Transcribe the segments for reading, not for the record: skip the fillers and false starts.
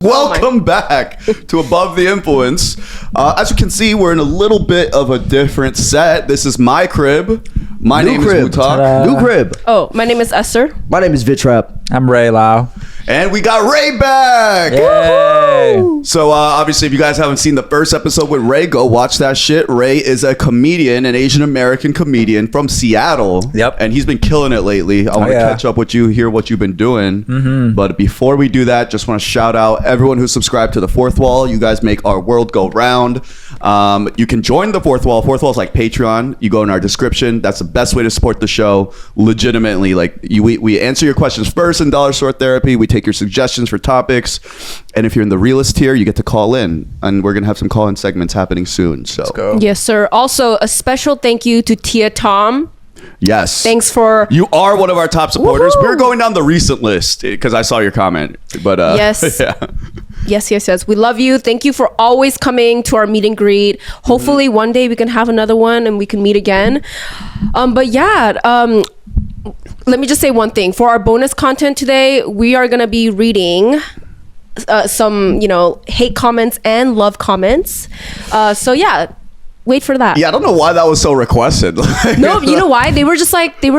Welcome back to Above the Influence. As you can see, we're in a little bit of a different set. This is my crib. My name is Wutak. New crib. Oh, my name is Esther. My name is Viet. I'm Ray Lau. And we got Ray back. Yay. So obviously, if you guys haven't seen the first episode with Ray, go watch that shit. Ray is a comedian, an Asian American comedian from Seattle. Yep. And he's been killing it lately. I want to catch up with you, hear what you've been doing. Mm-hmm. But before we do that, just want to shout out everyone who's subscribed to the Fourth Wall. You guys make our world go round. You can join the Fourth Wall. Fourth Wall is like Patreon. You go in our description. That's the best way to support the show. Legitimately, we answer your questions first in Dollar Store Therapy. We take your suggestions for topics, and if you're in the realist tier, you get to call in, and we're gonna have some call-in segments happening soon. So Let's go. Yes, sir. Also, a special thank you to Tia Tom. yes, Thanks for... you are one of our top supporters. Woohoo! We're going down the recent list because I saw your comment, but Yes. yeah. Yes. We love you. Thank you for always coming to our meet and greet. Hopefully one day we can have another one and we can meet again. Let me just say one thing. For our bonus content today, we are going to be reading some, hate comments and love comments. Wait for that. Yeah, I don't know why that was so requested. No, you know why? They were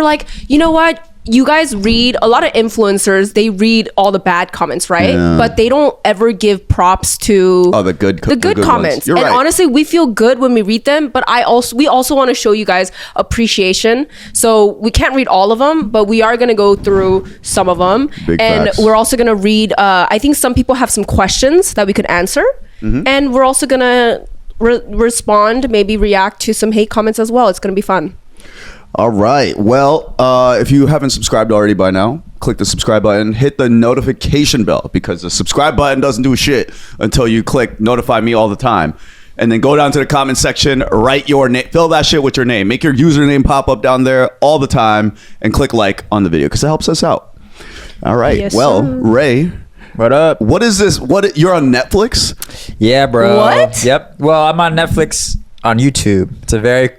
like, you know what? You guys read, a lot of influencers, they read all the bad comments, right? Yeah. But they don't ever give props to the good comments. ones. You're and right. honestly, we feel good when we read them, but we also want to show you guys appreciation. So we can't read all of them, but we are going to go through some of them. Big and facts. we're also going to read, I think some people have some questions that we could answer. Mm-hmm. And we're also going to respond, maybe react to some hate comments as well. It's going to be fun. All right. Well, if you haven't subscribed already by now, click the subscribe button, hit the notification bell, because the subscribe button doesn't do shit until you click notify me all the time. And then go down to the comment section, write your name, fill that shit with your name, make your username pop up down there all the time, and click like on the video because it helps us out. All right. Yes, well, sir. Ray, What up? what is this? You're on Netflix? Yeah, bro. What? Yep. Well, I'm on Netflix on YouTube. It's a very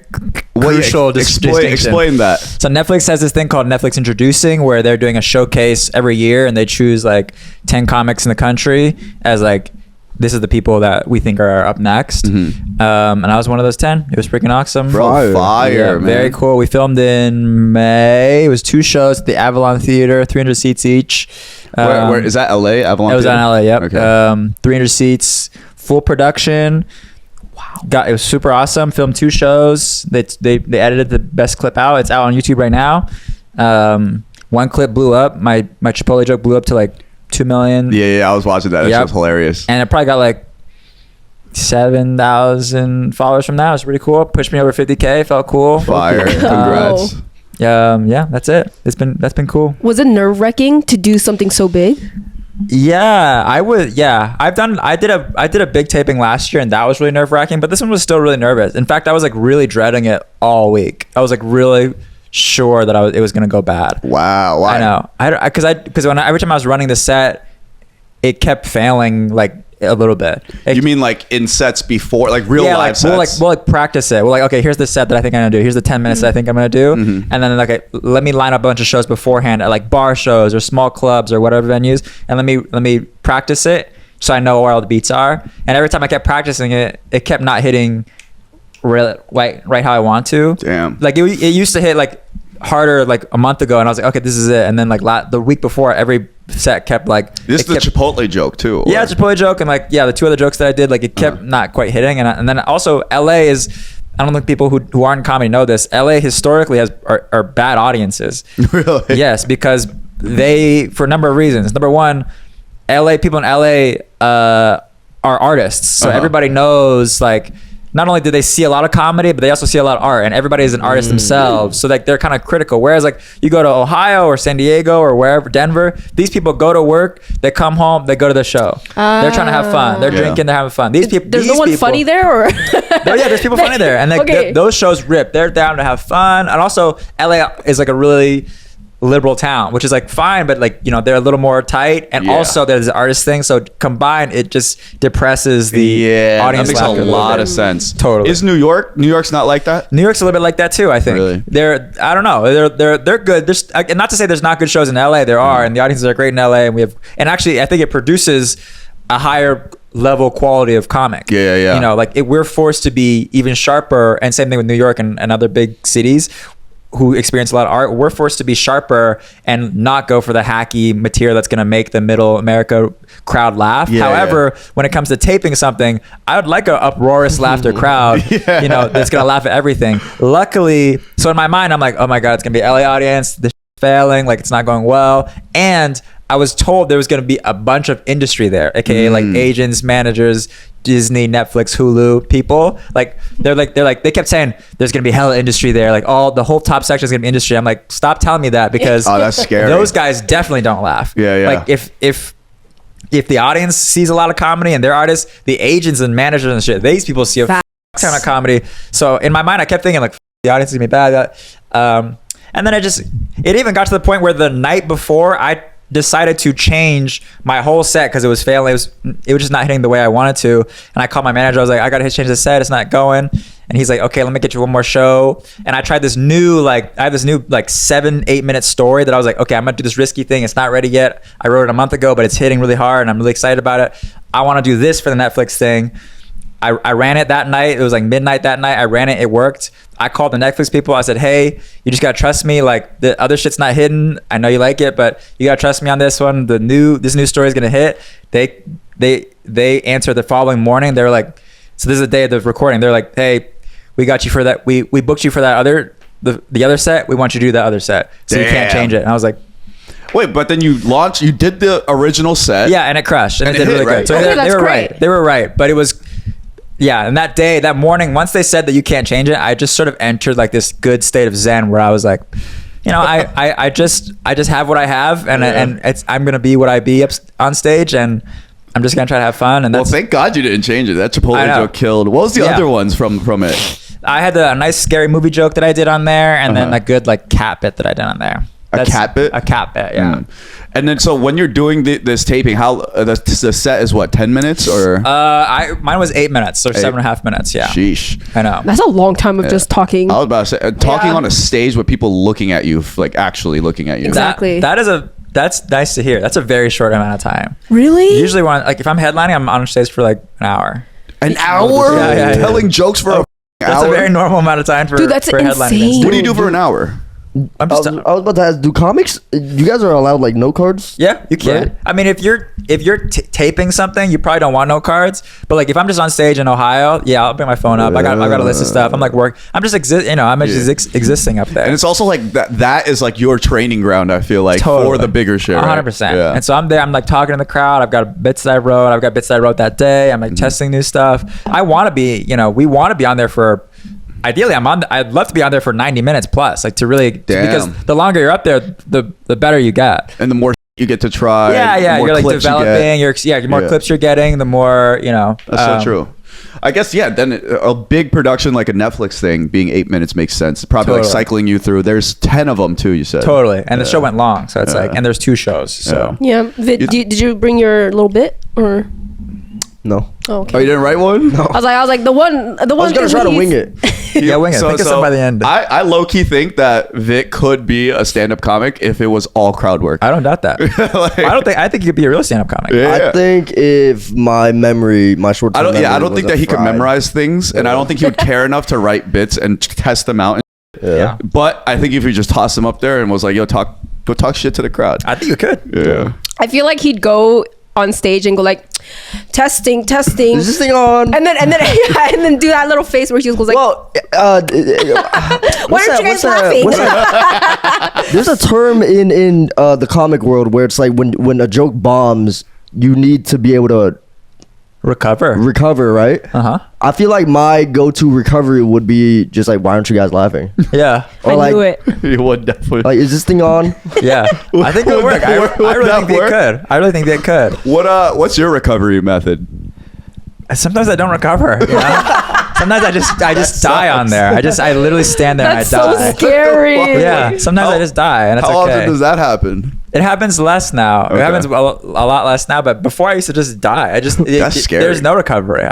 crucial distinction. Explain that. So Netflix has this thing called Netflix Introducing, where they're doing a showcase every year, and they choose like 10 comics in the country as like, this is the people that we think are up next. Mm-hmm. And I was one of those 10. It was freaking awesome. Bro, fire, Yeah, man. very cool. We filmed in May. It was 2 shows at the Avalon Theater, 300 seats each. Where is that? LA? Avalon? It was Theater? on LA, yep. Okay. 300 seats, full production. Wow. It was super awesome. Filmed 2 shows. They edited the best clip out. It's out on YouTube right now. One clip blew up. My Chipotle joke blew up to like 2 million. Yeah, I was watching that. That Yep. shit was hilarious. And it probably got like 7,000 followers from that. It was pretty cool. Pushed me over 50K. Felt cool. Fire. Congrats. Yeah, that's it. That's been cool. Was it nerve-wracking to do something so big? Yeah, I would. Yeah, I did a big taping last year, and that was really nerve wracking. But this one was still really nervous. In fact, I was like really dreading it all week. I was like really sure that it was gonna go bad. Wow. Why? I know. Because every time I was running the set, it kept failing like a little bit. You mean like in sets before, like real live like, sets? We'll practice it. We're like, okay, here's the set that I think I'm gonna do. Here's the 10 minutes that I think I'm gonna do. Mm-hmm. And then like, let me line up a bunch of shows beforehand at like bar shows or small clubs or whatever venues, and let me practice it so I know where all the beats are. And every time I kept practicing it, it kept not hitting right how I want to. Damn. Like it used to hit like harder like a month ago, and I was like, okay, this is it. And then like the week before, everody set kept like This is the Chipotle joke too. Or? Yeah, Chipotle joke, and like the 2 other jokes that I did, like it kept not quite hitting, and then also LA is, I don't think people who aren't in comedy know this. LA historically are bad audiences. Really? Yes, because they, for a number of reasons. Number one, people in LA are artists, so everybody knows like. Not only do they see a lot of comedy, but they also see a lot of art, and everybody is an artist themselves. So like they're kind of critical. Whereas like you go to Ohio or San Diego or wherever, Denver, these people go to work, they come home, they go to the show. They're trying to have fun. They're drinking, they're having fun. These people. There's no one funny there, or There's people funny there, and like Okay. those shows rip. They're down to have fun, and also LA is like a really liberal town, which is like fine, but like, they're a little more tight, and also there's the artist thing, so combined it just depresses the audience. That makes a lot of sense. Totally. Is New York's not like that? New York's a little bit like that too, I think. Really? I don't know, they're good. There's, and not to say there's not good shows in LA, there are, and the audiences are great in LA, and actually I think it produces a higher level quality of comic. Yeah. You know, like we're forced to be even sharper, and same thing with New York and other big cities who experience a lot of art. We're forced to be sharper and not go for the hacky material that's going to make the middle America crowd laugh. However, when it comes to taping something, I would like a uproarious laughter crowd, you know, that's going to laugh at everything. Luckily, so in my mind, I'm like, oh my God, it's going to be LA audience. This failing, like it's not going well. And I was told there was going to be a bunch of industry there, aka like agents, managers, Disney, Netflix, Hulu people. Like they kept saying there's going to be hella industry there. Like the whole top section is going to be industry. I'm like, stop telling me that, because that's scary. Those guys definitely don't laugh. Yeah. Like if the audience sees a lot of comedy and their artists, the agents and managers and shit, these people see a ton of comedy. So in my mind, I kept thinking like, the audience is going to be bad. And then it even got to the point where the night before I decided to change my whole set because it was failing. It was just not hitting the way I wanted to. And I called my manager. I was like, I got to change the set. It's not going. And he's like, okay, let me get you one more show. And I tried this new, I have this new 7-8 minute story that I was like, okay, I'm going to do this risky thing. It's not ready yet. I wrote it a month ago, but it's hitting really hard and I'm really excited about it. I want to do this for the Netflix thing. I ran it that night. It was like midnight that night. I ran it. It worked. I called the Netflix people. I said, hey, you just got to trust me. Like the other shit's not hidden. I know you like it, but you got to trust me on this one. This new story is going to hit. They answered the following morning. They were like, so this is the day of the recording. They're like, hey, we got you for that. We booked you for that the other set. We want you to do the other set. So you can't change it. And I was like, wait, but then you did the original set. Yeah, and it crushed. And it did really good. So Okay, they were great. right. They were right. But it was... Yeah, and that morning, once they said that you can't change it, I just sort of entered like this good state of zen where I was like, you know, I just have what I have, and I'm gonna be what I be up on stage, and I'm just gonna try to have fun. And thank God you didn't change it. That Chipotle joke killed. What was the other ones from it? I had a nice scary movie joke that I did on there, and then a good cat bit that I did on there. A cat bit, yeah. And then, so when you're doing this taping, how the set is what, 10 minutes or? Mine was 8 minutes, so 7.5 minutes. Yeah. Sheesh. I know. That's a long time of just talking. I was about to say, talking on a stage with people looking at you, like actually looking at you. Exactly. That's nice to hear. That's a very short amount of time. Really? Usually when if I'm headlining, I'm on stage for like an hour. An hour? Yeah. Telling jokes for an hour? That's a very normal amount of time for headlining. What do you do for an hour? I was about to ask, do comics, you guys are allowed like no cards? Yeah, you can. Right? I mean, if you're taping something, you probably don't want no cards. But like if I'm just on stage in Ohio, yeah, I'll bring my phone up. I got a list of stuff. I'm like I'm just existing up there. And it's also like that is like your training ground, I feel like, for the bigger shit. 100%. Yeah. And so I'm there. I'm like talking to the crowd. I've got bits that I wrote. I've got bits that I wrote that day. I'm like testing new stuff. I want to be. We want to be on there for. Ideally, I'd love to be on there for 90 minutes plus, like to really, because the longer you're up there, the better you get, and the more you get to try. Yeah, you're like developing. The more clips you're getting, the more That's so true. I guess then a big production like a Netflix thing being 8 minutes makes sense. Probably like cycling you through. There's 10 of them too. You said totally, and the show went long, so it's like, and there's 2 shows. So Viet, did you bring your little bit or? No. Oh, okay. Oh, you didn't write one? No. I was like the one. I was gonna try to wing it. Yeah, wing it. Think of some by the end. I low key think that Viet could be a stand up comic if it was all crowd work. I don't doubt that. I think you could be a real stand up comic. I think if my short term memory I don't think that he could memorize things, and I don't think he would care enough to write bits and test them out. Yeah. But I think if he just tossed them up there and was like, yo, go talk shit to the crowd. I think you could. Yeah. I feel like he'd go on stage and go like, testing. Is this thing on? And then do that little face where he goes like, well, why aren't you guys laughing? There's a term in the comic world where it's like when a joke bombs, you need to be able to recover, right? I feel like my go-to recovery would be just like, why aren't you guys laughing? Yeah. Or I knew it. You would definitely. Like, is this thing on? Yeah. I think it would work. I really think they could. What's your recovery method? Sometimes I don't recover. Sometimes I just die on there. I literally stand there and I die. That's so scary. Yeah. Sometimes I just die and it's okay. How often does that happen? It happens less now. Okay. It happens a lot less now. But before I used to just die. That's scary. There's no recovery.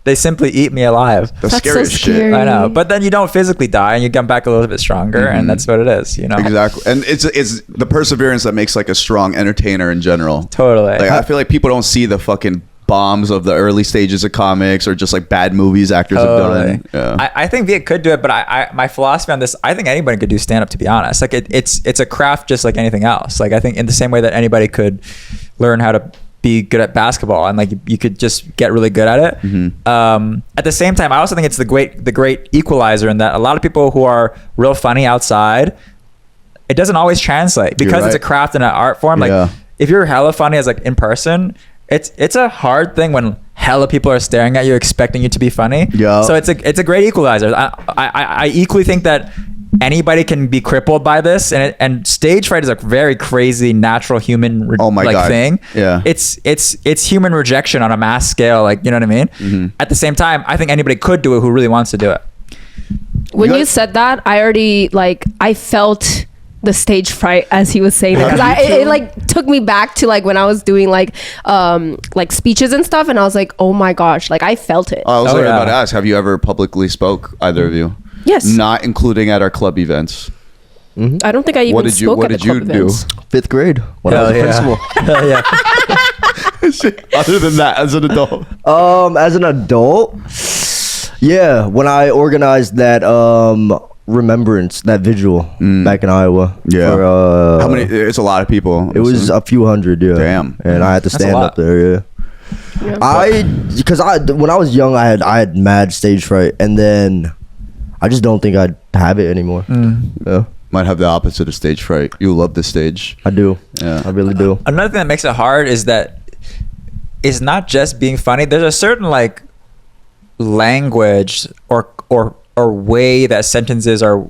They simply eat me alive. That's scary as shit. I know. But then you don't physically die and you come back a little bit stronger, and that's what it is, Exactly. And it's the perseverance that makes like a strong entertainer in general. Totally. Like I feel like people don't see the fucking bombs of the early stages of comics or just like bad movies actors have done. Yeah. I think Viet could do it, but my philosophy on this, I think anybody could do stand up, to be honest. Like it's a craft just like anything else. Like I think in the same way that anybody could learn how to be good at basketball and like you could just get really good at it. Mm-hmm. At the same time, I also think it's the great equalizer in that a lot of people who are real funny outside, it doesn't always translate because it's a craft and an art form. Like if you're hella funny as like in person, it's a hard thing when hella people are staring at you expecting you to be funny. Yeah. So it's a great equalizer. I equally think that anybody can be crippled by this, and stage fright is a very crazy natural human thing. Yeah. It's human rejection on a mass scale, like, you know what I mean? Mm-hmm. At the same time, I think anybody could do it who really wants to do it. When you said that, I already I felt the stage fright as he was saying it, because it like took me back to like when I was doing like speeches and stuff, and I was like, oh my gosh, like I felt it. I was about to ask, have you ever publicly spoke, either of you? Yes. Not including at our club events. Mm-hmm. I don't think I even spoke at the club events. 5th grade when I was a principal. Other than that, as an adult. As an adult, yeah, when I organized that remembrance, that vigil back in Iowa. Yeah. How many? It's a lot of people. It was a few hundred. Yeah. Damn. And I had to stand up there. Yeah. Because when I was young, I had mad stage fright, and then I just don't think I'd have it anymore. Yeah. Might have the opposite of stage fright. You love the stage. I do. Yeah, I really do. Another thing that makes it hard is that it's not just being funny. There's a certain like language or way that sentences are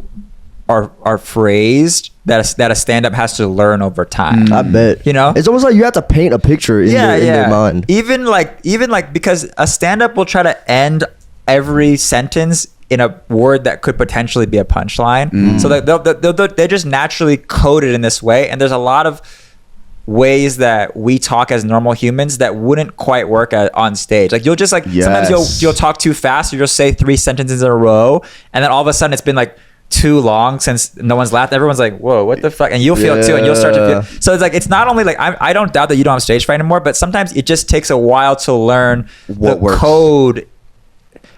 phrased that a stand-up has to learn over time. I bet. You know, it's almost like you have to paint a picture in their mind. Even like because a stand-up will try to end every sentence in a word that could potentially be a punchline. So that they just naturally code it in this way, and there's a lot of ways that we talk as normal humans that wouldn't quite work on stage. Like you'll just sometimes you'll talk too fast, or you'll say 3 sentences in a row, and then all of a sudden it's been like too long since no one's laughed. Everyone's like, whoa, what the fuck? And you'll feel it too, and you'll start to feel. So it's like, it's not only like, I don't doubt that you don't have stage fright anymore, but sometimes it just takes a while to learn what works. Code,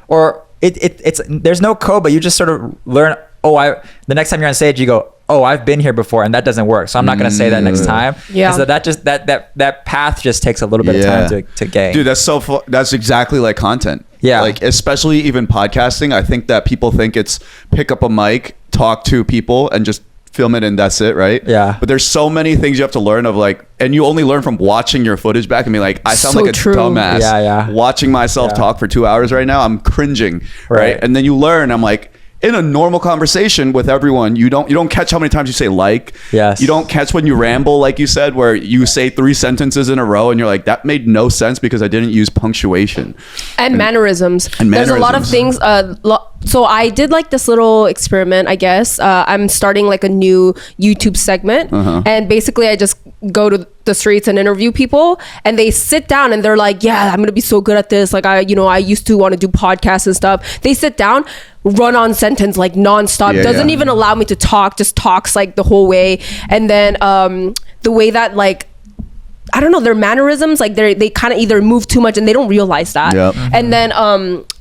or it's there's no code, but you just sort of learn. The next time you're on stage, you go, oh, I've been here before, and that doesn't work, so I'm not going to say that next time. Yeah. So that path just takes a little bit of time to gain. Dude, that's exactly like content. Yeah. Like, especially even podcasting, I think that people think it's pick up a mic, talk to people, and just film it, and that's it, right? Yeah. But there's so many things you have to learn of, like, and you only learn from watching your footage back and be like, I sound like a dumbass. Yeah. Watching myself talk for 2 hours right now, I'm cringing, right? And then you learn, I'm like, in a normal conversation with everyone, you don't catch how many times you say like. Yes. You don't catch when you ramble, like you said, where you say 3 sentences in a row and you're like, that made no sense because I didn't use punctuation. And mannerisms. There's a lot of things. So I did like this little experiment, I guess. I'm starting like a new YouTube segment. And basically I just go to the streets and interview people, and they sit down and they're like, yeah, I'm going to be so good at this. Like, I used to want to do podcasts and stuff. They sit down, run on sentence like nonstop, doesn't even allow me to talk, just talks like the whole way. And then the way that, like, I don't know, their mannerisms, like they kind of either move too much and they don't realize that. And then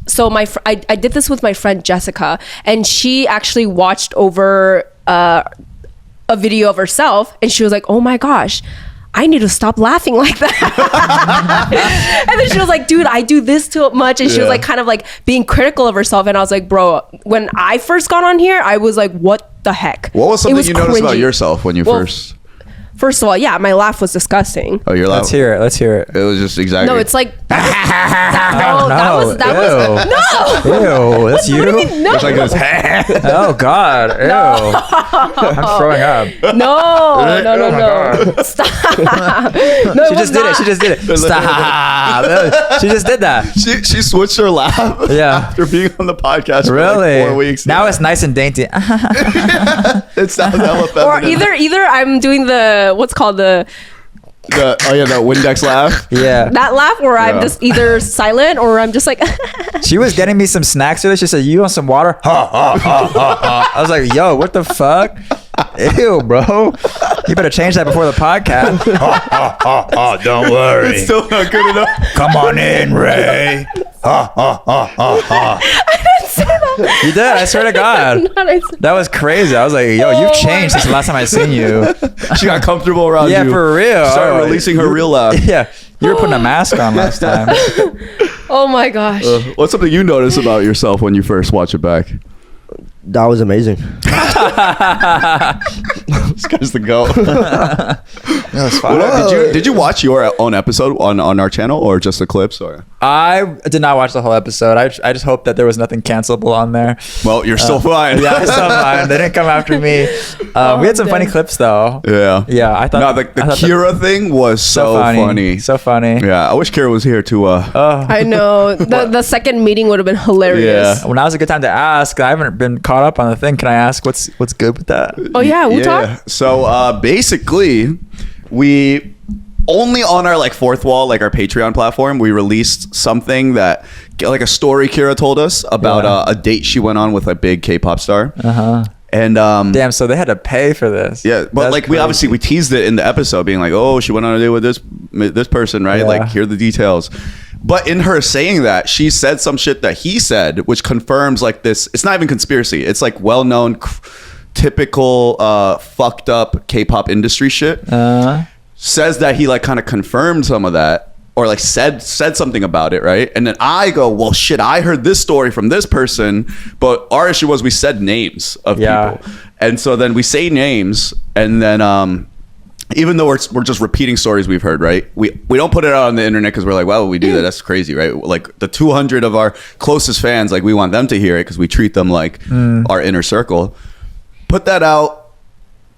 so I did this with my friend Jessica, and she actually watched over a video of herself, and she was like, oh my gosh, I need to stop laughing like that. And then she was like, dude, I do this too much. And she was like kind of like being critical of herself. And I was like, bro, when I first got on here, I was like, what the heck? What was something you noticed about yourself when you first? First of all, yeah, my laugh was disgusting. Oh, your laugh? Let's hear it. It was just exactly. No, it's like. No. No. That's you? What do you mean, no? It's like this. Oh, God. Ew. No. I'm throwing up. No. Stop. No, she just did it. Stop. She just did that. She switched her laugh after being on the podcast for like 4 weeks. Now it's nice and dainty. It sounds hella feminine. Or either I'm doing the what's called the Windex laugh. Yeah, that laugh, or I'm just either silent or I'm just like. She was getting me some snacks today. She said, "You want some water?" I was like, "Yo, what the fuck?" Ew, bro. You better change that before the podcast. Don't worry. It's still not good enough. Come on in, Ray. You did. I swear to God. That was crazy. I was like, yo, you've changed since the last time I seen you. She got comfortable around Yeah, you. for real. Started releasing her real laugh. Yeah. You were putting a mask on last time. Oh my gosh. What's something you notice about yourself when you first watch it back? That was amazing. This guy's the goat. That was fun. Did you watch your own episode on our channel or just the clips? Or I did not watch the whole episode. I just hope that there was nothing cancelable on there. well, you're still fine. Yeah, it's still fine. They didn't come after me. We had some funny clips though. Yeah. Yeah, I thought. No, the Kira thing was so funny. So funny. Yeah, I wish Kira was here to. I know. The second meeting would have been hilarious. Yeah. Well, now's a good time to ask. I haven't been caught up on the thing. Can I ask what's good with that? Oh yeah, we'll talk. So basically, we only on our like fourth wall, like our Patreon platform, we released something that like a story Kira told us about a date she went on with a big K-pop star. And Damn, so they had to pay for this. yeah, but That's like crazy. we teased it in the episode, being like, oh, she went on a date with this person, right? Yeah. Like, here are the details. But in her saying that, she said some shit that he said, which confirms like this. It's not even conspiracy. It's like well-known, typical fucked up K-pop industry shit. Says that he like kind of confirmed some of that, or like said something about it, right? And then I go, well, shit, I heard this story from this person, but our issue was we said names of people, and so then we say names, and then even though we're just repeating stories we've heard, right? We don't put it out on the internet because we're like, why would we do that? That's crazy, right? Like the 200 of our closest fans, like we want them to hear it because we treat them like our inner circle. Put that out.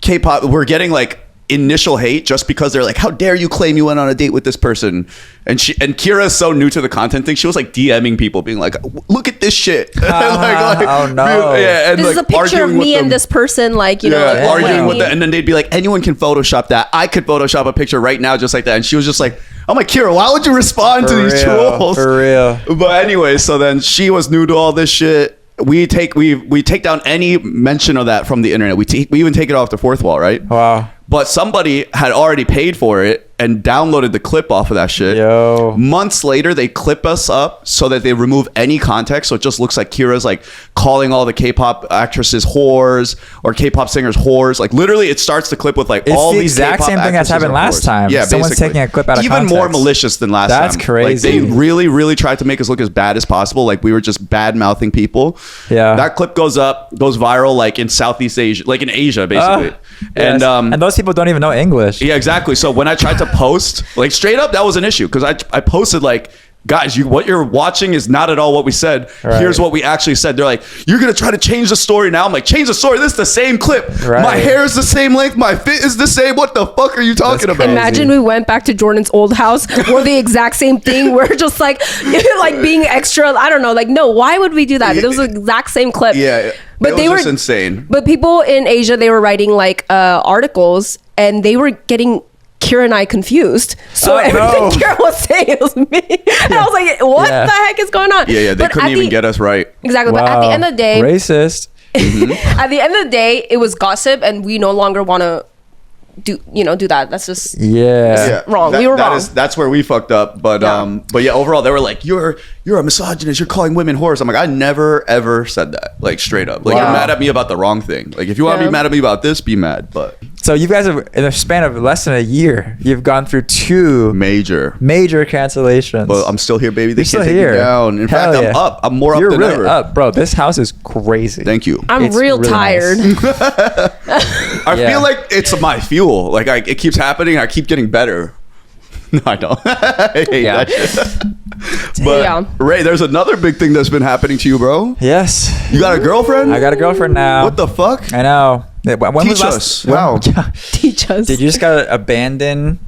K-pop, we're getting like initial hate just because they're like, how dare you claim you went on a date with this person? And Kira is so new to the content thing. She was like DMing people, being like, look at this shit. Oh, no. Yeah, and This like is a picture of arguing with me them. and this person, like, you know, like, arguing with me. them, and then they'd be like, anyone can Photoshop that. I could Photoshop a picture right now just like that. And she was just like, I'm like, Kira, why would you respond to these trolls? For real. But anyway, so then she was new to all this shit. We take down any mention of that from the internet. We even take it off the fourth wall, right? Wow. But somebody had already paid for it and downloaded the clip off of that shit. Yo. Months later, they clip us up so that they remove any context. So it just looks like Kira's like calling all the K-pop actresses whores or K-pop singers whores. Like literally, it starts the clip with like It's all the these exact K-pop same thing that's actresses happened are last whores. time. Yeah, Someone's basically. taking a clip out of Even more context. malicious than last That's time. crazy. Like they really tried to make us look as bad as possible. Like we were just bad mouthing people. Yeah. That clip goes viral like in Southeast Asia, like in Asia, basically. Yes. And those people don't even know English. Yeah, exactly. So when I tried to post, like straight up, that was an issue because I posted like, guys, what you're watching is not at all what we said. Right. Here's what we actually said. They're like, you're gonna try to change the story now. I'm like, change the story. This is the same clip. Right. My hair is the same length. My fit is the same. What the fuck are you talking That's about? crazy. Imagine we went back to Jordan's old house where the exact same thing. We're just like being extra. I don't know. Like, no, why would we do that? It was the exact same clip. Yeah, but it they was were just insane. But people in Asia, they were writing like articles, and they were getting Kira and I confused. So everything Kira was saying was me. And I was like, what the heck is going on? Yeah, they But couldn't at even the- get us right. Exactly. But at the end of the day, Racist. at the end of the day, it was gossip, and we no longer want to do that. That's just Yeah. wrong. We were wrong. That's where we fucked up. But yeah, overall, they were like, you're a misogynist. You're calling women whores. I'm like, I never ever said that. Like straight up. Like Wow. you're mad at me about the wrong thing. Like if you want to Yeah. be mad at me about this, be mad. But So you guys have, in a span of less than a year, you've gone through 2 major. cancellations. But I'm still here, baby. They You're still can't take here. me down. In Hell fact, yeah. I'm up. I'm more You're up than really ever. up, bro. This house is crazy. Thank you. I'm It's real really tired. I Yeah. feel like it's my fuel. Like it keeps happening. I keep getting better. No, I don't. I hate Yeah. that shit. But Yeah. Ray, there's another big thing that's been happening to you, bro. Yes. You got a girlfriend? I got a girlfriend now. What the fuck? I know. When was Teach last- us. when- Wow. Teach us. Did you just gotta abandon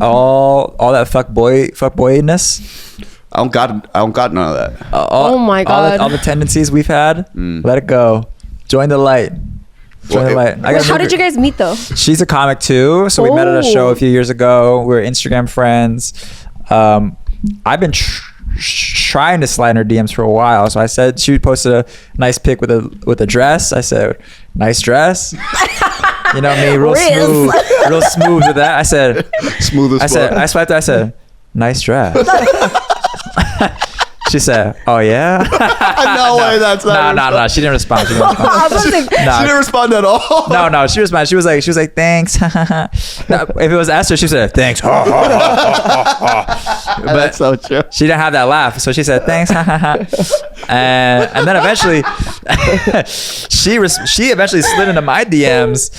all that fuckboyness? I don't got none of that. Oh my God. All the tendencies we've had. Let it go. Join the light. Join Well, the light. I Wait, gotta how make did you guys meet though? She's a comic too, so we met at a show Oh. a few years ago. We were Instagram friends. I've been trying to slide in her DMs for a while, so I said she posted a nice pic with a dress. I said, "Nice dress." You know me, real smooth with that. I said, Smooth as fuck. I swiped. I said, nice dress. She said, "Oh yeah." No way. That's not. No. She didn't respond. She didn't respond. I was like, She didn't respond at all. No. She responded. She was like, "Thanks." No, if it was Esther, she said, "Thanks." But That's so true. she didn't have that laugh, so she said, "Thanks." and then eventually, she eventually slid into my DMs,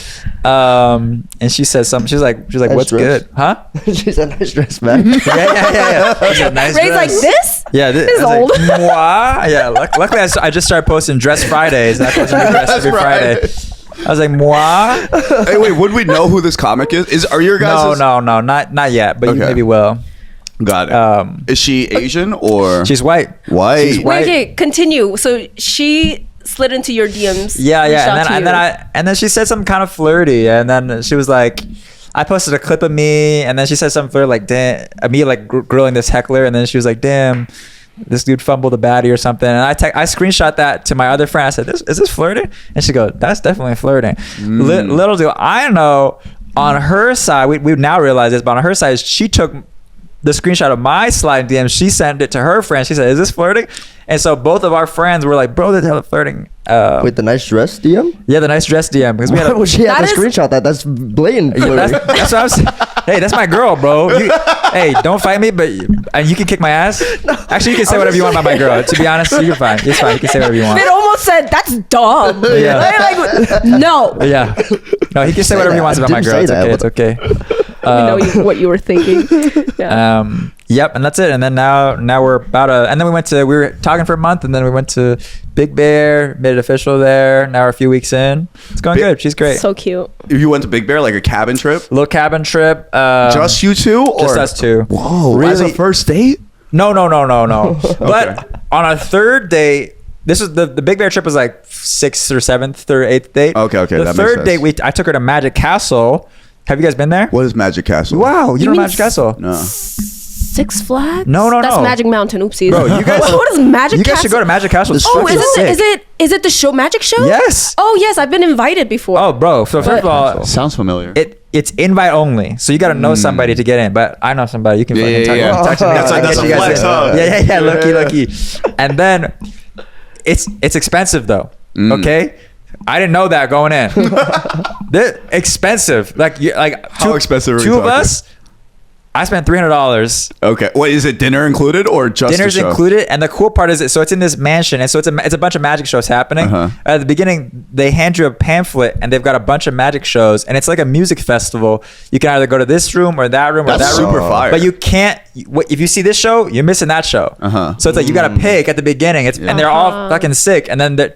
and she said something. She's like, Nice "What's dress. good, huh?" She said, "Nice dress, man." Yeah. She said, nice Ray's like, dress. this? Yeah, this is old. Like, Mwah. Yeah, luckily I just started posting Dress Fridays. And I post a new dress every Friday. I was like, Mwah. Hey, wait. Would we know who this comic is? Are your guys? No, not yet. But you maybe will. Got it. Is she Asian or? She's white. White. She's white. Wait, continue. So she slid into your DMs. Yeah, reached out to you. and then she said something kind of flirty, and then she was like, I posted a clip of me, and then she said something flirty, like, damn, me like grilling this heckler, and then she was like, damn, this dude fumbled a baddie or something, and I screenshot that to my other friend. I said, is this flirting? And she goes, that's definitely flirting. Little do I know, on her side, we now realize this, but on her side, she took the screenshot of my slide DM, she sent it to her friend. She said, is this flirting? And so both of our friends were like, bro, that's hella flirting. With the nice dress DM? Yeah, the nice dress DM. Because we had Well, she had That to is- screenshot that. That's blatant. that's what I was. Hey, that's my girl, bro. Hey, don't fight me, but and you can kick my ass. Actually, you can say whatever you want about my girl. To be honest, you're fine. It's fine. You can say whatever you want. It almost said, that's dumb. Yeah. Like, no. Yeah. No, he can say whatever he wants about my girl. It's okay. It's okay. We know what you were thinking. Yeah. Yep, and that's it. And then now we're about and then we were talking for a month, and then we went to Big Bear, made it official there. Now we're a few weeks in. It's going good. She's great. So cute. You went to Big Bear, like a cabin trip? Little cabin trip. Just you two? Or? Just us two. Whoa, Really? as a first date? No. But on our third date, this was the Big Bear trip was like 6th or 7th or 8th date. Okay, The that makes third sense. date, I took her to Magic Castle. Have you guys been there? What is Magic Castle? Wow, you know mean Magic Castle? No. Six Flags? No. That's Magic Mountain. Oopsies. Bro, you guys, what is Magic you Castle? guys should go to Magic Castle. It's Oh, fucking sick. is it the show Magic Show? Yes. Oh yes, I've been invited before. Oh, bro. So first of all, Sounds familiar. it's invite only, so you got to know somebody to get in. But I know somebody. You can fucking yeah. talk to me. That's I'll a get you guys flex, in. huh? Yeah. Lucky. And then it's expensive though. Okay. I didn't know that going in. They're expensive. Like How expensive are we Two of talking? us. I spent $300. Okay. Wait, is it dinner included or just Dinner's the show? included, and the cool part is so it's in this mansion, and so it's a bunch of magic shows happening. Uh-huh. At the beginning, they hand you a pamphlet, and they've got a bunch of magic shows, and it's like a music festival. You can either go to this room or that room or That's that room. super fire. But you can't. If you see this show, you're missing that show. Uh-huh. So it's like you got to pick at the beginning. And they're all fucking sick, and then the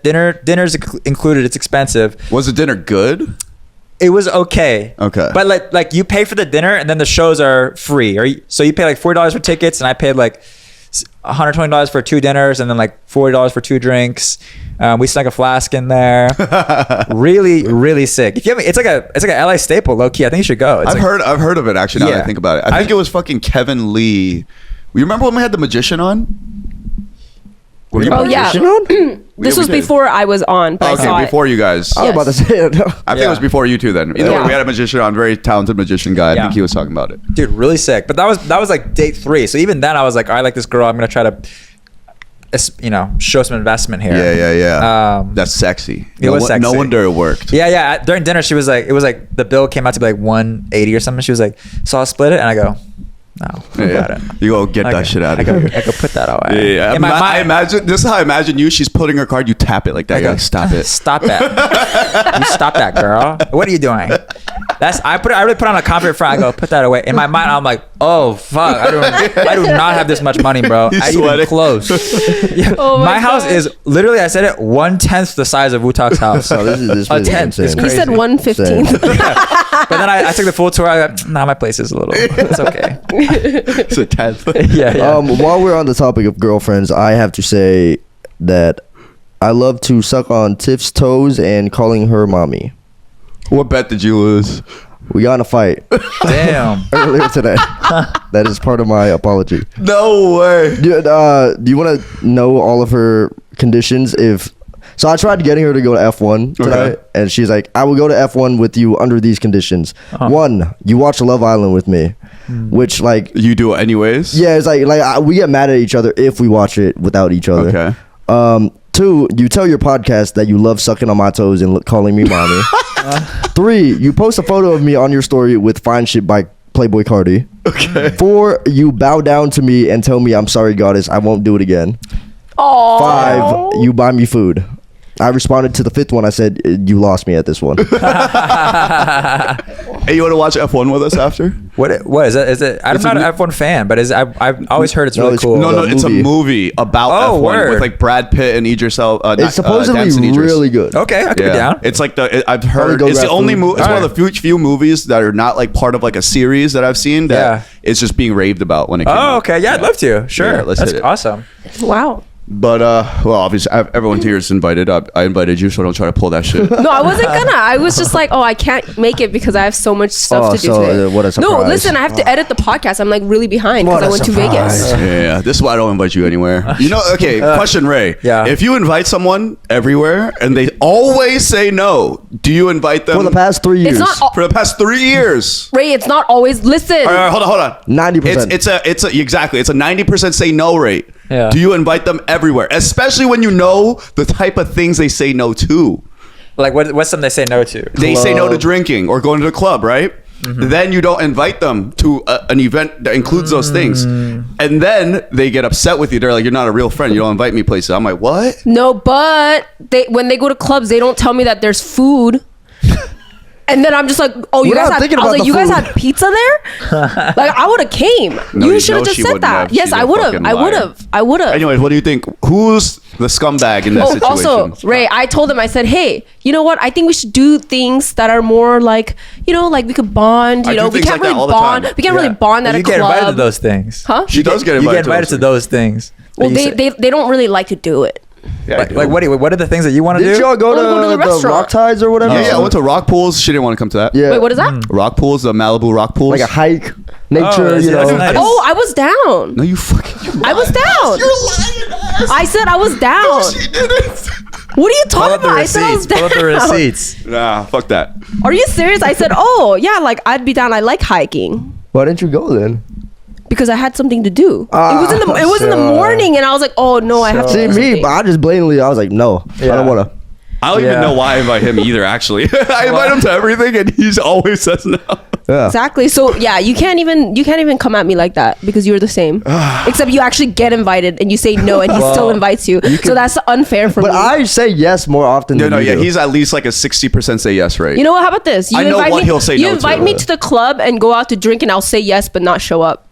dinner's included. It's expensive. Was the dinner good? It was okay. Okay. But like you pay for the dinner and then the shows are free. So you pay like $40 for tickets, and I paid like $120 for 2 dinners, and then like $40 for 2 drinks. We snuck a flask in there. Really, really sick. If you haven't, it's like a LA staple, low key. I think you should go. I've heard of it actually. Now that Yeah. I think about it, I think it was fucking Kevin Lee. You remember when we had the magician on? Were you Oh yeah. This was we did. before I was on, but I saw Okay, it. before you guys. I was about to say it. I think it was before you two then. Either way, Yeah. we had a magician on, very talented magician guy. I Yeah. think he was talking about it. Dude, really sick. But that was like date 3. So even then I was like, I like this girl. I'm gonna try to, show some investment here. Yeah. That's sexy. It was sexy. No wonder it worked. Yeah. During dinner, she was like, it was like the bill came out to be like $180 or something. She was like, so I'll split it, and I go, no, I got it. You go get that shit out of here. I go put that away. Yeah. In my I mind- imagine this is how I imagine you. She's putting her card. You tap it like that. You're like, stop it. Stop that. You stop that, girl. What are you doing? I really put on a confident front. I go, put that away. In my mind, I'm like, oh fuck, I do not have this much money, bro. He's I even sweating. close. Yeah, Oh my my house God. is literally, I said it, 1/10 the size of Wutak's house. So this is A tenth. It's You crazy. said 115. But then I took the full tour. I go, nah, my place is a little. It's okay. It's a 10th. Yeah. While we're on the topic of girlfriends, I have to say that I love to suck on Tiff's toes and calling her mommy. What bet did you lose? We got in a fight Damn. earlier today. That is part of my apology. No way. Do you want to know all of her conditions? So I tried getting her to go to F1 tonight, and she's like, I will go to F1 with you under these conditions. One, you watch Love Island with me, which like You do it anyways? yeah, it's like we get mad at each other if we watch it without each other. Okay. 2, you tell your podcast that you love sucking on my toes and calling me mommy. 3, you post a photo of me on your story with Fine Shit by Playboy Cardi. Okay. 4, you bow down to me and tell me I'm sorry, goddess, I won't do it again. Aww. 5, you buy me food. I responded to the 5th one. I said, you lost me at this one. Hey, you want to watch F1 with us after? What is it? Is it? I'm not an F1 fan, but I've always heard it's really cool. No, it's a movie about F1 word. with like Brad Pitt and Idris Elba. It's supposedly really good. Okay, I could be down. It's like I've heard it's the only movie. It's one of the few movies that are not like part of like a series that I've seen that it's just being raved about when it came out. Okay, yeah, I'd love to. Sure, Yeah, let's that's hit it. awesome. Wow. But well, obviously everyone here is invited. I invited you, so don't try to pull that shit. No, I wasn't gonna. I was just like, oh, I can't make it because I have so much stuff to do today. What a surprise. No, listen, I have to edit the podcast. I'm like really behind because I went to Vegas. Yeah, this is why I don't invite you anywhere. You know, okay, question, Ray. Yeah. If you invite someone everywhere and they always say no, do you invite them? For the past 3 years. It's not For the past 3 years. Ray. It's not always. Listen. All right, hold on. 90%. It's a exactly. It's a 90% say no rate. Yeah. Do you invite them everywhere, especially when you know the type of things they say no to? Like what's something they say no to? They say no to drinking or going to the club, right? Then you don't invite them to an event that includes those things, and then they get upset with you. They're like, "You're not a real friend. You don't invite me places." I'm like, "What?" No, but when they go to clubs, they don't tell me that there's food. And then I'm just like, oh, you We're guys not had, thinking I was about like, the you guys food. had pizza there? Like, I would have came. No, you you should have know just she said wouldn't that. have. Yes, She's I a would have. fucking I would liar. have. I would have. Anyways, what do you think? Who's the scumbag in that situation? Also, Ray, I told him, I said, hey, you know what? I think we should do things that are more like, you know, like we could bond. I You do know, we things can't like that really all the bond. time. We can't really bond at you a get invited to club. those things. Huh? She does get You invited. get invited to those things. Well, that you say- they don't really like to do it. Yeah, I do. like what are the things that you want to do? Did y'all go I wanna go to to the the restaurant. Rock Tides or whatever? Yeah, I went to rock pools. She didn't want to come to that. Yeah. Wait, what is that? Rock pools, the Malibu rock pools. Like a hike, nature, that's- you know. that's nice. Oh, I was down. No, you fucking. I was down. You're lying. Ass. I said I was down. No, she didn't. What are you Pull talking up the about? I said I was receipts. down. Pull up the receipts. Nah, fuck that. Are you serious? I said, oh, yeah, like I'd be down. I like hiking. Why didn't you go then? Because I had something to do. It was in the sure. morning, and I was like, "Oh no, I have to." See do me, something. but I just blatantly, I was like, no, I don't want to. I don't even Yeah. know why I invite him either. Actually, I invite him to everything, and he's always says no. Yeah. Exactly. So yeah, you can't even come at me like that because you're the same. Except you actually get invited and you say no, and he still invites you. So that's unfair for But me. I say yes more often than you do. He's at least like a 60% say yes rate. You know what? How about this? You I know invite what me, he'll say You no to. invite me to the club and go out to drink, and I'll say yes, but not show up.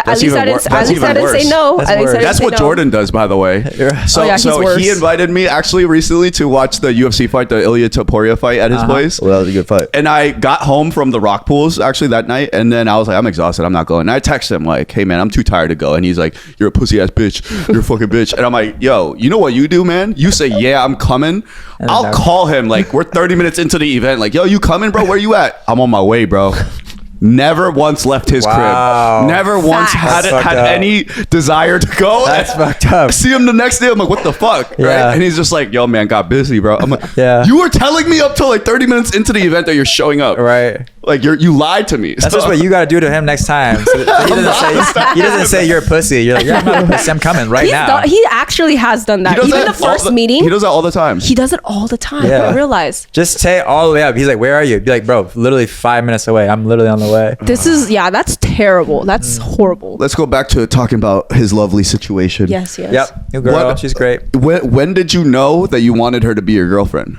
At least I didn't say no. That's At least I worse. didn't That's say what no. Jordan does, by the way. So, Oh, yeah, he's so worse. he invited me actually recently to watch the UFC fight, the Ilya Topuria fight at his place. Well, that was a good fight. And I got home from the rock pools actually that night, and then I was like, I'm exhausted, I'm not going. And I texted him like, hey man, I'm too tired to go. And he's like, you're a pussy ass bitch, you're a fucking bitch. And I'm like, yo, you know what you do, man? You say, yeah, I'm coming. I'll call him like we're 30 minutes into the event, like, yo, you coming, bro? Where you at? I'm on my way, bro. Never once left his Wow. crib. Never once Facts. had That's fucked up. any desire to go. That's fucked up. I see him the next day. I'm like, what the fuck? Yeah. Right? And he's just like, yo, man, got busy, bro. I'm like, Yeah. you were telling me up till like 30 minutes into the event that you're showing up. Right. Like you lied to me. That's just what you got to do to him next time. So he doesn't say you're a pussy. You're like, yeah, I'm not a pussy. I'm coming right now. He actually has done that. Even the first meeting. He does that all the time. He does it all the time. Yeah. I realize. Just say all the way up. He's like, where are you? Be like, bro, literally 5 minutes away. I'm literally on the way. This is that's terrible. That's horrible. Let's go back to talking about his lovely situation. Yes. Yep. New girl. She's great. When did you know that you wanted her to be your girlfriend?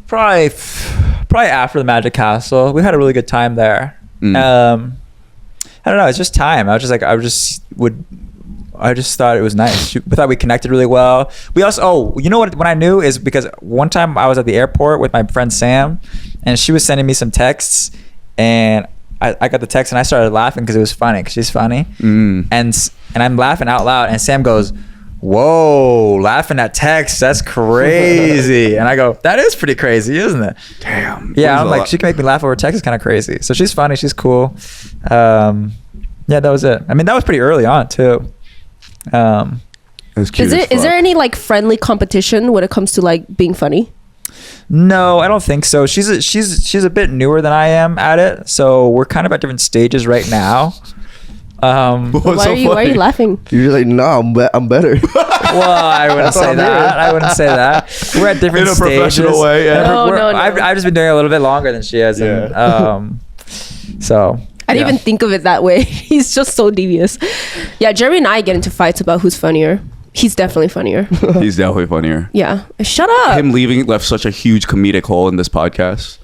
Probably after the Magic Castle. We had a really good time there. I don't know. It's just time. I just thought it was nice. We thought we connected really well. We also, you know what? When I knew is because one time I was at the airport with my friend Sam, and she was sending me some texts, and I got the text and I started laughing because it was funny. Because she's funny, and I'm laughing out loud, and Sam goes, "Whoa, laughing at text? That's crazy." And I go, "That is pretty crazy, isn't it?" Damn. Yeah, I'm like, she can make me laugh over text. Is kind of crazy. So she's funny. She's cool. Yeah, that was it. I mean, that was pretty early on too. It's cute Is as there fuck. any like friendly competition when it comes to like being funny? No, I don't think so. She's a bit newer than I am at it, so we're kind of at different stages right now. What's Why so are you funny? laughing? You're like, nah, I'm better. Well, I wouldn't say that. I wouldn't say that. We're at different In a stages. professional way, yeah. No. I've just been doing it a little bit longer than she has, and so. I didn't even think of it that way. He's just so devious. Yeah, Jeremy and I get into fights about who's funnier. He's definitely funnier. He's definitely funnier. Yeah. Shut up. Him leaving left such a huge comedic hole in this podcast.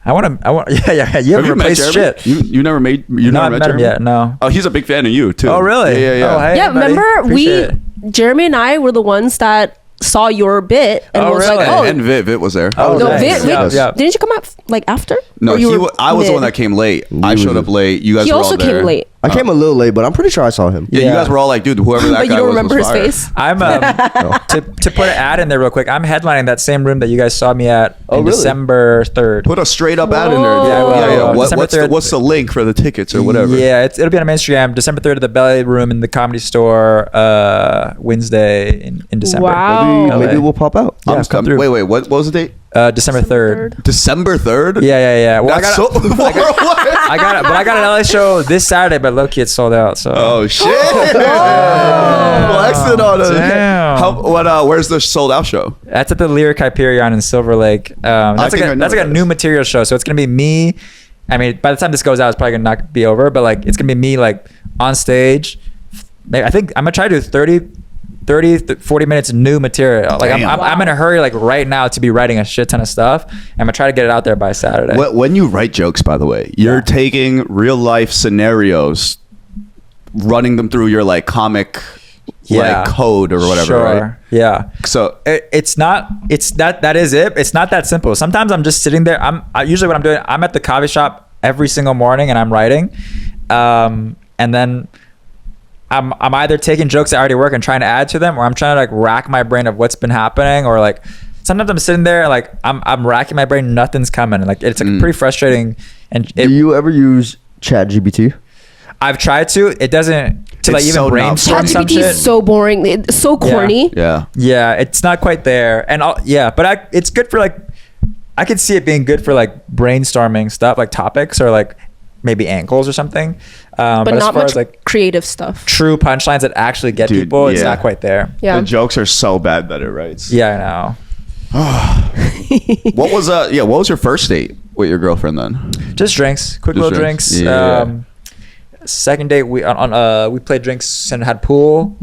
I want. Yeah. You haven't replaced Jeremy? shit. You never met No, I've Jeremy? met him yet. No. Oh, he's a big fan of you too. Oh, really? Yeah. Oh, hey, Yeah, buddy. remember Appreciate it. Jeremy and I were the ones that saw your bit and Oh, was really? like, oh, And Vit was there. Oh, no, nice. Viet, Yeah. didn't you come out like after? No, Or you were I was the one mid? that came late. I showed up late. You guys He were also all there. came late. I came a little late, but I'm pretty sure I saw him. Yeah, you Yeah. guys were all like, dude, whoever that But guy you don't was remember his fire. face? I'm to put an ad in there real quick. I'm headlining that same room that you guys saw me at on really? December 3rd. Put a straight up ad in there. Whoa. dude. Yeah, I will, I will. What, December what's, the, 3rd. what's the link for the tickets or whatever? Yeah, it'll be on my Instagram. December 3rd at the Belly Room in the Comedy Store. Wednesday in December. Wow. Maybe, LA. maybe we'll pop out. Yeah, I'm come coming. through. Wait, what was the date? December 3rd. December 3rd? Yeah. Well, That's so far away. I got an LA show this Saturday, but low-key it's sold out. So. Oh shit! Flexing on us. Damn. Where's the sold out show? That's at the Lyric Hyperion in Silver Lake. That's think I know like a that new is. material show. So it's gonna be me. I mean, by the time this goes out, it's probably gonna not be over. But like, it's gonna be me like on stage. I think I'm gonna try to do 40 minutes new material. Like Damn. I'm in a hurry like right now to be writing a shit ton of stuff. I'm gonna try to get it out there by Saturday. When you write jokes, by the way, you're taking real life scenarios, running them through your like comic like code or whatever, Sure. right? Yeah. So It's that is it. It's not that simple. Sometimes I'm just sitting there. Usually what I'm doing, I'm at the coffee shop every single morning and I'm writing. And then I'm either taking jokes that already work and trying to add to them, or I'm trying to like rack my brain of what's been happening, or like sometimes I'm sitting there like I'm racking my brain, nothing's coming. Like it's like pretty frustrating. And Do you ever use ChatGPT? I've tried to. It doesn't to like It's even so not brainstorm some ChatGPT shit. is so boring. It's so corny. yeah. Yeah, it's not quite there, and but it's good for like, I could see it being good for like brainstorming stuff, like topics or like maybe angles or something. But as not far much as like creative stuff. true punchlines that actually get Dude, people, it's yeah. not quite there. Yeah. The jokes are so bad that it writes. Yeah, I know. What was your first date with your girlfriend then? Just drinks, quick Just little drinks. drinks. Yeah. Second date we we played drinks and had pool.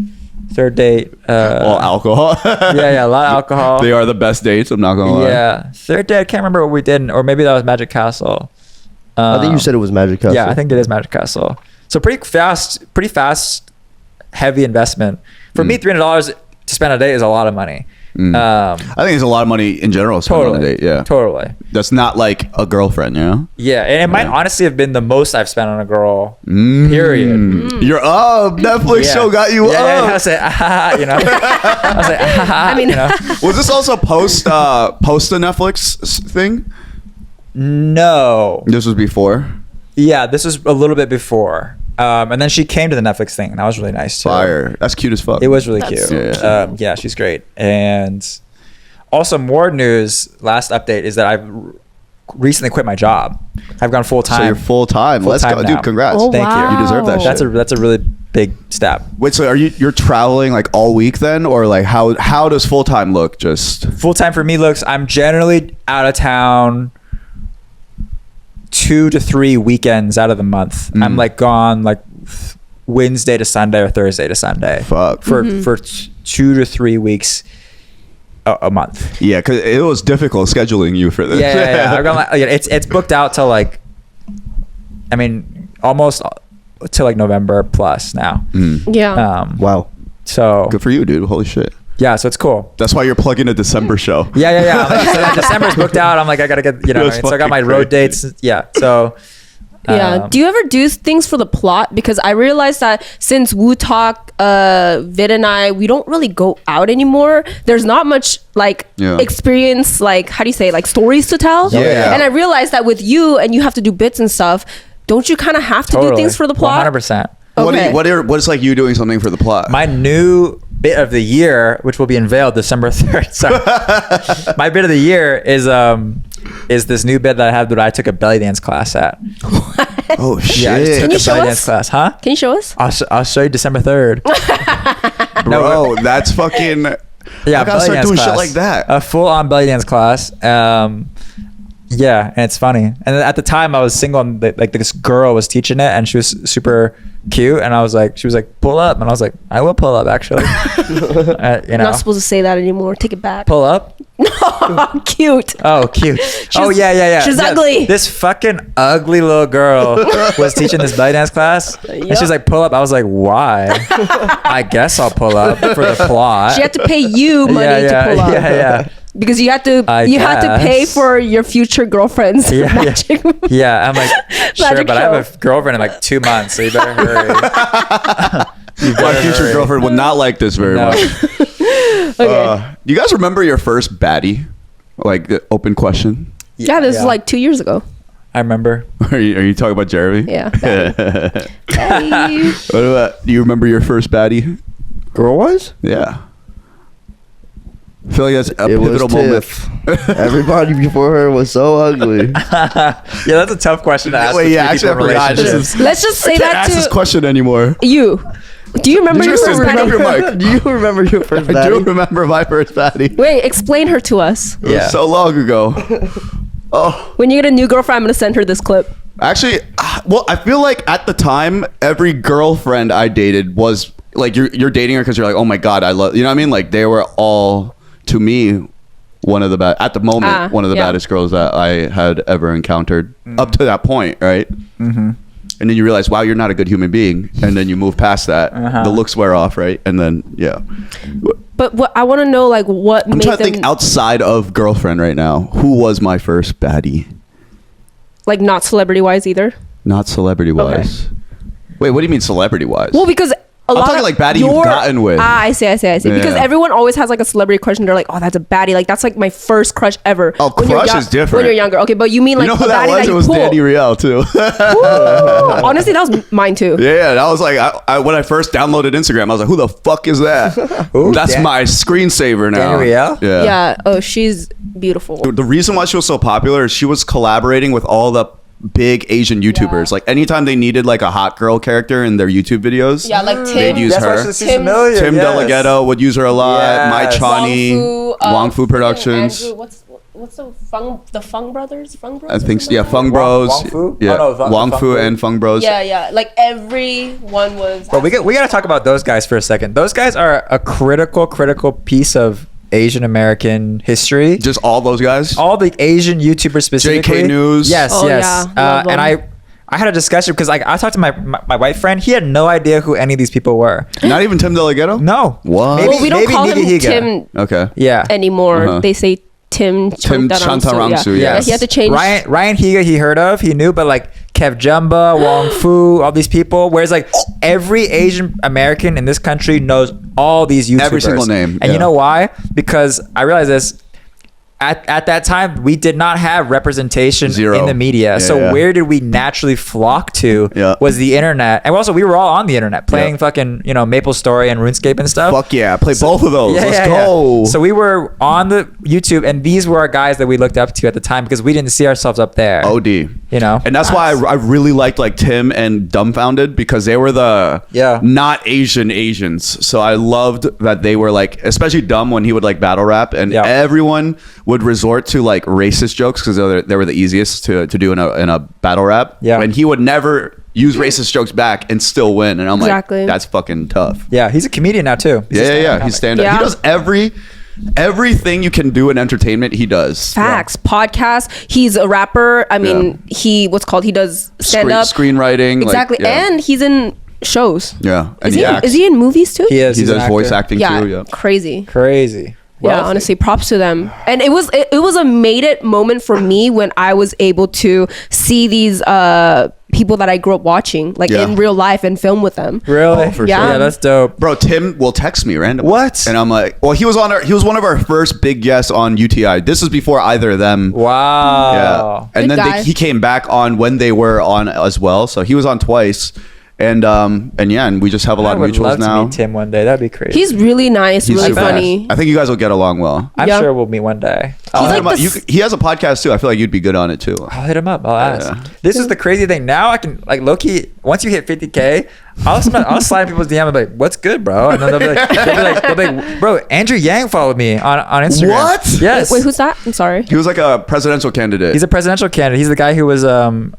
Third date, All alcohol. yeah, a lot of alcohol. They are the best dates. I'm not gonna lie. Yeah. Third date, I can't remember what we did, or maybe that was Magic Castle. I think you said it was Magic Castle. Yeah, I think it is Magic Castle. So pretty fast, heavy investment. For me, $300 to spend a day is a lot of money. I think it's a lot of money in general. To spend on a Totally. date. Yeah. Totally. That's not like a girlfriend, you know? Yeah, and it might honestly have been the most I've spent on a girl. Period. You're up. Netflix Yeah. show got you Yeah, up. I was like, you know. I was like, I mean, you know. Was this also post the Netflix thing? No. This was before. Yeah, this was a little bit before. And then she came to the Netflix thing, and that was really nice too. Fire. That's cute as fuck. It was really That's cute. so Yeah, she's great. And also, more news. Last update is that I've recently quit my job. I've gone full So time. you're full time. Let's go, Full-time now. dude. Congrats. Oh, Thank you. wow. You deserve that shit. That's a really big step. Wait, so you're traveling like all week then, or like how does full time look? Just Full time for me looks. I'm generally out of town 2 to 3 weekends out of the month. I'm like gone like Wednesday to Sunday or Thursday to Sunday. fuck. For 2 to 3 weeks a month. Yeah, because it was difficult scheduling you for this. Yeah. I've gone, like, it's booked out till like, I mean, almost till like November plus now. yeah. Wow. So Good for you, dude. Holy shit. yeah, so it's cool. That's why you're plugging a December show. Yeah. I'm like, so that December's booked out. I'm like, I gotta get, That's so I got my fucking road crazy. dates. Yeah. So Yeah. Do you ever do things for the plot? Because I realized that since Woo Talk, Vid and I, we don't really go out anymore. There's not much like experience, like how do you say, like stories to tell. Yeah. And I realized that with you, and you have to do bits and stuff. Don't you kind of have to do things for the plot? 100%. Okay. What is like you doing something for the plot? My new bit of the year, which will be unveiled December 3rd. Sorry. My bit of the year is this new bit that I have that I took a belly dance class at. Oh shit! Yeah, I just Can took you a show belly us? dance class, huh? Can you show us? I'll show you December 3rd. Bro, that's fucking. Yeah, I gotta start doing shit like that. A full-on belly dance class. Yeah, and it's funny. And at the time, I was single, and like this girl was teaching it, and she was super cute. And she was like, pull up, and I was like, I will pull up, actually. You're not supposed to say that anymore. Take it back. Pull up. No, cute. Oh, cute. Yeah. She's ugly. This fucking ugly little girl was teaching this belly dance class, and she was like, "Pull up." I was like, "Why?" I guess I'll pull up for the plot. She had to pay you money to pull up. Yeah. Because you had to pay for your future girlfriend's magic. Yeah. I'm like, sure, Magic but I show. have a girlfriend in like 2 months, so you better hurry. My future girlfriend would not like this very No. much. You guys remember your first baddie? Like the open question. Yeah, this is like 2 years ago. I remember. Are you talking about Jeremy? Yeah. Baddie. What about? Do you remember your first baddie? Girl was? Yeah. I feel like that's a It was pivotal moment. Tiff. Everybody before her was so ugly. Yeah, that's a tough question to ask. Wait, with yeah, three actually, I people in forgot. relationships. Let's just say I can't that ask this to question anymore. you. Do you remember your Tristan, first bring up your baddie? mic. Do you remember your first I do baddie? remember my first baddie. Wait, explain her to us. It was so long ago. Oh, When you get a new girlfriend, I'm going to send her this clip. actually, well, I feel like at the time, every girlfriend I dated was like you're dating her because you're like, oh my god, I love. You know what I mean? Like they were all to me one of the at the moment one of the baddest girls that I had ever encountered up to that point, right? Mm-hmm. And then you realize, wow, you're not a good human being, and then you move past that. The looks wear off, right? And then But what I want to know, like, what I'm made trying to them think outside of girlfriend right now. Who was my first baddie? like not celebrity wise either. Not celebrity wise. Wait, what do you mean celebrity wise? Well, because a I'm lot talking of like baddie you've gotten with. I see. Because Yeah. everyone always has like a celebrity crush, and they're like, "Oh, that's a baddie." Like that's like my first crush ever. Oh, When you're crush is different. When you're younger, okay, but you mean like you know a who that baddie was? that It you was pull. Danny Riel too. Ooh, honestly, that was mine too. Yeah, that was like I when I first downloaded Instagram, I was like, "Who the fuck is that?" That's my screensaver now. Danny Riel? Yeah. Yeah. Oh, she's beautiful. The reason why she was so popular is she was collaborating with all the big Asian YouTubers. Like anytime they needed like a hot girl character in their YouTube videos, Yeah, like they'd Tim. use That's why her. she seems Tim- familiar. Tim yes. Delgado would use her a lot. Yes. Mai Chani, Wong Fu freaking Productions. Andrew, what's the Fung brothers? Fung Bros? I think or something yeah, like Fung that? Bros. Wong Fu? Yeah, Oh, no, Wong Fung Fu Fu. and Fung Bros. Yeah. Like everyone was. But we got to talk about those guys for a second. Those guys are a critical piece of Asian American history. Just all those guys. All the Asian YouTubers specifically. JK News. Yes, Oh, yes. yeah. Love And them. I had a discussion because like I talked to my white friend. He had no idea who any of these people were. Not even Tim Delgado. No. What? Maybe, Well, we don't maybe call him Nigahiga. Tim Okay. Yeah. anymore. Uh-huh. They say Tim Chantarangsu, Yeah, yes. he had to change. Ryan Higa he heard of, he knew, but like Kev Jumba, Wong Fu, all these people. Whereas like every Asian American in this country knows all these YouTubers. Every single name, And yeah. you know why? Because I realized this. At that time, we did not have representation Zero. in the media. Yeah, so yeah. where did we naturally flock to? Yeah. Was the internet, and also we were all on the internet playing fucking Maple Story and RuneScape and stuff. Fuck yeah, play both of those. Let's Yeah. go. So we were on the YouTube, and these were our guys that we looked up to at the time because we didn't see ourselves up there. OD. You know? And that's why I really liked like Tim and Dumbfounded because they were the not Asians. So I loved that they were like, especially Dumb when he would like battle rap, and everyone would resort to like racist jokes because they were the easiest to do in a battle rap. Yeah. And he would never use racist jokes back and still win. And I'm Exactly. like, that's fucking tough. Yeah, he's a comedian now too. He's a Yeah. stand-up He's comic. stand up. Yeah. He does everything you can do in entertainment. He does. Facts, podcast. He's a rapper. I mean, he does stand up, screenwriting. exactly, like, yeah. and he's in shows. Yeah. And Is he? acts. Is he in movies too? He is. He He's an does voice actor. acting Yeah, too. Yeah. crazy. Crazy. Yeah, Wealthy. honestly, props to them. And it was a made it moment for me when I was able to see these people that I grew up watching, like Yeah. in real life, and film with them. Really? Oh, for Yeah. sure. Yeah, that's dope. Bro, Tim will text me randomly. What? And I'm like, well, he was one of our first big guests on UTI. This was before either of them. Wow. Yeah. And Good then guy. he came back on when they were on as well. So he was on twice. And we just have a lot I of would love mutuals now. to meet Tim one day. That'd be crazy. He's really nice, He's really super funny. nice. I think you guys will get along well. I'm Yeah. sure we'll meet one day. I'll He's hit like him up. He has a podcast too. I feel like you'd be good on it too. I'll hit him up. I'll ask. Yeah. This is the crazy thing. Now I can like low-key, once you hit 50K, I'll slide in people's DM and be like, "What's good, bro?" And then they'll be like, "Bro, Andrew Yang followed me on Instagram." What? Yes. Wait, who's that? I'm sorry. He was like a presidential candidate. He's a presidential candidate. He's the guy who was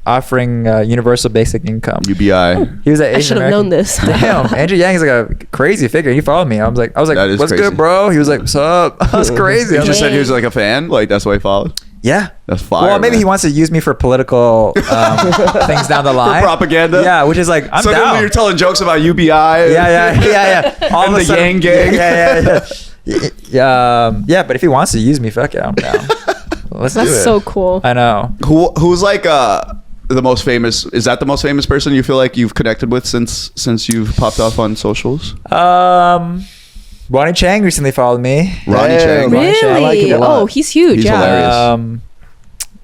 offering universal basic income. UBI. He was an I Asian should have known this. Damn, Andrew Yang is like a crazy figure. He followed me. I was like, That is "What's crazy. good, bro?" He was like, "What's up?" I was crazy. You I was just like, said he was like a fan. Like that's why he followed. yeah, That's fire. Well, maybe man. he wants to use me for political things down the line. propaganda? Yeah, which is like I'm So then down. you're telling jokes about UBI. Yeah. All And of a the sudden- Yang gang. Yeah. But if he wants to use me, fuck it, I'm down. Let's do That's it. so cool. I know. Who's like the most famous? Is that the most famous person you feel like you've connected with since you've popped off on socials? Ronnie Chang recently followed me. Ronnie Damn. Chang. Ronnie Chang. I like Really? him a lot. Oh, he's huge. He's yeah. hilarious.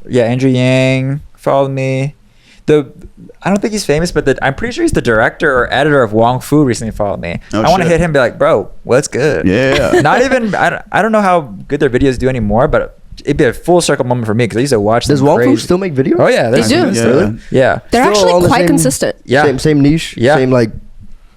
Yeah, Andrew Yang followed me. I don't think he's famous, but I'm pretty sure he's the director or editor of Wong Fu recently followed me. Oh, I want to shit. hit him and be like, "Bro, what's good?" Yeah. Not even, I don't know how good their videos do anymore, but it'd be a full circle moment for me because I used to watch them. Does Wong Fu crazy. still make videos? Oh yeah, They do. Yeah. Really? Yeah. They're Still all actually the quite same- consistent. Yeah. Same niche. Yeah. Same like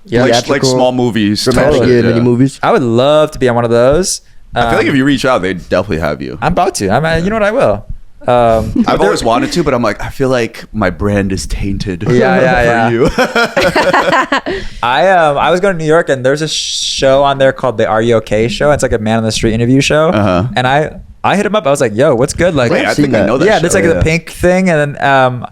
Yeah. like theatrical, small movies. type dramatic shit, mini movies. I would love to be on one of those. I feel like if you reach out, they'd definitely have you. I'm about to. You know what? I will. I've always wanted to, but I'm like, I feel like my brand is tainted. Yeah. For you. I was going to New York and there's a show on there called the Are You Okay show. It's like a man on the street interview show. Uh-huh. And I hit him up. I was like, "Yo, what's good?" Like, Wait, I seen think I that. know that. yeah, show. that's like the pink thing, and then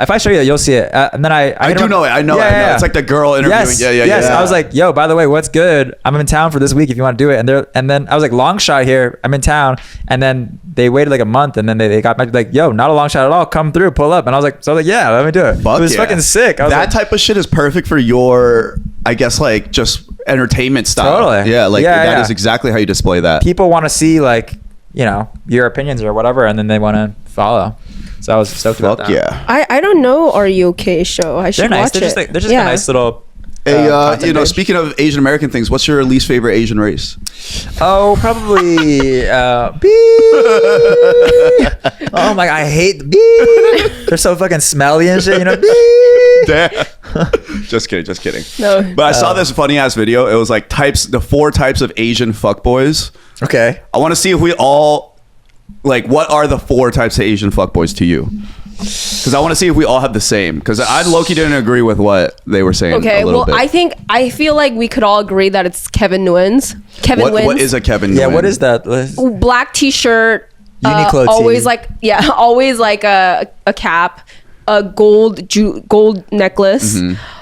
if I show you that, you'll see it. And then I I hit do him up- know it. I know. Yeah. It's like the girl interviewing. Yes, Yeah. yes. I was like, "Yo, by the way, what's good? I'm in town for this week if you want to do it." And then I was like, "Long shot here. I'm in town." And then they waited like a month, and then they got back like, "Yo, not a long shot at all. Come through, pull up." And I was like, "Yeah, let me do it." Fuck It was yeah. fucking sick. I was That like, type of shit is perfect for your, I guess, like just entertainment style. Totally. Yeah, like Yeah, that yeah. is exactly how you display that. people want to see like your opinions or whatever, and then they want to follow. So I was stoked about Fuck that. yeah. I don't know. Are you okay? Show. I should They're nice. watch They're just it. like, they're just Yeah. a nice little. Hey, content page. speaking of Asian American things, what's your least favorite Asian race? Oh, probably. Oh my! I hate the bee. They're so fucking smelly and shit. Damn. Just kidding. No. But I saw this funny ass video. It was like the 4 types of Asian fuckboys. Okay. I want to see if we all like what are the 4 types of Asian fuckboys to you? Because I want to see if we all have the same. Because I low-key didn't agree with what they were saying. Okay, a little well, bit. I feel like we could all agree that it's Kevin Nguyen's. Kevin Nguyen's. What is a Kevin? Yeah. Nguyen? What is that? Black t-shirt, Uniqlo always tee. like a cap, a gold necklace.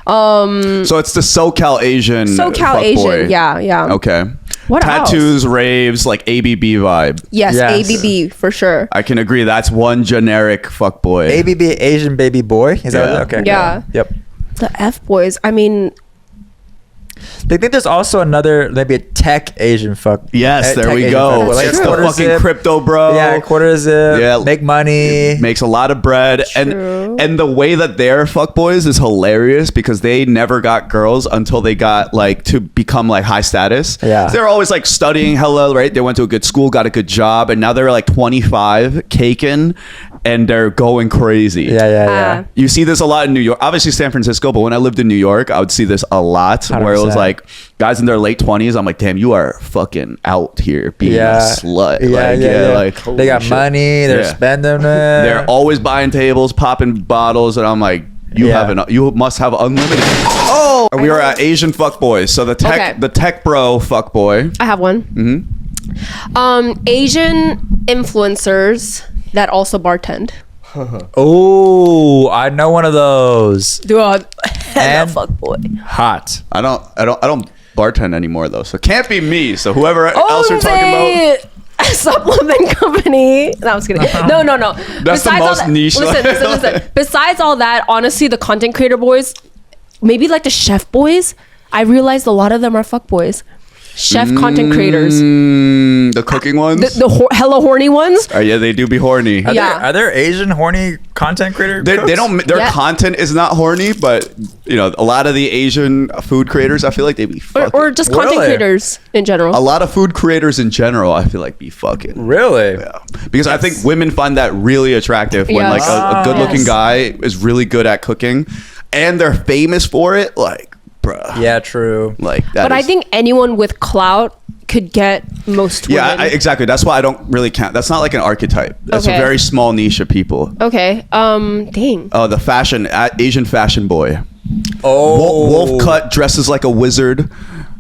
So it's the SoCal Asian. SoCal fuckboy. Asian, yeah. Okay. What Tattoos, raves, like ABB vibe. Yes, Yes. ABB for sure. I can agree. That's one generic fuckboy. ABB, Asian baby boy. Is that Yeah. okay? Yeah. Yep. The F boys. I mean, They think there's also another maybe a tech Asian fuck. Yes, there tech we Asian go. fuck boy. That's It's true. the quarter fucking zip. crypto bro. Yeah, quarter zip. Yeah. Make money. Makes a lot of bread. True. And the way that they're fuckboys is hilarious because they never got girls until they got like to become like high status. Yeah. They're always like studying hella, right? They went to a good school, got a good job, and now they're like 25, caking, and they're going crazy. Yeah. You see this a lot in New York, obviously San Francisco, but when I lived in New York, I would see this a lot where it was 100%. like guys in their late 20s. I'm like, damn, you are fucking out here being a slut. Like, they got holy shit. money. They're Yeah. spending it. They're always buying tables, popping bottles, and I'm like, you must have unlimited. Oh, we are at Asian fuckboys. So the tech bro fuckboy. I have one. Asian influencers that also bartend. Oh, I know one of those. Dude, And- fuck boy. Hot. I don't bartend anymore though, so it can't be me. So whoever else you're talking about. Supplement company. No, I was kidding. No. That's the all most that, niche. Listen. Besides all that, honestly, the content creator boys, maybe like the chef boys, I realized a lot of them are fuck boys. Chef content creators. The cooking ones. The hella horny ones. Yeah, they do be horny. Are there Asian horny content creators? They don't. Their content is not horny, but a lot of the Asian food creators, I feel like they be fucking. Or just content creators in general. A lot of food creators in general, I feel like be fucking. Really? Yeah. Because I think women find that really attractive when like a good-looking guy is really good at cooking, and they're famous for it. Like, bruh. Yeah, true. Like, but I think anyone with clout could get most women. Yeah, exactly. That's why I don't really count. That's not like an archetype. That's a very small niche of people. Okay. Dang. Oh, the Asian fashion boy. Oh. Wolf cut, dresses like a wizard.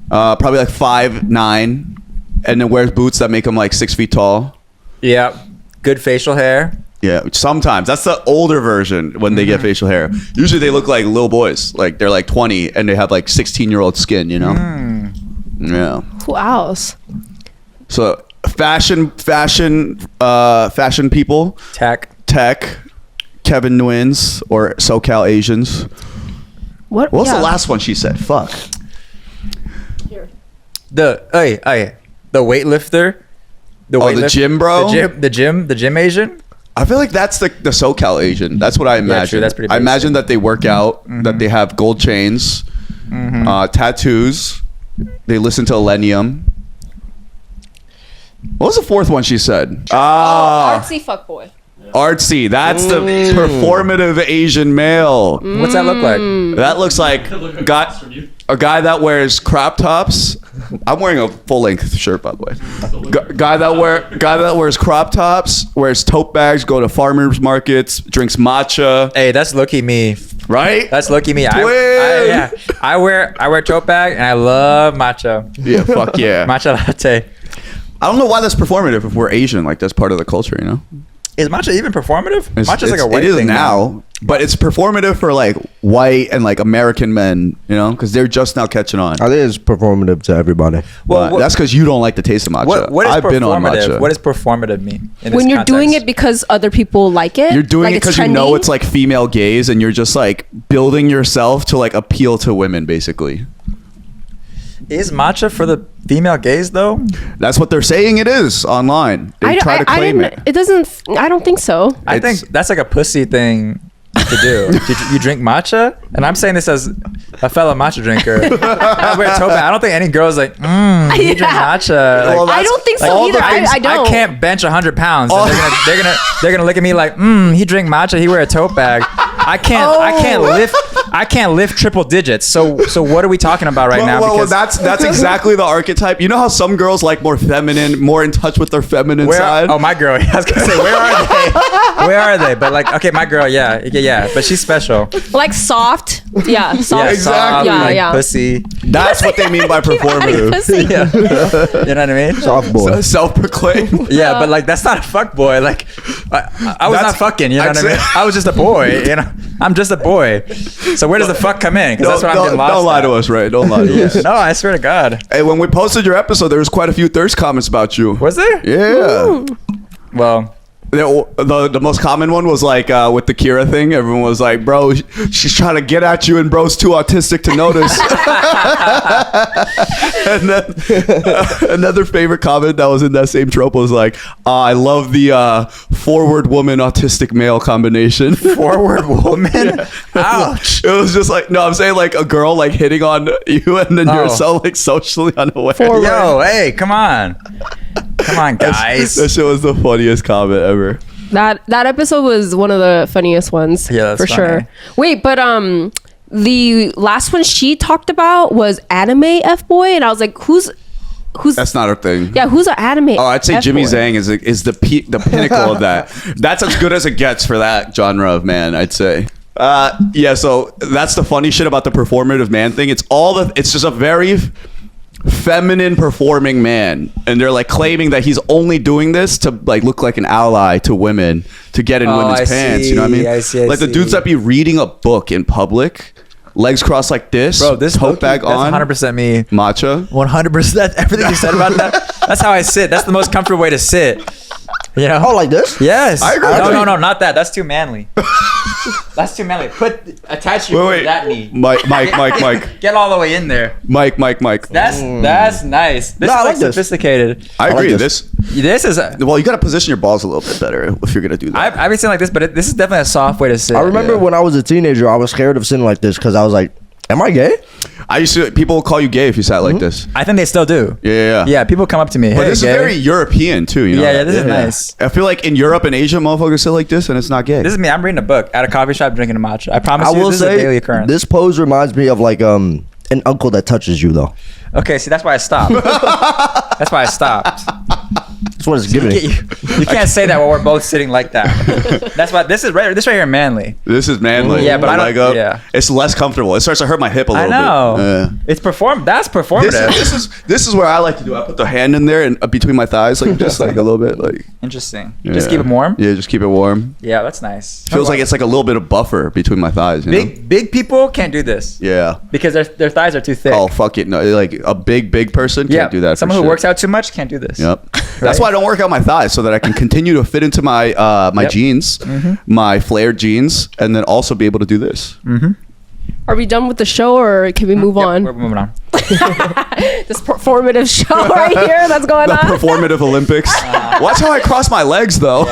Probably like 5'9", and then wears boots that make him like 6 feet tall. Yeah. Good facial hair. Yeah, sometimes. That's the older version when they get facial hair. Usually they look like little boys. Like they're like 20 and they have like 16-year-old skin, Yeah. Who else? So fashion people. Tech. Kevin Nguyen's or SoCal Asians. What was the last one she said? Fuck. Here. The weightlifter. The gym bro. The gym Asian. I feel like that's the SoCal Asian. That's what I imagine. Yeah, true. That's pretty basic. I imagine that they work out, that they have gold chains, tattoos. They listen to Illenium. What was the fourth one she said? Artsy fuckboy. Artsy. That's the performative Asian male. What's that look like? That looks like a guy that wears crop tops. I'm wearing a full-length shirt, by the way. Guy that wears crop tops, wears tote bags, go to farmers markets, drinks matcha. Hey, that's low-key me. Right? That's low-key me. I wear tote bag and I love matcha. Yeah, fuck yeah. Matcha latte. I don't know why that's performative if we're Asian. Like, that's part of the culture, Is matcha even performative? Matcha's like a white thing. It is thing now, but it's performative for like white and like American men, because they're just now catching on. I think it's performative to everybody. Well, that's because you don't like the taste of matcha. What is I've been on matcha. What does performative mean? When you're doing it because other people like it? You're doing it because you know it's like female gaze and you're just like building yourself to like appeal to women, basically. Is matcha for the female gaze though? That's what they're saying it is online. They try to claim it. It doesn't. I don't think so. I think that's like a pussy thing to do. You drink matcha, and I'm saying this as a fellow matcha drinker. I wear tote bag. I don't think any girl's like, you drink matcha. Like, I don't think so either. I don't. I can't bench 100 pounds. And they're gonna look at me like, he drink matcha. He wear a tote bag. I can't lift triple digits. So what are we talking about right now? Well, that's exactly the archetype. You know how some girls like more feminine, more in touch with their feminine side? Oh, my girl. I was gonna say, where are they? Where are they? But like, okay, my girl, yeah. But she's special. Like soft. Yeah, soft. Yeah, exactly. Yeah. Pussy. That's what they mean by performative. Yeah. You know what I mean? Soft boy. Self-proclaimed. Yeah, but like that's not a fuck boy. Like I was not fucking. You know what I mean? I was just a boy. I'm just a boy. So where does the fuck come in? Because that's what I'm getting lost. Don't lie to us, Ray. Don't lie to us. No, I swear to God. Hey, when we posted your episode, there was quite a few thirst comments about you. Was there? Yeah. Ooh. Well, the most common one was like with the Kira thing. Everyone was like, bro, she's trying to get at you and bro's too autistic to notice. And then another favorite comment that was in that same trope was like, I love the forward woman autistic male combination. Forward woman? Yeah. Ouch. It was just like, no, I'm saying like a girl like hitting on you and then you're so like socially unaware. Yo, hey, come on. Come on, guys. That shit was the funniest comment ever. That episode was one of the funniest ones. Yeah, that's for funny. sure. Wait, but the last one she talked about was anime F boy, and I was like, who's That's not her thing. Yeah, who's an anime? Oh, I'd say Jimmy F-boy? Zhang is the pinnacle of that. That's as good as it gets for that genre of man, I'd say. Yeah, so that's the funny shit about the performative man thing. It's just a very feminine performing man, and they're like claiming that he's only doing this to like look like an ally to women, to get in women's pants. You know what I mean? I see. The dudes that be reading a book in public, legs crossed like this, bro. This tote bag on, 100% me. Matcha, 100%. Everything you said about that. That's how I sit. That's the most comfortable way to sit. You know? Oh, like this? Yes. I agree. No, not that. That's too manly. That's too manly. Attach your Wait. to that knee. Mike. Get all the way in there. Mike. That's nice. This No, I is like this. sophisticated. I agree. like this. This is. Well, you got to position your balls a little bit better if you're gonna do that. I've been sitting like this, but this is definitely a soft way to sit. I remember when I was a teenager, I was scared of sitting like this because I was like, "Am I gay?" I used to. People will call you gay if you sat like this. I think they still do. Yeah. Yeah, people come up to me. But Hey, this gay. is very European too. You know. Yeah, this is nice. I feel like in Europe and Asia, motherfuckers sit like this, and it's not gay. This is me. I'm reading a book at a coffee shop drinking a matcha. I promise I you, will this is a daily say occurrence. this pose reminds me of like an uncle that touches you though. Okay, see, that's why I stopped. That's why I stopped. That's what it's giving. You can't say that while we're both sitting like that. That's why this right here manly. This is manly. Yeah, but I don't- Leg up. yeah. It's less comfortable. It starts to hurt my hip a I little know. bit. It's that's performative. This is where I like to do. I put the hand in there and between my thighs, like just like a little bit, like. Interesting. Yeah. Just keep it warm. Yeah, just keep it warm. Yeah, that's nice. Feels like it's like a little bit of buffer between my thighs. You know? Big people can't do this Yeah. because their thighs are too thick. Oh fuck it! No, like a big person can't do that. Someone who works out too much can't do this. Yep. That's why I don't work out my thighs so that I can continue to fit into my my Yep. jeans, my flared jeans, and then also be able to do this. Are we done with the show, or can we move Yep, on? we're moving on. This performative show right here that's going The on. performative Olympics. Watch how I cross my legs, though.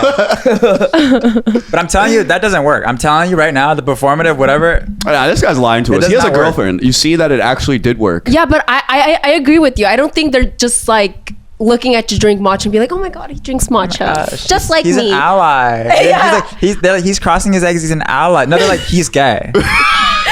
But I'm telling you, that doesn't work. I'm telling you right now, the performative, whatever. Yeah, this guy's lying to It us. does He has a not work. girlfriend. You see that it actually did work. Yeah, but I agree with you. I don't think they're just like looking at you drink matcha and be like, oh my god, he drinks matcha, just like He's me. an ally. Yeah. He's crossing his legs. He's an ally. No, they're like, he's gay.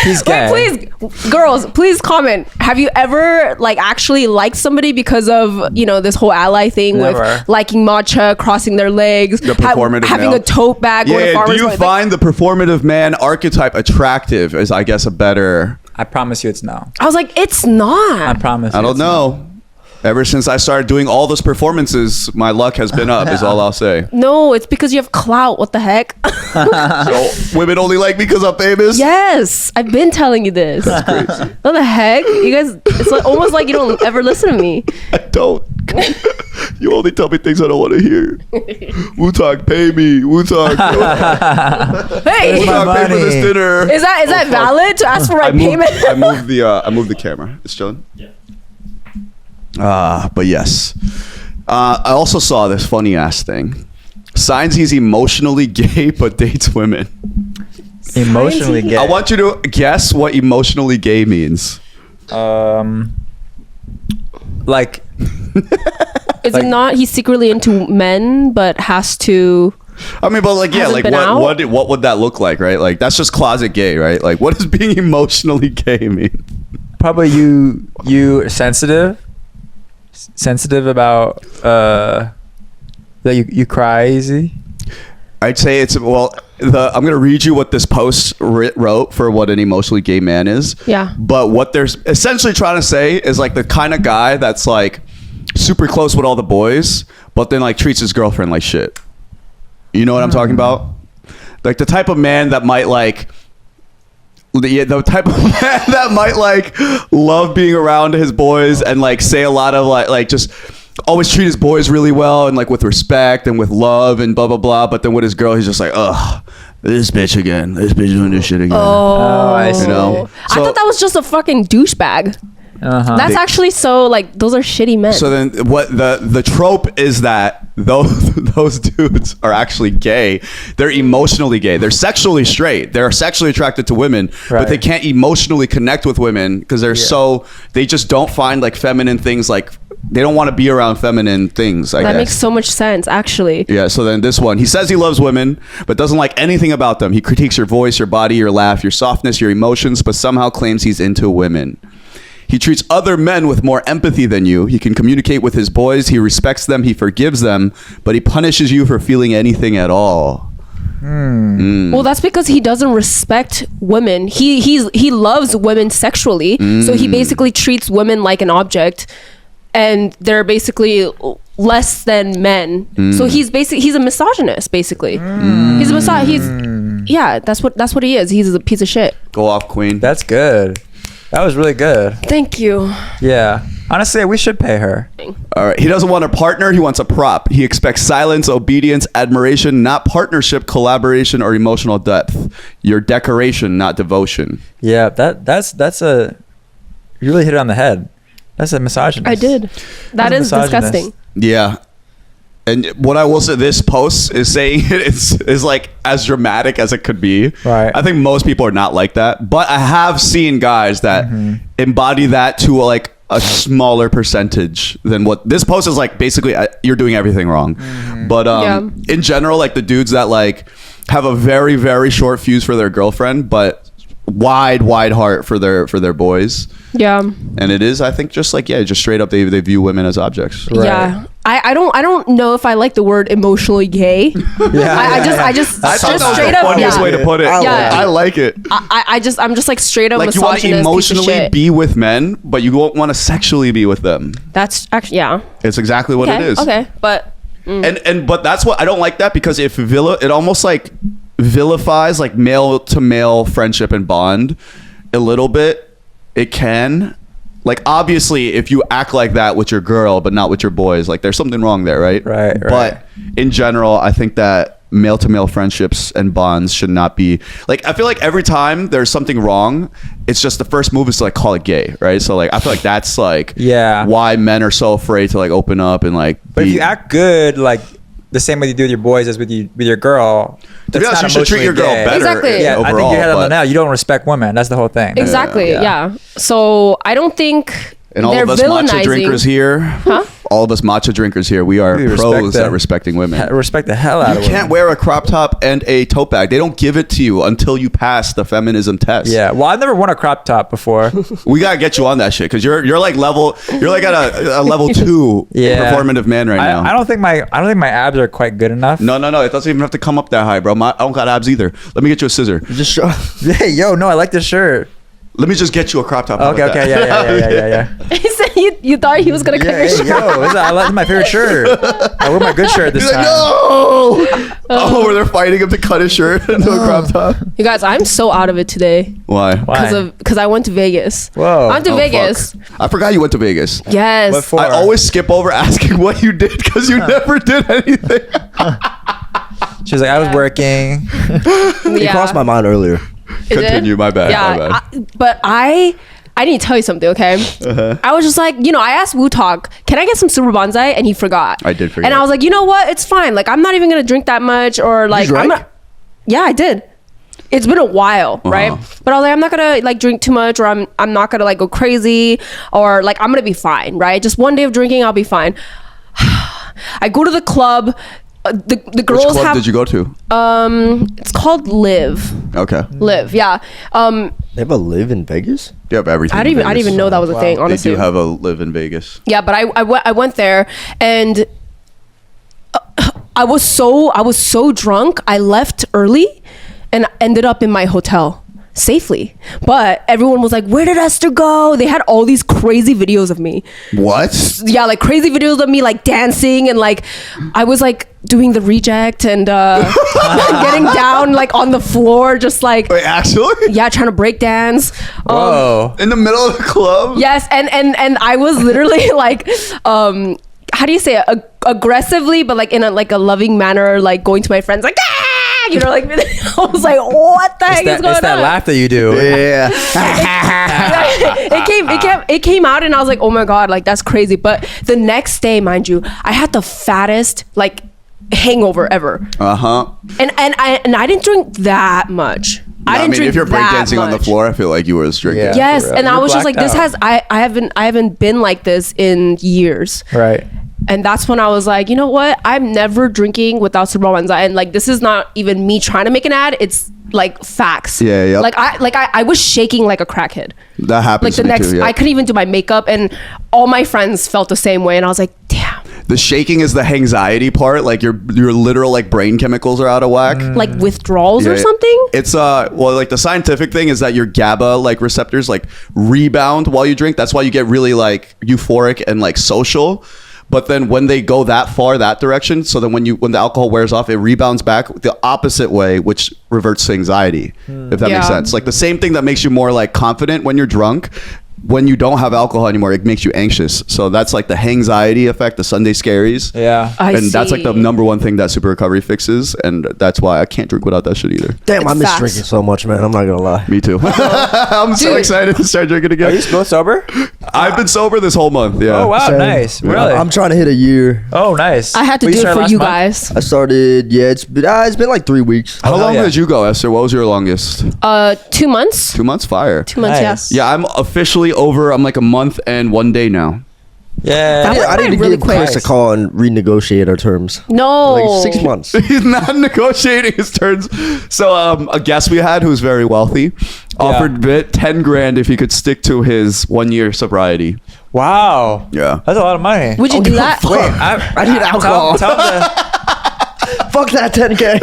He's gay. Wait, please, girls, please comment. Have you ever like actually liked somebody because of this whole ally thing Never. with liking matcha, crossing their legs, The performative having male. a tote bag? going to Yeah, do farmers you market? find the performative man archetype attractive? Is I guess a better. I promise you, it's no. I was like, it's not. I promise. I you don't it's know. Ever since I started doing all those performances, my luck has been up. Is all I'll say. No, it's because you have clout. What the heck? So women only like me because I'm famous. Yes, I've been telling you this. Crazy. What the heck? You guys, it's like almost like you don't ever listen to me. I don't. You only tell me things I don't want to hear. Wu-Tang, pay me. Wu-Tang. Hey, Wu-Tang, pay for this money. dinner. is that fuck. valid to ask for my payment? I moved the camera. It's chilling. Yeah. But yes. I also saw this funny ass thing. Signs he's emotionally gay but dates women. Emotionally gay. I want you to guess what emotionally gay means. Like, Is it not he's secretly into men but has to? I mean, but like, yeah, Hasn't like been out? what would that look like, right? Like, that's just closet gay, right? Like, what does being emotionally gay mean? probably you sensitive about that you cry easy. I'd say it's I'm gonna read you what this post wrote for what an emotionally gay man is. Yeah. But what they're essentially trying to say is like the kind of guy that's like super close with all the boys, but then like treats his girlfriend like shit. You know what I'm talking about? Like the type of man that might like. Yeah, the type of man that might like love being around his boys and like say a lot of like just always treat his boys really well and like with respect and with love and blah blah blah. But then with his girl, he's just like, ugh, this bitch again. This bitch doing this shit again. Oh, I see. You know? I thought that was just a fucking douchebag. Uh-huh. That's actually so like those are shitty men. So then what the trope is that those dudes are actually gay. They're emotionally gay. They're sexually straight. They're sexually attracted to women, Right. but they can't emotionally connect with women because they just don't find like feminine things. Like they don't want to be around feminine things. I that guess. makes so much sense, actually. Yeah, so then this one, he says he loves women, but doesn't like anything about them. He critiques your voice, your body, your laugh, your softness, your emotions, but somehow claims he's into women. He treats other men with more empathy than you. He can communicate with his boys. He respects them. He forgives them, but he punishes you for feeling anything at all. Well, that's because he doesn't respect women. He loves women sexually, so he basically treats women like an object, and they're basically less than men. So he's a misogynist. Basically, he's a that's what he is. He's a piece of shit. Go off, queen. That's good. That was really good. Thank you. Yeah. Honestly, we should pay her. All right. He doesn't want a partner. He wants a prop. He expects silence, obedience, admiration, not partnership, collaboration, or emotional depth. Your decoration, not devotion. Yeah, that's a. You really hit it on the head. That's a misogynist. I did. That is disgusting. Yeah. And what I will say, this post is saying is like as dramatic as it could be. Right. I think most people are not like that, but I have seen guys that embody that to like a smaller percentage than what this post is like. Basically, you're doing everything wrong. But in general, like the dudes that like have a very, very short fuse for their girlfriend, but wide heart for their boys. Yeah. And it is, I think, just like, yeah, just straight up they view women as objects. Right. Yeah. I don't know if I like the word emotionally gay. I just I thought that was straight the up funniest way to put it. Yeah. I like it. I'm just like straight up Like you want to misogynist piece of emotionally shit. be with men, but you won't want to sexually be with them. That's actually, yeah. It's exactly what it is. Okay, but But that's what I don't like that, because it almost like vilifies like male to male friendship and bond a little bit. It can. Like, obviously, if you act like that with your girl, but not with your boys, like, there's something wrong there, right? Right. But in general, I think that male-to-male friendships and bonds should not be... Like, I feel like every time there's something wrong, it's just the first move is to, like, call it gay, right? So, like, I feel like that's, like, why men are so afraid to, like, open up and, like... But if you act good, like... the same way you do with your boys as with your girl. To be honest, you should treat your girl better. Exactly. Yeah, overall, I think you hit on the nail. You don't respect women. That's the whole thing. Exactly. Yeah. So I don't think and all they're of us matcha drinkers here, all of us matcha drinkers here, we are pros at respecting women. Respect the hell out of women. You can't wear a crop top and a tote bag. They don't give it to you until you pass the feminism test. Yeah. Well, I've never worn a crop top before. We gotta get you on that shit, because you're like at a level 2 performative man right now. I don't think my abs are quite good enough. No. It doesn't even have to come up that high, bro. I don't got abs either. Let me get you a scissor. Just show. Hey, yo, no, I like this shirt. Let me just get you a crop top. Okay, yeah. He said you thought he was gonna cut your shirt. Yo, this is my favorite shirt. I wear my good shirt this He's time. like, no! Where they're fighting him to cut his shirt into a crop top. You guys, I'm so out of it today. Why? Because I went to Vegas. Whoa. I went to Vegas. Fuck. I forgot you went to Vegas. Yes. What for? I always skip over asking what you did, because you never did anything. She was like, I was working. It crossed my mind earlier. Continue. My bad. Yeah. But I need to tell you something, okay? I was just like, I asked Wu Talk, can I get some super bonsai? And he forgot. I did forget. And I was like, you know what? It's fine. Like, I'm not even going to drink that much, or like, yeah, I did. It's been a while, right? But I was like, I'm not gonna like drink too much, or I'm not gonna like go crazy, or like I'm gonna be fine, right? Just one day of drinking, I'll be fine. I go to the club. The girls Which club have. did you go to? It's called Live. Okay. Live, yeah. They have a Live in Vegas? You have everything. I didn't even know that was a thing. Honestly, They do have a Live in Vegas. Yeah, but I went there, and I was so drunk. I left early, and ended up in my hotel safely. But everyone was like, "Where did Esther go?" They had all these crazy videos of me. What? Yeah, like crazy videos of me like dancing, and like I was like doing the reject and getting down like on the floor, just like Wait, actually? yeah, trying to break dance. Whoa. In the middle of the club? Yes, and I was literally like, how do you say it? Aggressively, but like in a loving manner, like going to my friends, like, ah! Like I was like, what the heck is going on? It's that laugh that you do. Yeah. it came out, and I was like, oh my god, like that's crazy. But the next day, mind you, I had the fattest like hangover ever. And I didn't drink that much. I didn't drink if you're that breakdancing on the much. floor, I feel like you were drinking. Yeah. Yes, for real. and I You're was just like, blacked this out. has I haven't been like this in years. Right. And that's when I was like, you know what? I'm never drinking without super bonsai. And like, this is not even me trying to make an ad. It's like facts. Yeah, yeah. Like I was shaking like a crackhead. That happens Like the to me next, too, yeah. I couldn't even do my makeup, and all my friends felt the same way. And I was like, damn. The shaking is the anxiety part. Like your literal like brain chemicals are out of whack. Like withdrawals or Yeah. something. It's well, like the scientific thing is that your GABA like receptors like rebound while you drink. That's why you get really like euphoric and like social. But then when they go that far that direction, so then when the alcohol wears off, it rebounds back the opposite way, which reverts to anxiety. If that makes Yeah. sense. Like the same thing that makes you more like confident when you're drunk when you don't have alcohol anymore, it makes you anxious. So that's like the anxiety effect, the Sunday scaries. Yeah. That's like the number one thing that Super Recovery fixes, and that's why I can't drink without that shit either. Damn, I It's miss facts. drinking so much, man. I'm not gonna lie. Me too. I'm so Dude. excited to start drinking again. Are you still sober? I've been sober this whole month. Yeah. Oh wow, Same. nice. Really? I'm trying to hit a year. Oh nice. I had to Well, do it started for last you month? guys. I started. Yeah, it's been like 3 weeks. How Oh, long yeah. did you go, Esther? What was your longest? 2 months. 2 months. Fire. 2 months. Nice. Yeah. Yeah, I'm officially over. I'm like a month and 1 day now. Yeah. That I went need to really give quick. Chris a call and renegotiate our terms. No. Like 6 months. He's not negotiating his turns. So a guest we had who's very wealthy offered Viet 10 grand if he could stick to his 1 year sobriety. Wow. Yeah. That's a lot of money. Would you do that? Fuck. Wait, I need alcohol. Tell him Fuck that 10K.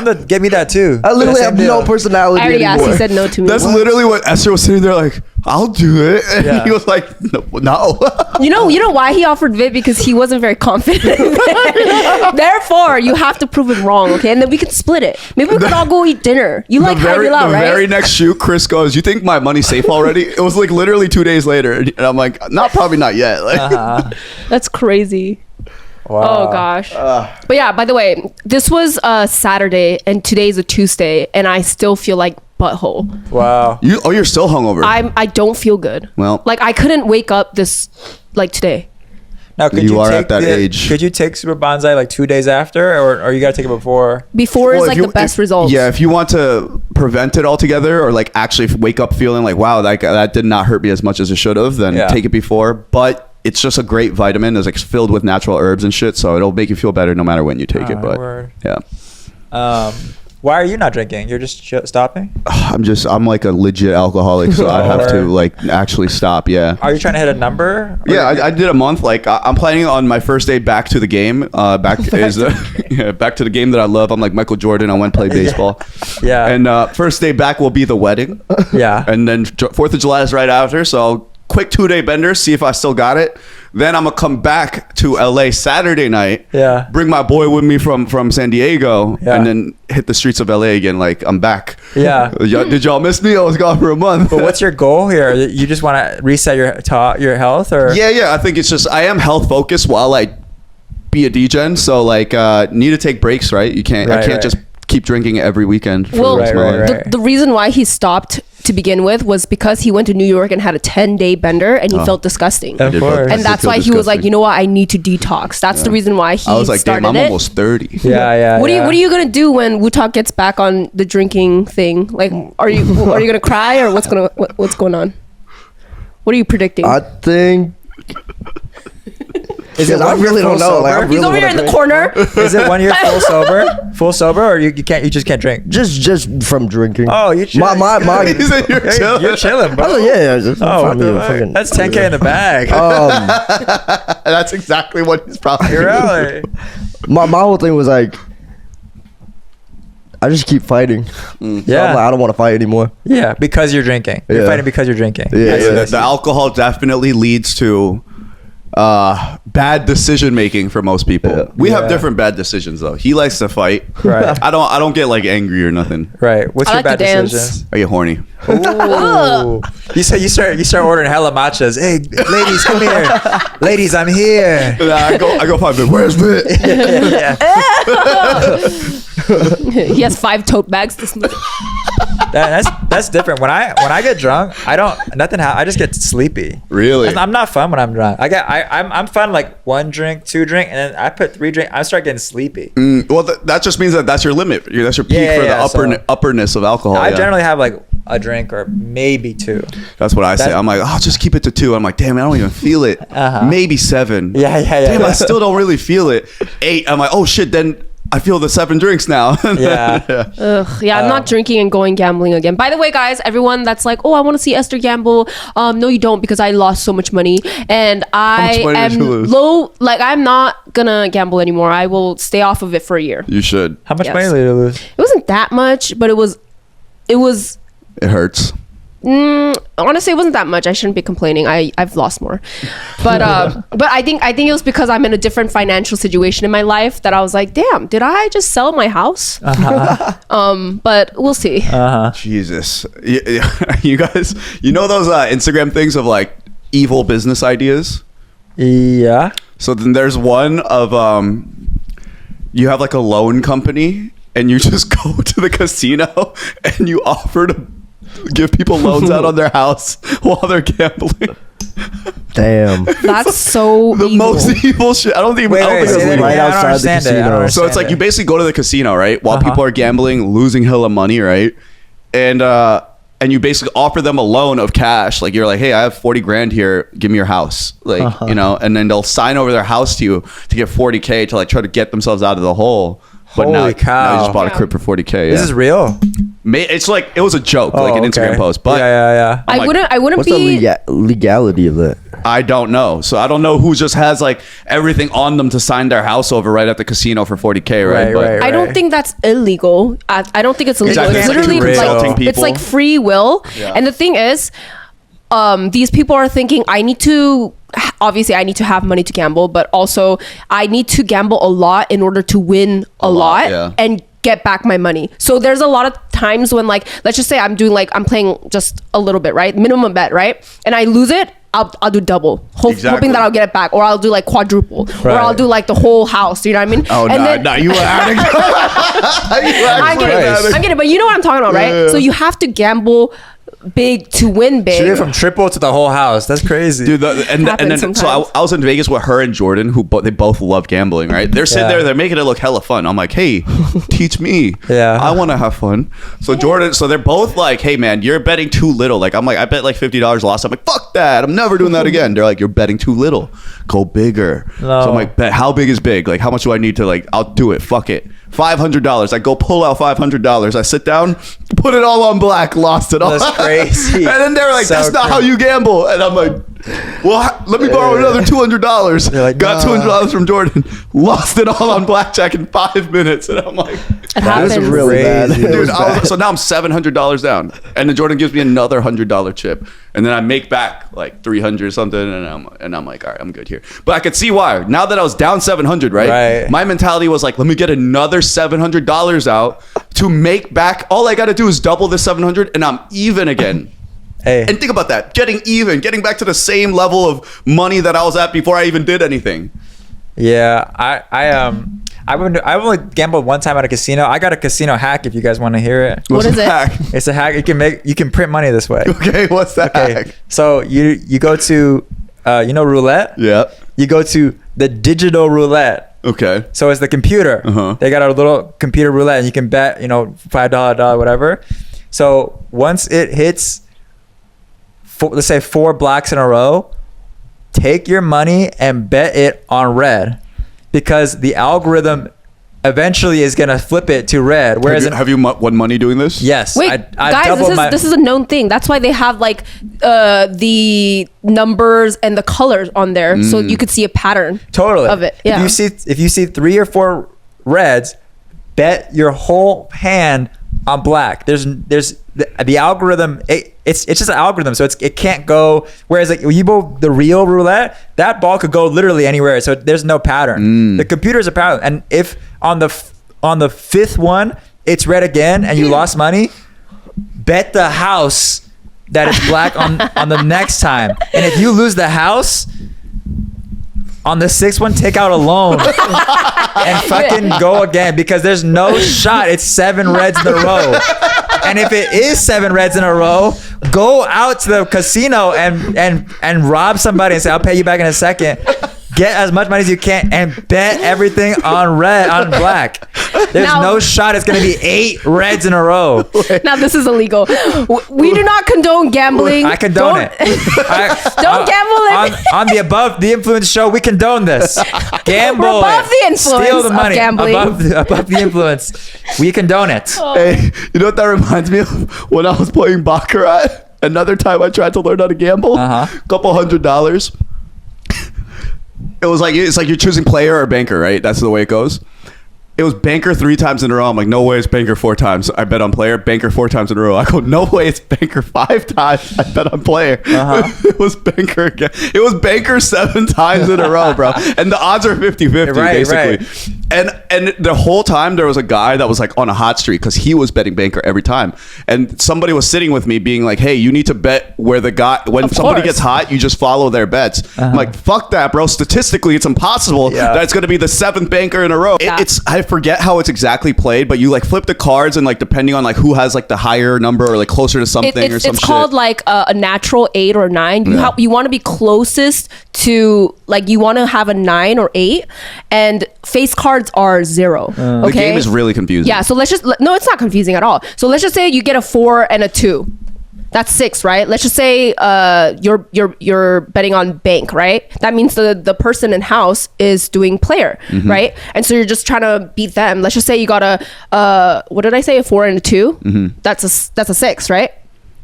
to get me that too. I literally That have same no deal. personality I already asked. anymore. He said no to me. That's literally what Esther was sitting there like, I'll do it. And Yeah. he was like, no. You know why he offered Viet? Because he wasn't very confident. Therefore, you have to prove it wrong, okay? And then we could split it. Maybe we could all go eat dinner. You like Hai Di Lao, the right? very next shoot, Chris goes, you think my money's safe already? It was like literally 2 days later. And I'm like, probably not yet. Like, That's crazy. Wow. Oh gosh. But yeah, by the way, this was Saturday and today's a Tuesday, and I still feel like butthole. Wow. you're still hungover. I don't feel good. Well. like I couldn't wake up this like today. Now, could You you are take at that age. Could you take Super Bonsai like 2 days after, or you got to take it before? Before is Well, like if the best results. Yeah, if you want to prevent it altogether, or like actually wake up feeling like, wow, that did not hurt me as much as it should have, then Yeah. take it before. But it's just a great vitamin. It's like filled with natural herbs and shit, so it'll make you feel better no matter when you take it. Oh, But word. yeah, Why are you not drinking? You're just stopping? I'm like a legit alcoholic, so I have to like actually stop. Yeah. Are you trying to hit a number? Or- Yeah, I did a month. Like I'm planning on my first day back to the game. Back to the game that I love. I'm like Michael Jordan. I went and play baseball. Yeah. And first day back will be the wedding. Yeah. And then 4th of July is right after. So quick 2 day bender. See if I still got it. Then I'm gonna come back to LA Saturday night. Yeah. Bring my boy with me from San Diego. Yeah. And then hit the streets of LA again. Like I'm back. Yeah. Did y'all miss me? I was gone for a month. But what's your goal here? You just want to reset your health, or Yeah. I think it's just I am health focused while I be a DGen. So like need to take breaks, right? I can't just keep drinking every weekend for the Well, rest of my life. right. The reason why he stopped to begin with was because he went to New York and had a 10-day bender and he felt disgusting. Of course. And that's Feel why he was like, disgusting. you know what, I need to detox. That's the reason why he I was like, started damn, I'm it. almost 30. yeah. What are you gonna do when Wutalk gets back on the drinking thing? Like, are you gonna cry or what's going on? What are you predicting? I think. Is it I one year really don't full know. Like, sober? I He's really over here wanna in the drink. corner. Is it 1 year full sober, or you just can't drink? Just from drinking. Oh, you chill. my. He said you're chilling. You're chilling, I bro. was like, yeah. Just Oh, find what me the a fuck? fucking- That's 10K in the bag. That's exactly what he's probably Really? my whole thing was like, I just keep fighting. So I'm like, Yeah. I don't want to fight anymore. Yeah, because you're drinking. You're Yeah. fighting because you're drinking. Yeah, I see, yeah. I see. The alcohol definitely leads to bad decision making for most people. Yeah. We have Yeah. different bad decisions though. He likes to fight. Right. I don't get like angry or nothing. Right. What's I your like to bad dance. decisions? I get horny. Ooh. You start ordering hella matchas. Hey, ladies, come here. Ladies, I'm here. I go find it. Where's Viet? He has 5 tote bags to sneak. That's different. When I get drunk, I just get sleepy. Really? I'm not fun when I'm drunk. I'm fun like 1 drink, 2 drink, and then I put 3 drink. I start getting sleepy. Well, that just means that's your limit. That's your peak Yeah, for yeah, the upperness of alcohol. I yeah. generally have like a drink or maybe 2. That's what I say. I'm like, oh, just keep it to 2. I'm like, damn, I don't even feel it. Maybe 7. Yeah. Damn, I still don't really feel it. 8. I'm like, oh shit. Then I feel the 7 drinks now. Yeah. Ugh, yeah, I'm not drinking and going gambling again. By the way, guys, everyone that's like, oh, I want to see Esther gamble. No, you don't, because I lost so much money and I much money did am you lose? low. Like, I'm not gonna gamble anymore. I will stay off of it for a year. You should. How much Yes. money did you lose? It wasn't that much, but it was. It hurts. Honestly, it wasn't that much. I shouldn't be complaining. I've lost more, but I think it was because I'm in a different financial situation in my life that I was like, damn, did I just sell my house? But we'll see. Jesus, you guys, you know those Instagram things of like evil business ideas? Yeah. So then there's one of you have like a loan company and you just go to the casino and you offer to give people loans out on their house while they're gambling. Damn. That's so The evil. most evil shit. I don't think Wait, it's say that legal. right again. I don't outside the understand it. I don't casino. So understand it's like it. you basically go to the casino, right? While people are gambling, losing hella money, right? And you basically offer them a loan of cash. Like you're like, hey, I have 40 grand here. Give me your house. Like, you know, and then they'll sign over their house to you to get 40K to like try to get themselves out of the hole. But now Holy cow. you just bought a crib for 40K. This yeah. is real. It's like, it was a joke, like an okay. Instagram post. But yeah. I wouldn't What's be. the legality of it? I don't know. So I don't know who just has like everything on them to sign their house over right at the casino for 40K, right? Right. I don't think that's illegal. I don't think it's illegal. Exactly. It's It's like literally insulting like it's people. like free will. Yeah. And the thing is, these people are thinking, I need to have money to gamble, but also I need to gamble a lot in order to win a lot yeah. and get back my money. So there's a lot of times when, like, let's just say I'm playing just a little bit, right? Minimum bet, right? And I lose it, I'll do double, Exactly. hoping that I'll get it back, or I'll do like quadruple, or I'll do like the whole house. You know what I mean? Oh, And no, you were adding. I'm kidding, but you know what I'm talking about, right? Yeah. So you have to gamble big to win big. She did from triple to the whole house. That's crazy. Dude, and then sometimes. so I was in Vegas with her and Jordan, who they both love gambling, right? They're sitting there, they're making it look hella fun. I'm like, hey, teach me. Yeah. I want to have fun. So Jordan, so they're both like, hey man, you're betting too little. Like I'm like, I bet like $50 lost. I'm like, fuck that. I'm never doing that again. They're like, you're betting too little. Go bigger. No. So I'm like, bet how big is big? Like how much do I need to like? I'll do it. Fuck it. $500. I go pull out $500. I sit down, put it all on black, lost it all. That's crazy. And then they're like, So that's not how crazy. you gamble. And I'm like, well, let me borrow another $200. You're like, Got nah. $200 from Jordan. Lost it all on blackjack in 5 minutes. And I'm like, It happens. That's really bad. Crazy. dude, so now I'm $700 down. And then Jordan gives me another $100 chip. And then I make back like 300 something. And I'm like, all right, I'm good here. But I could see why. Now that I was down 700, right? My mentality was like, let me get another $700 out to make back. All I got to do is double this 700 and I'm even again. Hey. And think about that. Getting even, getting back to the same level of money that I was at before I even did anything. Yeah, I've only gambled one time at a casino. I got a casino hack if you guys want to hear it. What is the it? hack? It's a hack. You can print money this way. Okay, what's that hack? So you go to roulette. Yeah. You go to the digital roulette. Okay. So it's the computer. They got a little computer roulette, and you can bet, $5, whatever. So once it hits, let's say 4 blacks in a row, take your money and bet it on red, because the algorithm eventually is gonna flip it to red. Whereas have you won money doing this? yes, Wait, I guys, doubled this is a known thing. That's why they have like the numbers and the colors on there, so you could see a pattern. totally of it, yeah. If you see 3 or 4 reds, bet your whole hand on black. There's the algorithm. It's just an algorithm, so it can't go. Whereas like you bowl the real roulette, that ball could go literally anywhere. So there's no pattern. The computer's a pattern, and if on the 5th one it's red again and you lost money, bet the house that it's black on the next time. And if you lose the house on the 6th one, take out a loan and fucking go again, because there's no shot it's 7 reds in a row. And if it is 7 reds in a row, go out to the casino and rob somebody and say, I'll pay you back in a second. Get as much money as you can and bet everything on black. There's Now- no shot it's going to be 8 reds in a row. Now this is illegal. We do not condone gambling. I condone it. Don't gamble on the Above the Influence show. We condone this. Gamble. We're above it. the influence Steal the of money. gambling. Above the influence. We condone it. Hey, you know what that reminds me of? When I was playing Baccarat, another time I tried to learn how to gamble. Couple $100. It's like you're choosing player or banker, right? That's the way it goes. it was banker 3 times in a row. I'm like, no way, it's banker 4 times. I bet on player. Banker 4 times in a row. I go, no way, it's banker 5 times. I bet on player. It was banker again. It was banker 7 times in a row, bro. And the odds are 50-50 basically. Right. And the whole time there was a guy that was like on a hot streak because he was betting banker every time. And somebody was sitting with me being like, hey, you need to bet where the guy, when somebody gets hot, you just follow their bets. I'm like, fuck that, bro. Statistically, it's impossible that it's going to be the 7th banker in a row. I forget how it's exactly played, but you like flip the cards and like depending on like who has like the higher number or like closer to something or some shit. It's called like a natural 8 or 9. You want to be closest to, like, you want to have a 9 or 8, and face cards are 0. Okay? The game is really confusing. Yeah, so let's just no, it's not confusing at all. So let's just say you get a 4 and a 2. That's 6, right? Let's just say you're betting on bank, right? That means the person in house is doing player, right? And so you're just trying to beat them. Let's just say you got a what did I say? A 4 and a 2. That's a 6, right?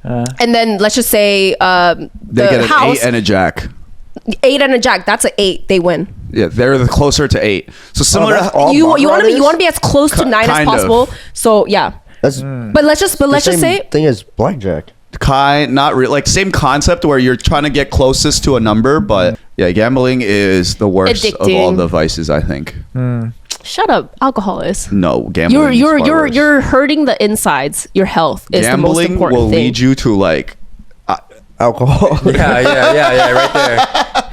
And then let's just say they get an house 8 and a jack. 8 and a jack. That's an 8. They win. Yeah, they're the closer to 8. So similar. You want to be as close to 9 as possible. So yeah. But let's just say thing is blackjack. Not really, like same concept where you're trying to get closest to a number, but yeah, gambling is the worst of all the vices, I think. Shut up. Alcohol is. No, gambling. You're hurting the insides. Your health is the most important thing. Gambling will lead you to like alcohol. Yeah, right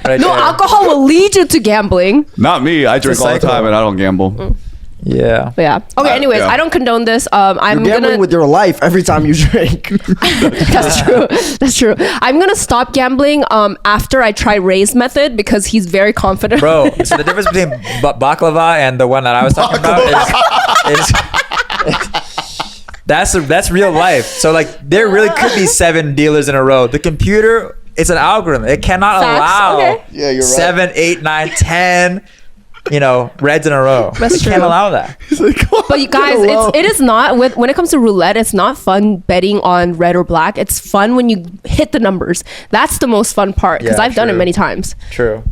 there. Alcohol will lead you to gambling. Not me. I drink all the time and I don't gamble. Yeah. But yeah. Okay. Anyways, I don't condone this. I'm gambling with your life every time you drink. That's true. That's true. I'm gonna stop gambling after I try Ray's method because he's very confident. Bro, so the difference between baklava and the one that I was talking about is that's real life. So like there really could be 7 dealers in a row. The computer, it's an algorithm. It cannot allow 7, 8, 9, 10. Reds in a row. That's true. Can't allow that. But you guys, it is not when it comes to roulette. It's not fun betting on red or black. It's fun when you hit the numbers. That's the most fun part because I've done it many times. True.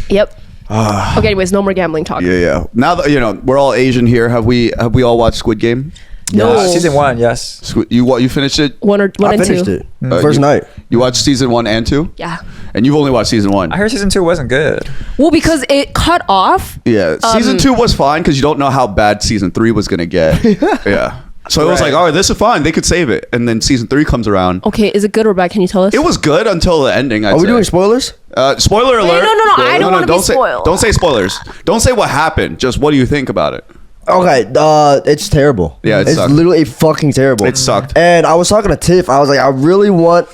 Yep. Okay. Anyways, no more gambling talk. Yeah. Now that we're all Asian here, have we all watched Squid Game? No. Season 1, yes. You finished it? One and 2. I finished it first night. You watched season 1 and 2? Yeah. And you've only watched season 1. I heard season 2 wasn't good. Well, because it cut off. Yeah. Season 2 was fine because you don't know how bad season 3 was gonna get. Yeah. So it was like, all right, this is fine. They could save it. And then season 3 comes around. Okay, is it good or bad? Can you tell us? It was good until the ending. Are we doing spoilers? Spoiler alert. No. I don't want to be spoiled. Don't say spoilers. Don't say what happened. Just what do you think about it? Okay, it's terrible. Yeah, it's sucked. literally fucking terrible. It sucked. And I was talking to Tiff. I was like, I really want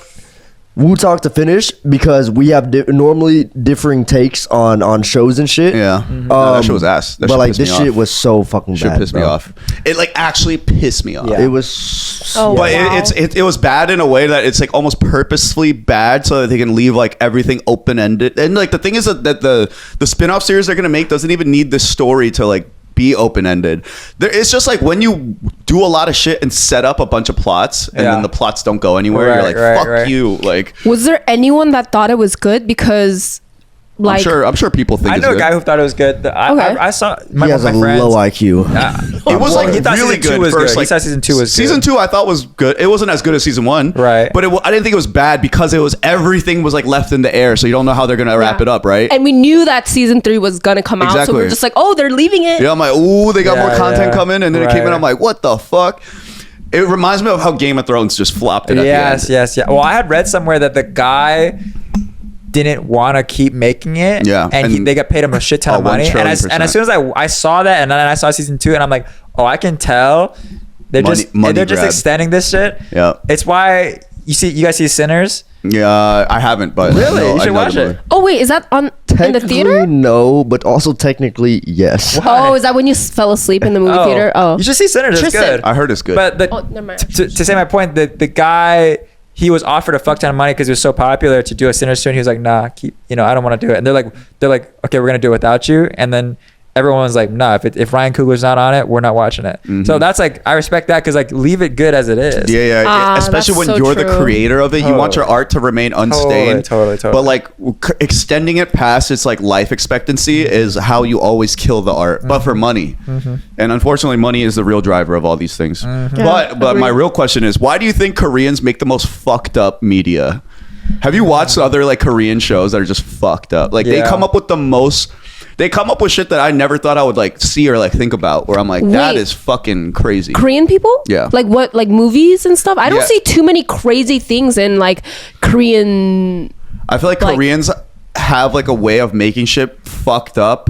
Wu Talk to finish because we have normally differing takes on shows and shit. Yeah, that shit was ass. That but like this shit was so fucking bad. Pissed me off. It like actually pissed me off. Yeah. It was. But it was bad in a way that it's like almost purposefully bad so that they can leave like everything open ended. And like the thing is that the spin-off series they're gonna make doesn't even need this story to like be open-ended. It's just like when you do a lot of shit and set up a bunch of plots and then the plots don't go anywhere, you're like, fuck you. Like, was there anyone that thought it was good? Because like, I'm sure people think I know a guy who thought it was good. I saw he has a low IQ. It was like he thought really season 2 good was first. Good. Like, he thought season 2 was season good. 2 I thought was good. It wasn't as good as season 1, right? But I didn't think it was bad because it was everything was like left in the air, so you don't know how they're gonna wrap it up, right? And we knew that season 3 was gonna come out, so we were just like, oh, they're leaving it. Yeah, I'm like, ooh, they got more content coming, and then it came in. I'm like, what the fuck? It reminds me of how Game of Thrones just flopped it. Yes. Well, I had read somewhere that the guy didn't want to keep making it, and they got paid him a shit ton of money. And as soon as I saw that, and then I saw season 2, and I'm like, oh, I can tell they're just extending this shit. Yeah, it's why you guys see Sinners. Yeah, I haven't, but really, no, you should watch it. Oh wait, is that in the theater? No, but also technically yes. Why? Oh, is that when you fell asleep in the movie theater? Oh, you should see Sinners. It's good. I heard it's good. But never mind. To say my point, the guy, he was offered a fuck ton of money because he was so popular to do a Sinners 2, and he was like, nah, I don't want to do it. And they're like, okay, we're gonna do it without you. And then everyone's like, no, if Ryan Coogler's not on it, we're not watching it. So that's like, I respect that, because like, leave it good as it is. Yeah. Especially when that's so you're true. the creator of it, you want your art to remain unstained. Totally. But like extending it past its like life expectancy is how you always kill the art, but for money. And unfortunately, money is the real driver of all these things. But my real question is, why do you think Koreans make the most fucked up media? Have you watched other like Korean shows that are just fucked up? Like they come up with the most. They come up with shit that I never thought I would like see or like think about. Where I'm like, that Wait. is fucking crazy. Korean people? Yeah. Like what? Like movies and stuff? I don't Yeah. see too many crazy things in like Korean. I feel like Koreans have like a way of making shit fucked up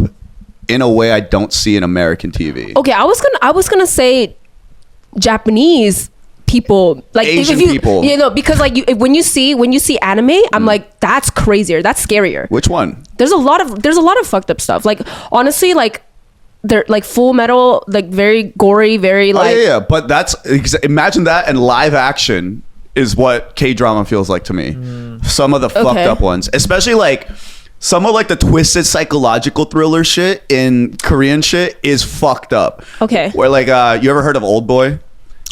in a way I don't see in American TV. Okay, I was gonna say Japanese people, like Asian if you, people. you know, because like when you see anime, I'm like, that's crazier, that's scarier. Which one? There's a lot of fucked up stuff. Like honestly, like they're like Full Metal, like very gory, very like. Oh yeah. But that's imagine that and live action is what K-drama feels like to me. Some of the fucked up ones, especially like some of like the twisted psychological thriller shit in Korean shit is fucked up. Okay. Where like you ever heard of Old Boy?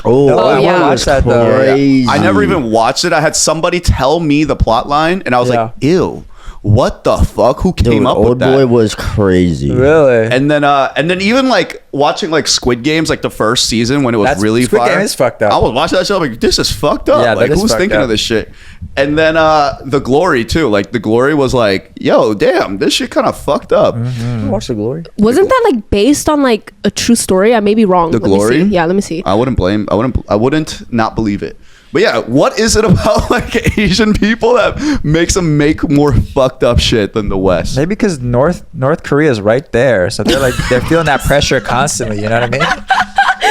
Oh, I yeah. wanna watch that though. Crazy. I never even watched it. I had somebody tell me the plot line and I was like, ew, what the fuck? Who came Dude, up Old with that? Boy was crazy. Really? And then even like watching like Squid Games, like the first season when it was really Squid fire. Game is fucked up. I was watching that show like, this is fucked up. Yeah, that like is who's fucked thinking up. of this shit? And then The Glory too. Like The Glory was like, yo, damn, this shit kind of fucked up. Watch The Glory. Wasn't that like based on like a true story? I may be wrong. The Let me Glory? see. Yeah, let me see. I wouldn't not believe it. But yeah, what is it about like Asian people that makes them make more fucked up shit than the West? Maybe because North Korea is right there, so they're feeling that pressure constantly. You know what I mean?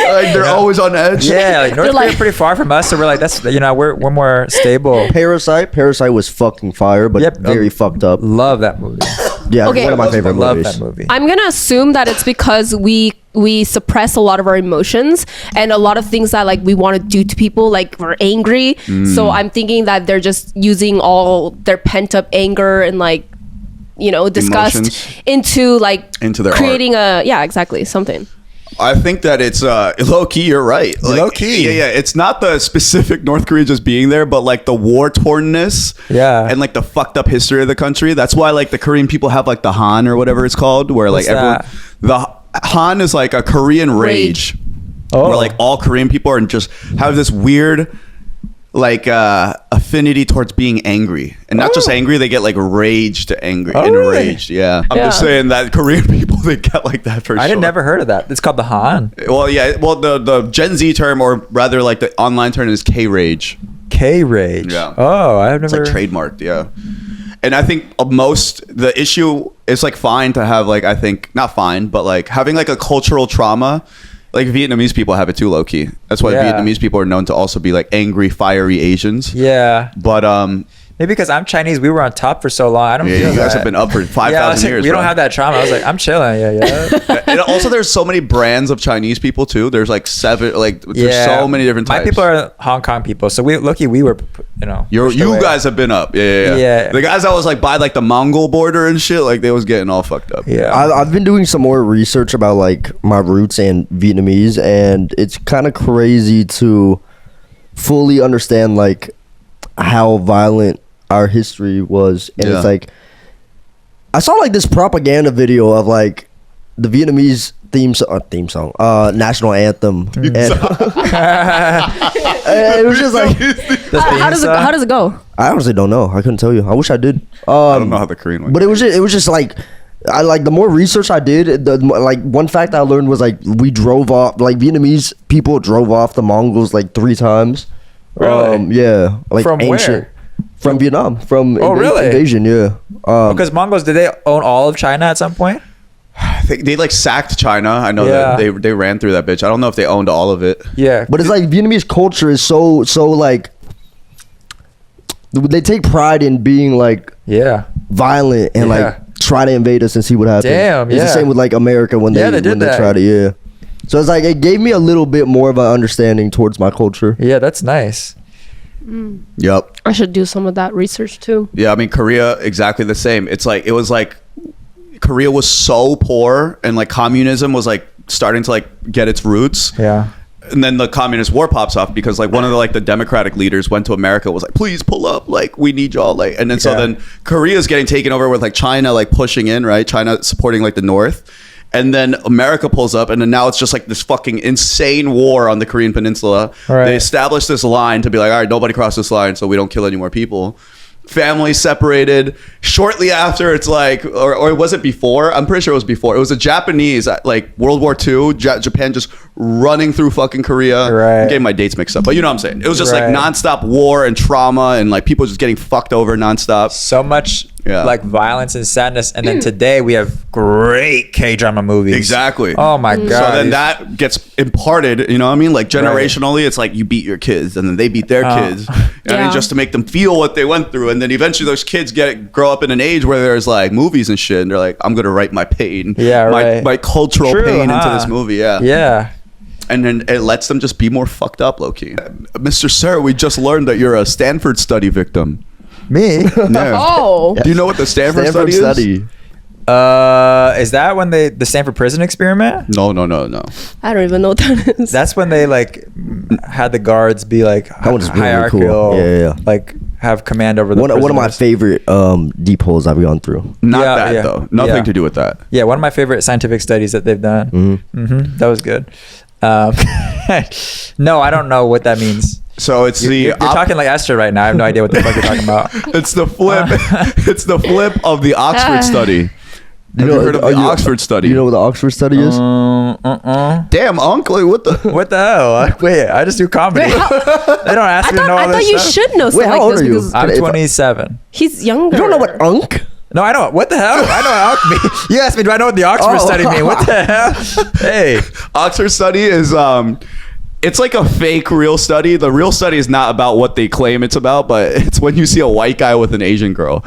Like they're always on edge. Yeah, like North They're Korea like- pretty far from us, so we're like, that's, you know, we're more stable. Parasite was fucking fire, but very fucked up. Love that movie. Yeah, Okay. one of my favorite Love movies. that movie. I'm gonna assume that it's because we suppress a lot of our emotions and a lot of things that like we want to do to people, like we're angry. So I'm thinking that they're just using all their pent up anger and like, you know, disgust Emotions. into their creating something. I think that it's low key. You're right. Like, Low key. Yeah. It's not the specific North Korea just being there, but like the war tornness. Yeah. And like the fucked up history of the country. That's why like the Korean people have like the Han or whatever it's called, where like What's the Han is like a Korean rage. Oh. Where like all Korean people are just have this weird like affinity towards being angry, and not just angry, they get like rage to angry, enraged. Yeah, I'm just saying that Korean people, they get like that for sure. I had never heard of that. It's called the Han. Well, yeah. Well, the Gen Z term, or rather, like the online term, is K rage. K rage. Yeah. Oh, I have It's never. like trademarked. Yeah. And I think the issue is like fine to have like, I think not fine, but like having like a cultural trauma. Like Vietnamese people have it too, low key. That's why Vietnamese people are known to also be like angry, fiery Asians. Yeah. But Maybe because I'm Chinese, we were on top for so long. I don't yeah, feel you guys that. have been up for I 5,000 was like, years. we bro. don't have that trauma. I was like, I'm chilling. Yeah. And also, there's so many brands of Chinese people too. There's like 7, like there's so many different types. My people are Hong Kong people, so we were, you know. pushed You away. guys have been up, yeah. Yeah. The guys that was like by like the Mongol border and shit, like they was getting all fucked up. Yeah. I've been doing some more research about like my roots and Vietnamese, and it's kind of crazy to fully understand like how violent our history was. And Yeah. it's like I saw like this propaganda video of like the Vietnamese theme song, national anthem, and and it was just like How does it go? I honestly don't know. I couldn't tell you. I wish I did. I don't know how the Korean one. But it was just like I like the more research I did, like one fact I learned was like we drove off, like Vietnamese people drove off the Mongols like 3 times. Really? Yeah. Like From where? From Vietnam. From really? invasion. Yeah. Because Mongols, did they own all of China at some point? They like sacked China. I know Yeah. that they ran through that bitch. I don't know if they owned all of it. Yeah. But it's like Vietnamese culture is so like they take pride in being like Yeah. violent and Yeah. like try to invade us and see what happens. Damn, It's yeah. the same with like America when Yeah, they they did when they that. try to So it's like it gave me a little bit more of an understanding towards my culture. Yeah, that's nice. Yep. I should do some of that research too. Yeah, I mean Korea exactly the same. It's like it was like Korea was so poor and like communism was like starting to like get its roots. Yeah. And then the communist war pops off because like one of the like the democratic leaders went to America, was like, please pull up, like we need y'all, like. And then so then Korea's getting taken over with like China like pushing in, right? China supporting like the North. And then America pulls up, and then now it's just like this fucking insane war on the Korean Peninsula. Right. They established this line to be like, all right, nobody cross this line so we don't kill any more people. Families separated. Shortly after, it's like, or was it before? I'm pretty sure it was before. It was a Japanese, like World War II, Japan just running through fucking Korea. Right. I'm getting my dates mixed up, but you know what I'm saying. It was just Right. like nonstop war and trauma, and like people just getting fucked over nonstop. So much like violence and sadness. And then today we have great K-drama movies. Exactly. Oh my God. So then that gets imparted, you know what I mean? Like generationally, it's like you beat your kids and then they beat their kids. I mean, just to make them feel what they went through. And then eventually those kids grow up in an age where there's like movies and shit. And they're like, I'm going to write my pain. Yeah, right. My cultural True, pain into huh? this movie. Yeah. Yeah. And then it lets them just be more fucked up, low-key. Mr. Sir, we just learned that you're a Stanford study victim. Me? Yeah. Oh. Do you know what the Stanford study is? Is that when the Stanford prison experiment? No. I don't even know what that is. That's when they like had the guards be like That one's really hierarchical, cool. Yeah. like have command over the One of my prisoners. favorite deep holes I've gone through. Not that, though. Nothing to do with that. Yeah, one of my favorite scientific studies that they've done. That was good. No, I don't know what that means. So it's You're talking like Esther right now. I have no idea what the fuck you're talking about. It's the flip. It's the flip of the Oxford study. Have you heard of the Oxford study? You know what the Oxford study is? Damn, uncle, what the? What the hell? Wait, I just do comedy. They don't ask me to know all I this thought you stuff. should know stuff Wait, how like old this are you? because I'm 27. he's younger. You don't know what unk? No, I don't. What the hell? I know what Oxford means. You asked me, do I know what the Oxford study mean? What the hell? Hey. Oxford study is it's like a fake real study. The real study is not about what they claim it's about, but it's when you see a white guy with an Asian girl.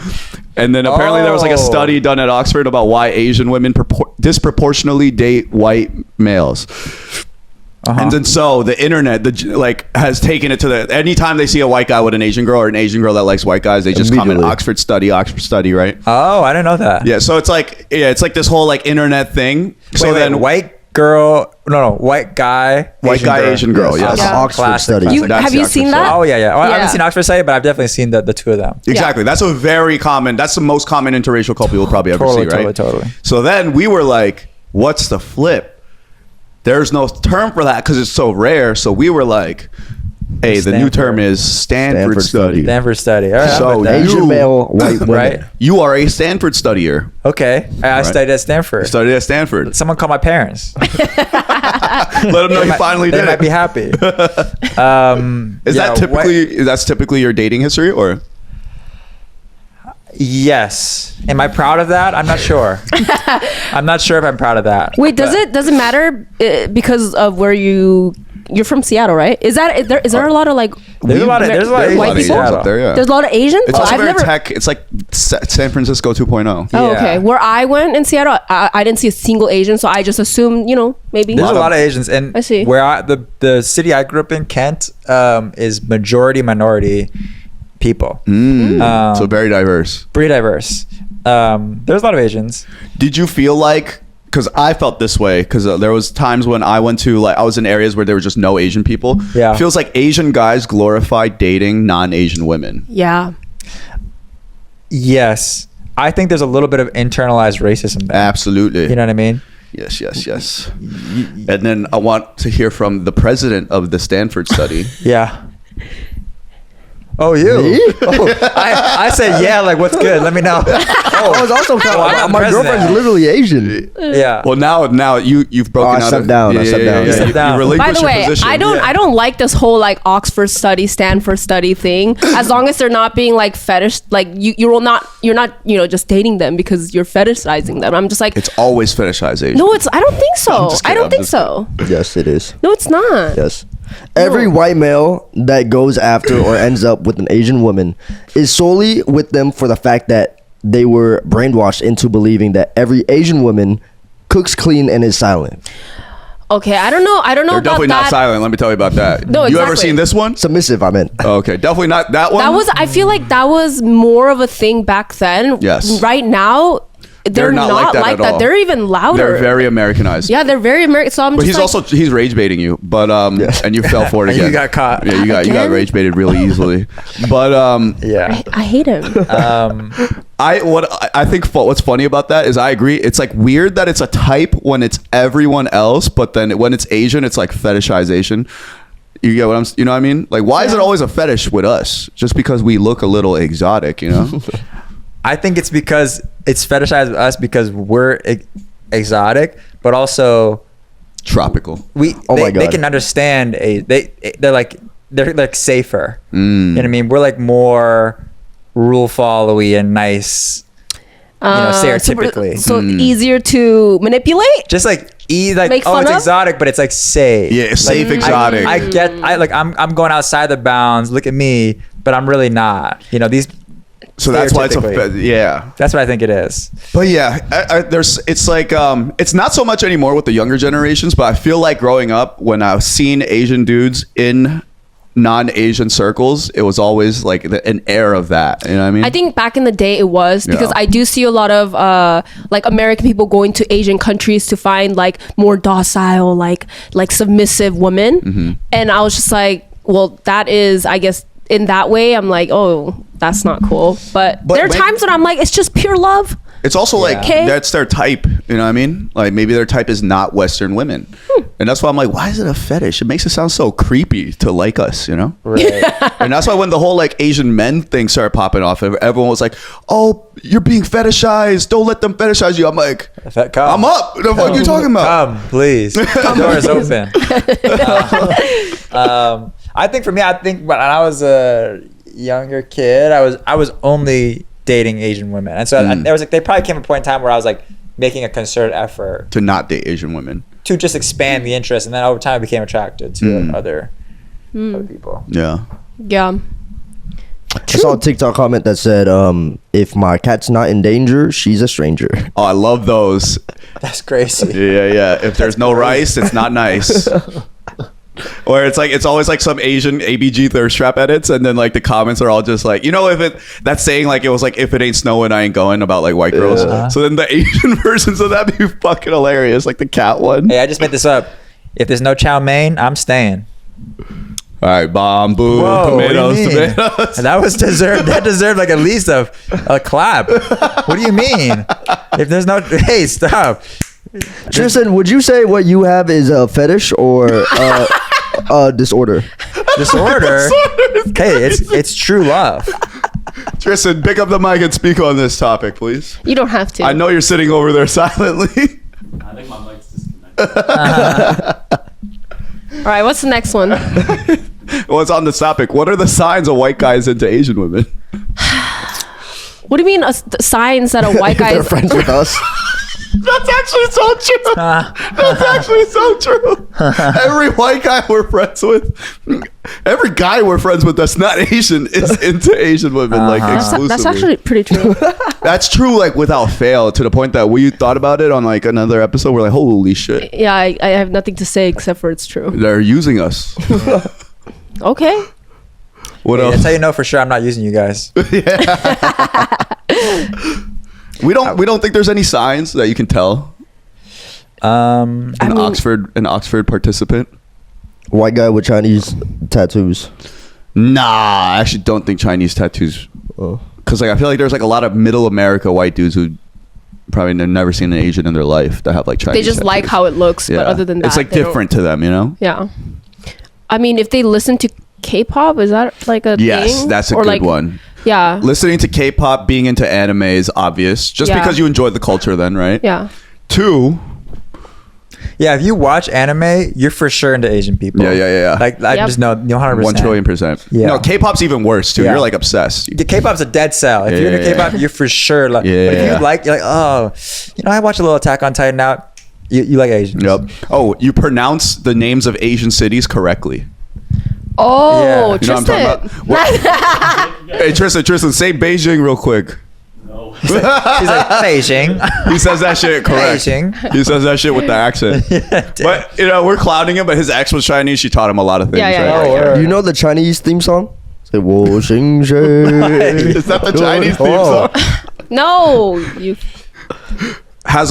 And then apparently there was like a study done at Oxford about why Asian women disproportionately date white males. And then so the internet has taken it to the anytime they see a white guy with an Asian girl or an Asian girl that likes white guys, they just comment Oxford study, right? Oh, I didn't know that. Yeah, so it's like this whole like internet thing. So Wait, then white girl, white guy, Asian girl, yes. That's Oxford Classic. study. Have you seen that? Oh yeah. Well, I haven't seen Oxford study, but I've definitely seen the two of them. Exactly. That's a very common. That's the most common interracial couple you'll probably ever see, right? Totally. So then we were like, "What's the flip?" There's no term for that because it's so rare. So we were like, "Hey, the new term is Stanford study." Stanford study. All right. So Asian male, white women. Right. You are a Stanford studier. Okay. I studied at Stanford. Studied at Stanford. Someone call my parents. Let them know you finally did They it. might be happy. That's typically your dating history, or? Yes. Am I proud of that? I'm not sure. I'm not sure if I'm proud of that. Wait, does it matter because of where you're from Seattle, right? Is there a lot of like There's a lot of white Asians people up there, yeah. There's a lot of Asians. It's also I've very never. tech. It's like San Francisco 2.0. Oh, Yeah. okay. Where I went in Seattle, I didn't see a single Asian, so I just assumed, maybe. There's a lot of Asians, and I see. where the city I grew up in, Kent, is majority minority people. So very diverse. Pretty diverse. There's a lot of Asians. Did you feel like, because I felt this way, because there was times when I went to, I was in areas where there were just no Asian people. Yeah. It feels like Asian guys glorify dating non-Asian women. Yeah. Yes. I think there's a little bit of internalized racism there. Absolutely. You know what I mean? Yes. And then I want to hear from the president of the Stanford study. Yeah. Oh, you? Oh, I said, yeah, like, what's good? Let me know. I was also talking I'm about the my president. girlfriend's literally Asian. Yeah. Well, now you've broken I out stepped of... down. I stepped down. You stepped down. relinquished By the your way, position. I don't like this whole like Oxford study, Stanford study thing. As long as they're not being like fetish, like you're not just dating them because you're fetishizing them. I'm just like, It's always fetishization. no, I don't think so. just I kidding, don't I'm think just so. Yes, it is. No, it's not. Yes. Every white male that goes after or ends up with an Asian woman is solely with them for the fact that they were brainwashed into believing that every Asian woman cooks clean and is silent. Okay, I don't know. They're about definitely that. not silent. Let me tell you about that. No, You ever exactly. seen this one? Submissive, I meant. Okay, definitely not that one. I feel like that was more of a thing back then. Yes. Right now, they're not like that. all. They're even louder. They're very Americanized. Yeah, they're very American. So I'm But just he's rage baiting you, but and you fell for it And again. you got caught. Yeah, you got Again? rage baited really easily. But Yeah. I hate him. I think what's funny about that is I agree. It's like weird that it's a type when it's everyone else, but then when it's Asian, it's like fetishization. You get what you know what I mean? Like, why is it always a fetish with us? Just because we look a little exotic, you know? I think it's because it's fetishized with us because we're exotic, but also Tropical. they can understand they're like safer. You know what I mean? We're like more rule followy and nice. Stereotypically. So easier to manipulate. Just like Make it's fun of? exotic, but it's like safe. Yeah, safe exotic. I'm going outside the bounds. Look at me, but I'm really not. You know these. So that's why it's Stereotypically. That's what I think it is. But yeah, it's like it's not so much anymore with the younger generations, but I feel like growing up when I've seen Asian dudes in non-Asian circles, it was always like an air of that. You know what I mean? I think back in the day it was because I do see a lot of like American people going to Asian countries to find like more docile, like submissive women, and I was just like, well, that is, I guess, in that way, I'm like, oh, that's not cool. But there are times when I'm like, it's just pure love. It's also like that's their type. You know what I mean? Like maybe their type is not Western women, and that's why I'm like, why is it a fetish? It makes it sound so creepy to like us, you know? Right. And that's why when the whole like Asian men thing started popping off, everyone was like, "Oh, you're being fetishized. Don't let them fetishize you." I'm like, I'm up. The fuck you talking about? Come, please. The door is open. I think for me, when I was a younger kid, I was only dating Asian women, and so there probably came a point in time where I was like making a concerted effort to not date Asian women, to just expand the interest, and then over time I became attracted to other people. Yeah. I saw a TikTok comment that said, if my cat's not in danger, she's a stranger. Oh, I love those. That's crazy. Yeah. If there's no rice, it's not nice. Or it's always like some Asian ABG thirst trap edits, and then like the comments are all just like, you know, that's saying like it was like, if it ain't snowing, I ain't going, about like white girls. So then the Asian versions of that be fucking hilarious, like the cat one. Hey, I just made this up. If there's no chow mein, I'm staying. All right, bamboo, tomatoes. That deserved like at least a clap. What do you mean? If there's no, hey, stop. Tristan, would you say what you have is a fetish or disorder? Disorder? Hey, it's true love. Tristan, pick up the mic and speak on this topic, please. You don't have to. I know you're sitting over there silently. I think my mic's disconnected. All right, what's the next one? Well, it's on this topic. What are the signs of white guys into Asian women? What do you mean signs that a white guy They're is friends with us. That's actually so true. That's actually so true. Every white guy we're friends with, every guy we're friends with that's not Asian is into Asian women, like exclusively. That's actually pretty true. That's true, like without fail, to the point that we thought about it on like another episode. We're like, holy shit. Yeah, I have nothing to say except for it's true. They're using us. Okay. What else? That's how you know for sure I'm not using you guys. We don't think there's any signs that you can tell. An Oxford participant. White guy with Chinese tattoos. Nah, I actually don't think Chinese tattoos. Because like I feel like there's like a lot of middle America white dudes who probably never seen an Asian in their life that have like Chinese. They just tattoos. like how it looks, but other than that, it's like different to them, you know? Yeah. I mean, if they listen to K-pop, is that like a thing? Yes, that's a good one. Yeah. Listening to K-pop, being into anime is obvious. Just because you enjoy the culture then, right? Yeah. 2. Yeah, if you watch anime, you're for sure into Asian people. Yeah. Like I just know 100%. 1 trillion%. Yeah. No, K-pop's even worse too. Yeah. You're like obsessed. The K-pop's a dead cell. If you're into K-pop, you're for sure like. Yeah. But if you're like, oh, I watch a little Attack on Titan out. You like Asians. Yep. Oh, you pronounce the names of Asian cities correctly. Oh, Yeah. You know what I'm talking about? Hey, Tristan, say Beijing real quick. No. He's like Beijing. He says that shit correct. Beijing. He says that shit with the accent. But we're clowning him. But his ex was Chinese. She taught him a lot of things. Yeah. You know the Chinese theme song? Say wo xing shi. Is that the Chinese theme song? No, you. Has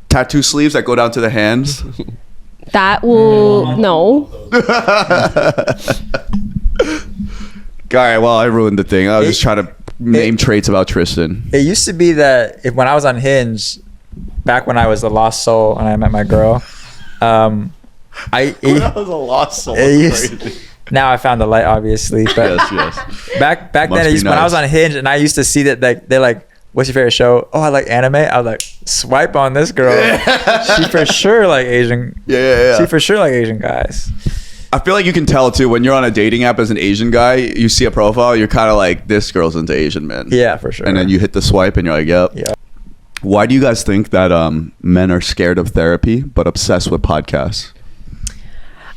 tattoo sleeves that go down to the hands. That will no. All right, well, I ruined the thing. I was just trying to name traits about Tristan. It used to be that when I was on Hinge, back when I was a lost soul and I met my girl, That was a lost soul. now I found the light, obviously. But yes. back Must then, be when I was nice. on Hinge and I used to see that they're like, what's your favorite show? Oh, I like anime. I was like, swipe on this girl. She for sure like Asian. Yeah. She for sure like Asian guys. I feel like you can tell too when you're on a dating app as an Asian guy. You see a profile, you're kind of like, this girl's into Asian men. Yeah, for sure. And then you hit the swipe, and you're like, yep. Yeah. Why do you guys think that men are scared of therapy but obsessed with podcasts?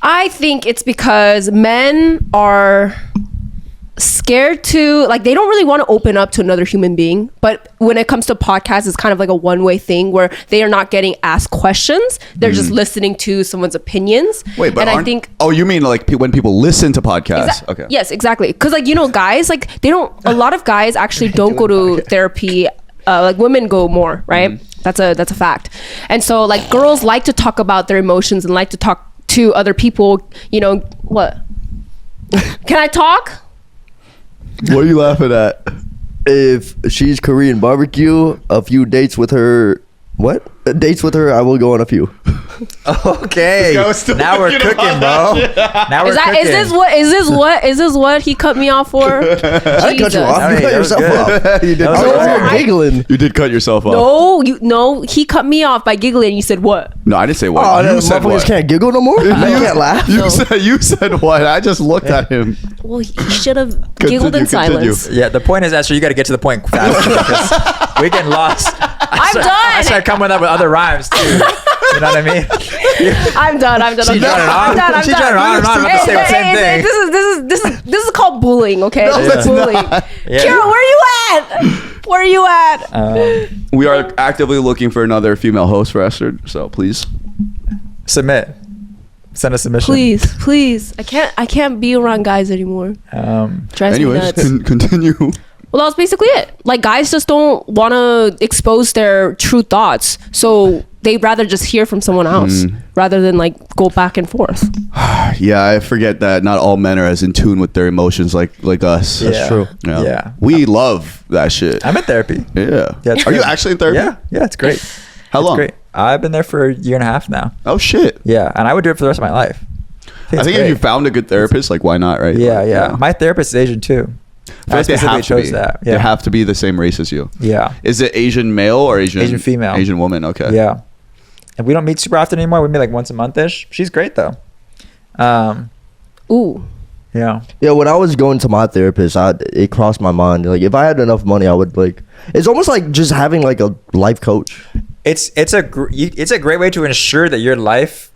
I think it's because men are scared to, like, they don't really want to open up to another human being. But when it comes to podcasts, it's kind of like a one-way thing where they are not getting asked questions. They're just listening to someone's opinions. Wait, but and I think oh, you mean like when people listen to podcasts? Okay. Yes, exactly. Because, like, you know, guys, like, they don't, a lot of guys actually don't go to therapy. Like, women go more, right? That's a fact. And so, like, girls like to talk about their emotions and like to talk to other people. You know what? Can I talk? What are you laughing at? If she's Korean barbecue, a few dates with her. What? Dates with her, I will go on a few. Okay. I was still Now we're thinking cooking, about bro. that Now we're Is that cooking. is this what he cut me off for? I cut you Jesus. off. Hey, You cut that was yourself good. off. You did. That was I was good. over here giggling. You did cut yourself off. No, he cut me off by giggling. You said what? No, I didn't say what. Oh, you no, said motherfuckers what. can't giggle no more? I can't laugh? You said what? I just looked at him. Well, he should have giggled in Continue. silence. Yeah, the point is, Esther, you got to get to the point faster because we're getting lost. I'm done. I started coming up with other rhymes too. You know what I mean? I'm done. She's running on. She's running on and on about to say the same thing. This is called bullying. Okay, No, this it's is bullying. not. Yeah. Kira, where you at? Where you at? We are actively looking for another female host for Esther, so please. Submit. Send a submission. Please. I can't be around guys anymore. Drives me Anyways, nuts. continue. Well, that was basically it. Like, guys just don't want to expose their true thoughts, so they'd rather just hear from someone else rather than like go back and forth. Yeah, I forget that not all men are as in tune with their emotions like us. That's true. Yeah. We love that shit. I'm in therapy. Yeah. Yeah, it's Are you good. actually in therapy? Yeah, it's great. How It's long? great. I've been there for a year and a half now. Oh shit. Yeah, and I would do it for the rest of my life. I think if you found a good therapist, like why not, right? Yeah, Like, yeah. My therapist is Asian too. I feel like they have to be. Yeah. They have to be the same race as you. Yeah. Is it Asian male or Asian female. Asian woman. Okay. Yeah. And we don't meet super often anymore. We meet like once a month-ish. She's great though. Ooh. Yeah. Yeah, when I was going to my therapist, it crossed my mind. Like, if I had enough money, I would, like... It's almost like just having, like, a life coach. It's a great way to ensure that your life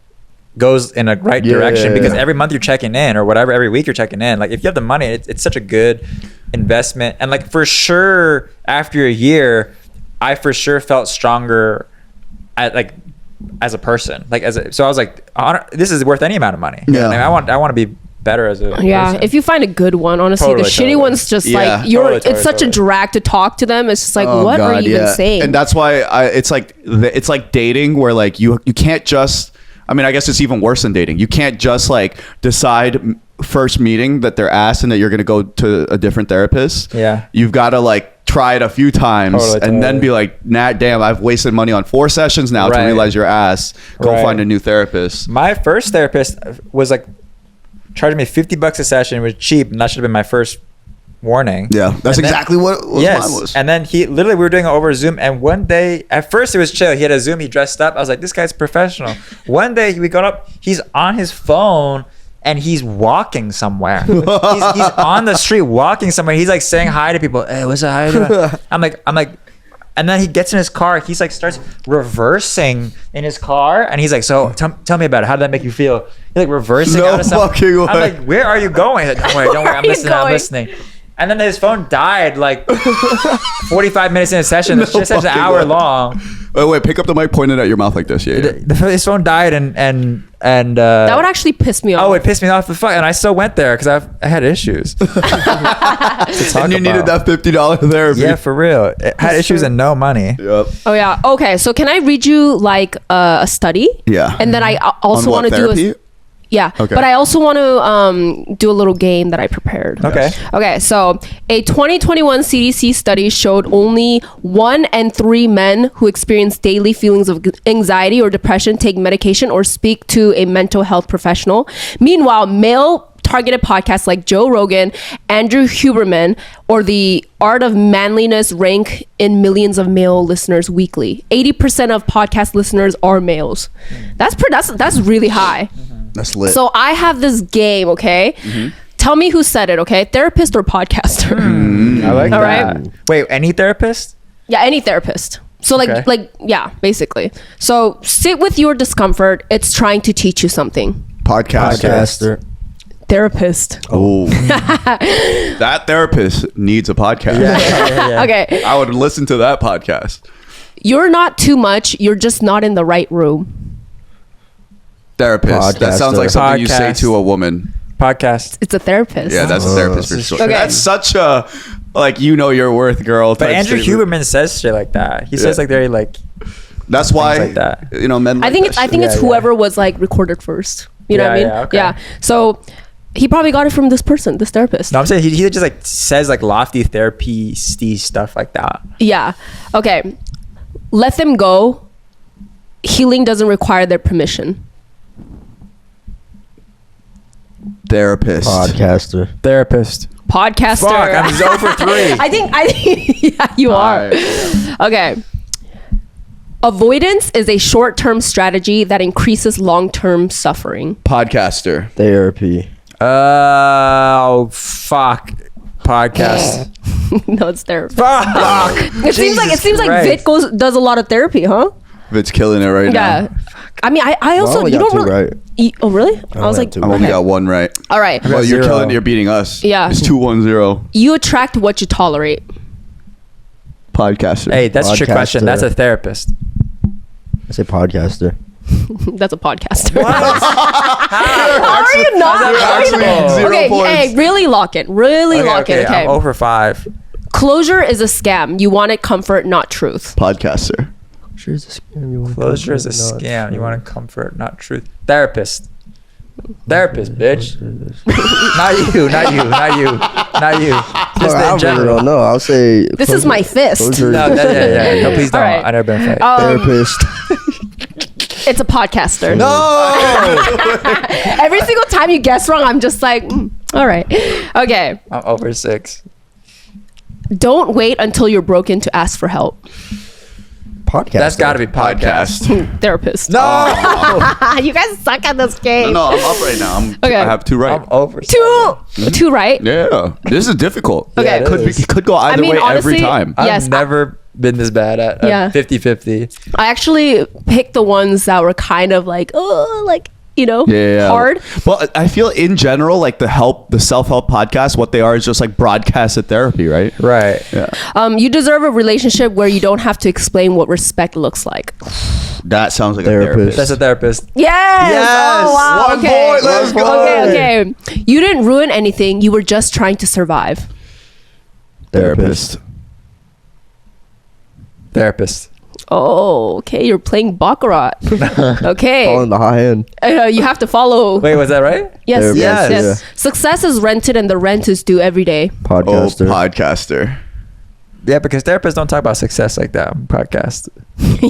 goes in a right direction because every month you're checking in or whatever, every week you're checking in. Like, if you have the money, it's such a good investment. And like, for sure, after a year, I for sure felt stronger as a person. So I was like, this is worth any amount of money. Yeah. Like, I want to be better as a person. If you find a good one, honestly, Totally, the shitty totally. one's just Yeah. like you're. Totally, it's such a drag to talk to them. It's just like, Oh, what are God, you even yeah. saying? And that's why it's like dating where like you can't just. I mean, I guess it's even worse than dating. You can't just like decide first meeting that they're asked and that you're gonna go to a different therapist. Yeah. You've got to like try it a few times and then be like, nah, damn, I've wasted money on 4 sessions now to Right. realize your ass. Go Right. find a new therapist. My first therapist was like charging me $50 a session. It was cheap, and that should have been my first warning. Yeah, that's And then- exactly what mine was. And then we were doing it over Zoom, and one day, at first it was chill. He had a Zoom, he dressed up. I was like, this guy's professional. One day we got up, he's on his phone and he's walking somewhere. he's on the street walking somewhere. He's like saying hi to people. Hey, what's up? How you doing? I'm like, and then he gets in his car. He's like starts reversing in his car, and he's like, "So tell me about it. How did that make you feel?" He's like reversing No out of something. fucking way. I'm like, "Where are you going?" He's like, don't worry. Where I'm are you listening. I'm going? listening. And then his phone died like 45 minutes in a session. The session's an fucking hour way. long. Wait, pick up the mic, point it at your mouth like this. Yeah. His phone died and That would actually piss me off. oh, it pissed me off the fuck, and I still went there because I had issues. And you needed that $50 therapy. Yeah, for real. It had issues and no money. Yep. Oh yeah. Okay. So can I read you like a study? Yeah. And then I also On what, want to do a therapy? yeah. Okay. But I also want to do a little game that I prepared. Okay. Okay. So a 2021 CDC study showed only 1 in 3 men who experience daily feelings of anxiety or depression take medication or speak to a mental health professional. Meanwhile, male targeted podcasts like Joe Rogan, Andrew Huberman, or The Art of Manliness rank in millions of male listeners weekly. 80% of podcast listeners are males. That's really high. That's lit. So I have this game, okay? Tell me who said it, okay? Therapist or podcaster? I like All that. right. Wait, any therapist? Yeah, any therapist. So Okay. yeah, basically. So sit with your discomfort. It's trying to teach you something. Podcaster. Therapist. Oh. That therapist needs a podcast. Yeah. Okay. I would listen to that podcast. You're not too much. You're just not in the right room. Therapist. That sounds like something you say Podcast. to a woman. Podcast. It's a therapist. Yeah, that's a therapist for sure. Okay. That's such a like you know your worth, girl. But type Andrew statement. Huberman says shit like that. He says Yeah. like very like That's why like that. you know men. I like think that it's I shit. think it's Yeah, whoever was like recorded first. You know what I mean? Yeah, okay. Yeah. So he probably got it from this person, this therapist. no, I'm saying he just like says like lofty therapy stuff like that. Yeah. Okay. Let them go. Healing doesn't require their permission. therapist. Podcaster. Therapist. Podcaster. Fuck, I'm 0 for 3. I think yeah, you are. Okay. Avoidance is a short-term strategy that increases long-term suffering. Podcaster. Therapy. Oh fuck. Podcast. No, it's therapy. Fuck. It seems like Christ. Viet does a lot of therapy, huh? It's killing it right Yeah. now. I mean, I also only you got don't two really. right. Oh really? I was only like, have two I've only okay. got one right. All right. Well, you're 0. killing. You're beating us. Yeah. It's 2-1-0. You attract what you tolerate. Podcaster. Hey, that's a trick question. Podcaster. That's a therapist. I say podcaster. That's a podcaster. What? How are you not? How's that Actually, possible? 0 Okay, points. hey, really lock it. Really lock it. Okay. I'm 0 for 5. Closure is a scam. You wanted comfort, not truth. Podcaster. Closure is a scam. You want Closure is a comfort, not scam. You truth. want comfort, not truth. Therapist. Therapist, bitch. Not you. Not you. Not you. Not you. Just I in really general. don't know. I'll say. This is my fist. Closure No, is yeah. No, please don't. All right. I've never been in a fight. therapist. It's a podcaster. No! Every single time you guess wrong, I'm just like, all right. Okay. I'm over 6. Don't wait until you're broken to ask for help. Podcast. That's got to be podcast. Therapist. No! You guys suck at this game. No, I'm up right now. Okay. I have 2 right. I'm over 2 right? Yeah, this is difficult. Okay. It could go either way every time. Yes, I've never been this bad at Yeah. 50-50. I actually picked the ones that were kind of like, oh, like, you know, hard. But I feel in general, like the self-help podcasts, what they are is just like broadcasted therapy, right? Right. Yeah. You deserve a relationship where you don't have to explain what respect looks like. That sounds like Therapist. a therapist. That's a therapist. Yes. Yes. Oh, wow. 1 Okay. point. Let's go. Okay. You didn't ruin anything. You were just trying to survive. Therapist. Therapist. Oh, okay. You're playing baccarat. Okay. All in the high end. You have to follow. Wait, was that right? Yes. Therapist, Yes. Yes. yeah. Success is rented, and the rent is due every day. Podcaster. Podcaster. Yeah, because therapists don't talk about success like that on podcast.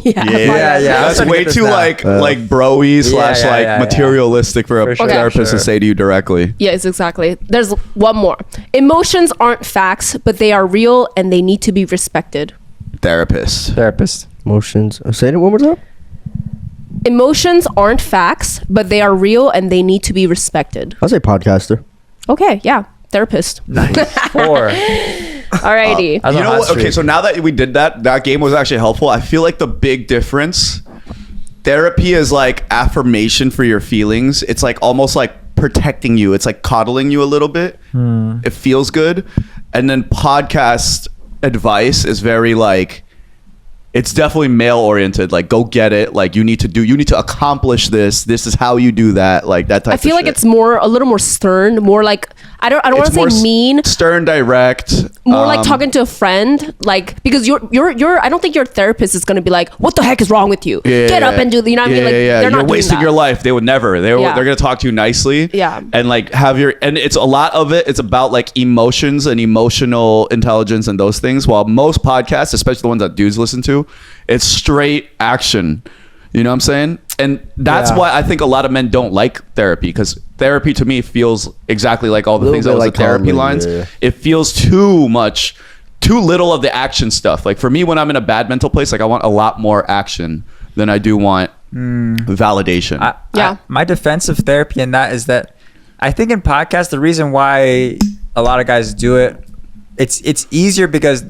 Yeah. Yeah. That's I'm trying to way get this too down. like bro-y slash yeah, like yeah. materialistic for a For sure, therapist sure. to say to you directly. Yes, exactly. There's one more. Emotions aren't facts, but they are real, and they need to be respected. Therapist. Therapist. Emotions. Say it one more time. Emotions aren't facts, but they are real, and they need to be respected. I'll say podcaster. Okay, yeah, therapist. Nice. 4. Alrighty. I was You on know hot what? Okay, streak. so now that we did that game was actually helpful. I feel like the big difference, therapy is like affirmation for your feelings. It's like almost like protecting you. It's like coddling you a little bit. It feels good. And then podcast advice is very like, it's definitely male oriented. Like, go get it. Like, you need to accomplish this. This is how you do that. Like that type. I feel of like shit. it's a little more stern, more like I don't want to say mean, stern, direct, more like talking to a friend. Like, because you're I don't think your therapist is gonna be like, what the heck is wrong with you? Get up and do. You know what I mean? Like, they're You're not doing wasting that. your life. They would never. They're gonna talk to you nicely. Yeah. And like and it's a lot of it. It's about like emotions and emotional intelligence and those things. While most podcasts, especially the ones that dudes listen to, it's straight action. You know what I'm saying? And that's why I think a lot of men don't like therapy, because therapy to me feels exactly like all the things that was like the therapy comedy, lines. yeah. It feels too little of the action stuff. Like for me, when I'm in a bad mental place, like I want a lot more action than I do want validation. My defense of therapy in that is that I think in podcasts, the reason why a lot of guys do it, it's easier because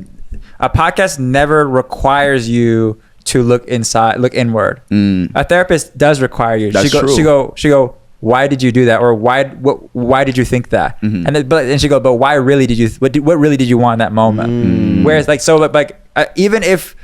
a podcast never requires you to look inward. A therapist does require you. That's true. She go, why did you do that? Or why did you think that? And she go, but why really did you? What really did you want in that moment? Whereas even if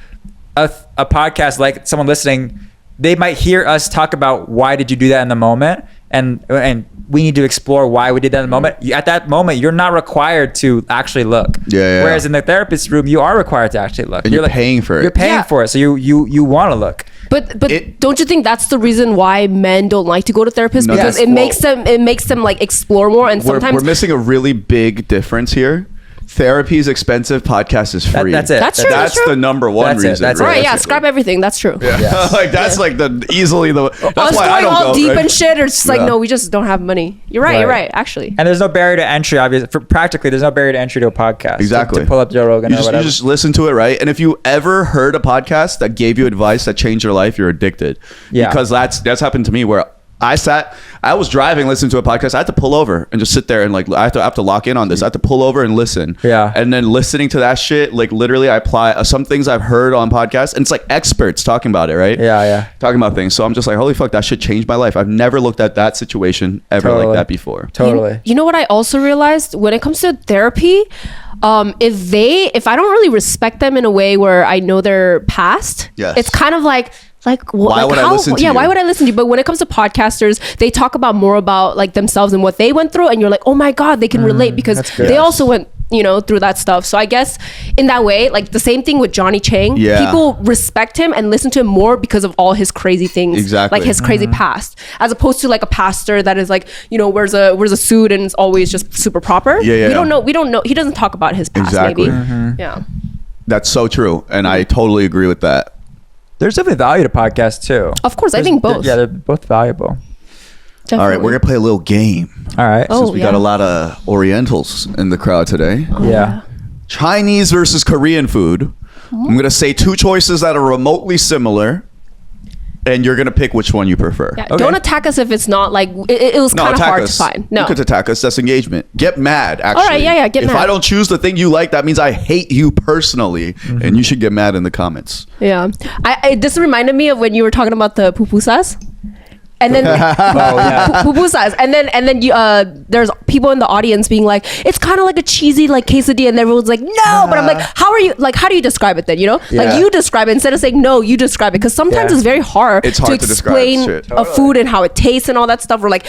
a podcast, like someone listening, they might hear us talk about why did you do that in the moment, and we need to explore why we did that in the moment. At that moment, you're not required to actually look. Yeah. Whereas in the therapist room, you are required to actually look. And you're paying for it. You're paying for it, so you want to look. But don't you think that's the reason why men don't like to go to therapists? No, Because it makes them like explore more, and sometimes we're missing a really big difference here. Therapy is expensive. Podcast is free. That's it. That's true. That's the number one That's it. reason. That's it. right. Yeah, That's scrap everything. That's true. Yeah. Like that's like the easily the. That's Us why I going don't all go. deep right? and shit, or it's just like, Yeah. no, we just don't have money. You're right. You're Right. right. Actually. And there's no barrier to entry, obviously. Practically, there's no barrier to entry to a podcast. Exactly. To pull up Joe Rogan You or whatever. just listen to it, right? And if you ever heard a podcast that gave you advice that changed your life, you're addicted. Yeah. Because that's happened to me where I was driving, listening to a podcast. I had to pull over and just sit there and like I have to lock in on this. I have to pull over and listen. Yeah. And then listening to that shit, like literally, I apply some things I've heard on podcasts, and it's like experts talking about it, right? Yeah. Talking about things. So I'm just like, holy fuck, that shit changed my life. I've never looked at that situation ever like that before. Totally. You know what I also realized when it comes to therapy, if I don't really respect them in a way where I know their past, Yes. it's kind of like Why would I listen to you? why would I listen to you? But when it comes to podcasters, they talk about more about like themselves and what they went through, and you're like, oh my god, they can relate because that's good. they also went through that stuff. So I guess in that way, like the same thing with Johnny Chang, Yeah. people respect him and listen to him more because of all his crazy things, Exactly. like his crazy past, as opposed to like a pastor that is like wears a suit and is always just super proper. Yeah. We don't know. He doesn't talk about his past. Exactly. Maybe. Yeah. That's so true, and I totally agree with that. There's definitely value to podcasts too. Of course, I think both. They're both valuable. Definitely. All right, we're gonna play a little game. All right. Oh. Since we got a lot of Orientals in the crowd today. Yeah. Chinese versus Korean food. I'm gonna say two choices that are remotely similar, and you're gonna pick which one you prefer. Yeah, Okay. Don't attack us if it's not like it was No, kind of attack hard us. to find. No. You could attack us. That's engagement. Get mad, actually. right, yeah, get if mad. I don't choose the thing you like, that means I hate you personally, and you should get mad in the comments. Yeah. This reminded me of when you were talking about the pupusas. And then Oh yeah. pupusas, and then you, there's people in the audience being like, it's kind of like a cheesy like quesadilla, and everyone's like, no, but I'm like, how do you describe it then? Yeah. Like you describe it instead of saying no, you describe it, because sometimes Yeah. it's very hard, It's hard to describe explain shit. a food and how it tastes and all that stuff, or like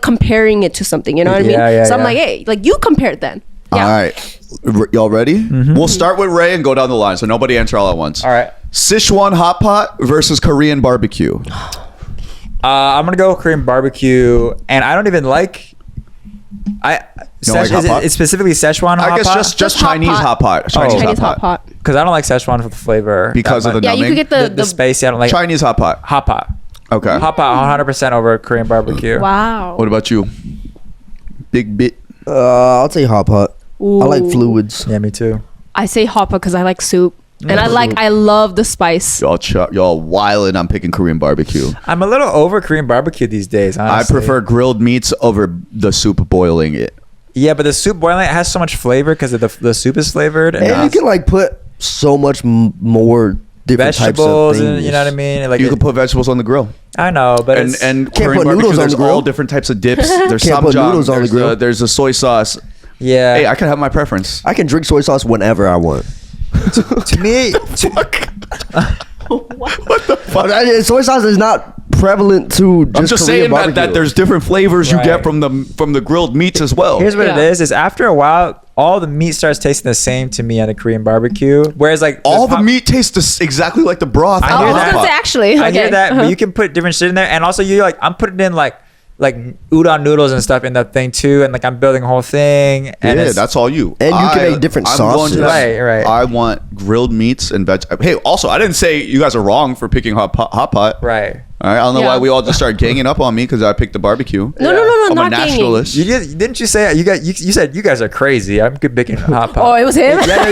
comparing it to something. You know what I mean? Yeah, So I'm yeah. like, hey, like you compare it then. Yeah. All right. Y'all ready? We'll start with Ray and go down the line, so nobody answer all at once. All right. Sichuan hot pot versus Korean barbecue. I'm gonna go Korean barbecue, and I don't even like. don't like hot pot? It's specifically Szechuan hot I guess pot? just hot Chinese pot. hot pot. Chinese hot pot. Because I don't like Szechuan for the flavor. Because of the Yeah, you numbing? could get the spicy. I don't like Chinese hot pot. hot pot. Okay. Hot pot 100% over Korean barbecue. Wow. What about you? Big bit. I'll say hot pot. I like Ooh. fluids. Yeah, me too. I say hot pot because I like soup, and I love the spice. Y'all wildin'. I'm picking Korean barbecue. I'm a little over Korean barbecue these days. Honestly. I prefer grilled meats over the soup boiling it. Yeah, but the soup boiling it has so much flavor because the soup is flavored and And you can like put so much more different types of vegetables things. and you know what I mean. Like You can put vegetables on the grill. I know, but it's, And Can't Korean put barbecue, noodles on there's the grill. all different types of dips. There's Can't put samjang, noodles on the grill. there's a soy sauce. yeah. Hey, I can have my preference. I can drink soy sauce whenever I want. to me, Soy sauce is not prevalent to just I'm just Korean saying barbecue. that there's different flavors you Right. get from the grilled meats as well. Here's what Yeah. it is after a while, all the meat starts tasting the same to me on a Korean barbecue. Whereas like All this the meat tastes exactly like the broth. I out Oh, of I hear was the that. gonna pot. say actually. I hear Okay. that, but you can put different shit in there, and also you like I'm putting in like udon noodles and stuff in that thing too, and like I'm building a whole thing. And Yeah, it's- that's all you. And you can make different I'm going to sauces. that- Right. I want grilled meats and veg. Hey, also, I didn't say you guys are wrong for picking hot pot. right. All right, I don't know Yeah. why we all just started ganging up on me because I picked the barbecue. No, I'm a not ganging. nationalist. Didn't you say you said you guys are crazy? I'm good picking hot pot. Oh, it was him. Yeah,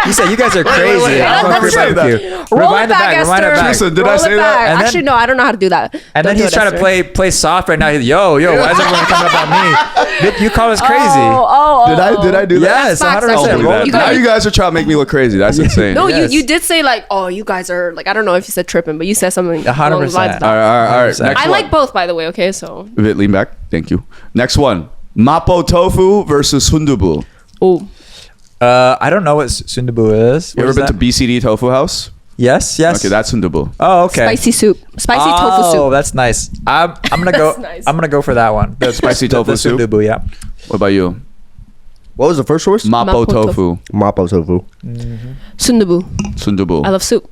you said you guys are crazy. wait, I'm how going did for I say barbecue. Roll Rewind it it back, back. Rewind it Esther. back. Listen, did I Roll say it that? back. And then- Actually, no, I don't know how to do that. And Don't then do he's it, trying to Esther. play soft right now. He's, yo, why is everyone coming up on me? You call us crazy. Oh, Did I do that? Yes, Facts, 100%. actually. Roll You it guys- Now back. you guys are trying to make me look crazy. That's insane. No, Yes. you did say like, oh, you guys are like, I don't know if you said tripping, but you said something 100%. along those lines. of All that. right. 100%. Next I one. like both, by the way. Okay, so Viet, lean back. Thank you. Next one. Mapo tofu versus sundubu. oh, I don't know what sundubu is. You What ever is been that? to BCD Tofu House? Yes. Okay, that's sundubu. Oh, okay. spicy soup, spicy tofu Oh, soup. that's nice. I'm gonna go. That's nice. I'm gonna go for that one. The Spicy tofu the soup? sundubu, yeah. What about you? What was the first choice? Mapo Mapo tofu. Mapo tofu. Sundubu. Sundubu. I love soup.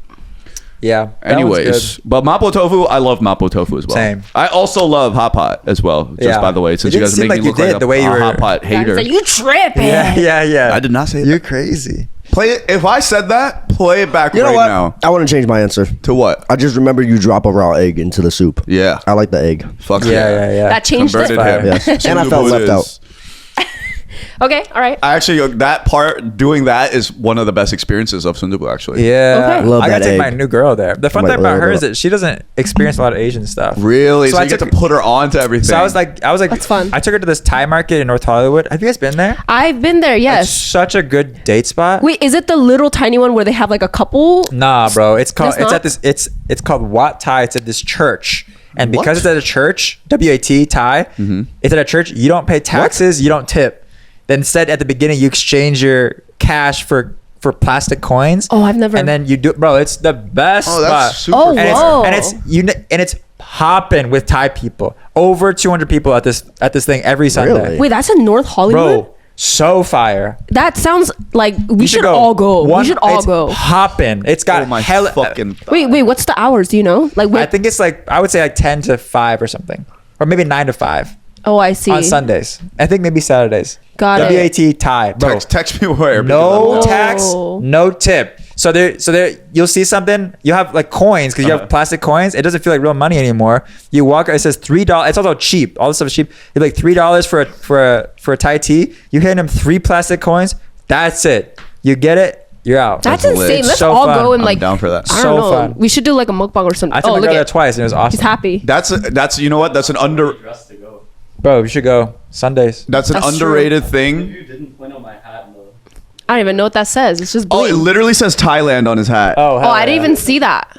Yeah. that one's Anyways, good. but mapo tofu, I love mapo tofu as well. Same. I also love hot pot as well. Just Yeah. by the way, since It you guys didn't make seem me like look you like did the way you a were- hot pot hater. You tripping? Yeah. I did not say You're that. crazy. Play it. If I said that, play it back You know right what? now. I want to change my answer. To what? I just remember you drop a raw egg into the soup. Yeah. I like the egg. Fuck Yeah. That changed Converted it. him. Yes. And I felt Sundubu left is- out. Okay, all right. I actually, that part, doing that is one of the best experiences of sundubu, actually. Yeah. Okay. Love I gotta that take my egg. new girl there. The fun Might thing about love her it. is that she doesn't experience a lot of Asian stuff. Really? So I you get took- to put her on to everything. So I was like, That's fun. I took her to this Thai market in North Hollywood. Have you guys been there? I've been there. It's Yes. such a good date spot. Wait, is it the little tiny one where they have like a couple? Nah, bro. It's called. It's It's not? at this. It's called Wat Thai. It's at this church, and because What? it's at a church, WAT Thai. It's at a church. You don't pay taxes. You don't tip. Then instead, at the beginning, you exchange your cash for plastic coins. Oh, I've never- And then you do, bro. It's the best. Oh, that's spot. super Oh, And whoa. it's hopping with Thai people. Over 200 people at this thing every Sunday. Really? Wait, that's in North Hollywood. Bro, so fire. That sounds like we You should all go. We should all it's go. Hopping. It's got oh my hella. fucking. Wait, what's the hours? Do you know? Like, I think it's like I would say like 10 to 5 or something, or maybe 9 to 5 oh, I see. on Sundays. I think maybe Saturdays. Got it. WAT Thai, bro. Text me where. No because I'm- tax, Oh. no tip. So there, you'll see something. You have like coins because you have plastic coins. It doesn't feel like real money anymore. You walk. It says $3. It's also cheap. All this stuff is cheap. It's like $3 for a Thai tea. You hand them 3 plastic coins. That's it. You get it. You're out. That's That's insane. lit. Let's So all fun. go and I'm like. down for that. I don't So know. fun. We should do like a mukbang or something. I took Oh, my look girl there at. twice and it was awesome. He's happy. That's you know what? That's an Dressed to go. Bro, you should go Sundays. That's an That's underrated thing. You didn't point out my hat in the. I don't even know what that says. It's just blue. Oh, it literally says Thailand on his hat. Oh, hell I didn't yeah. even see that.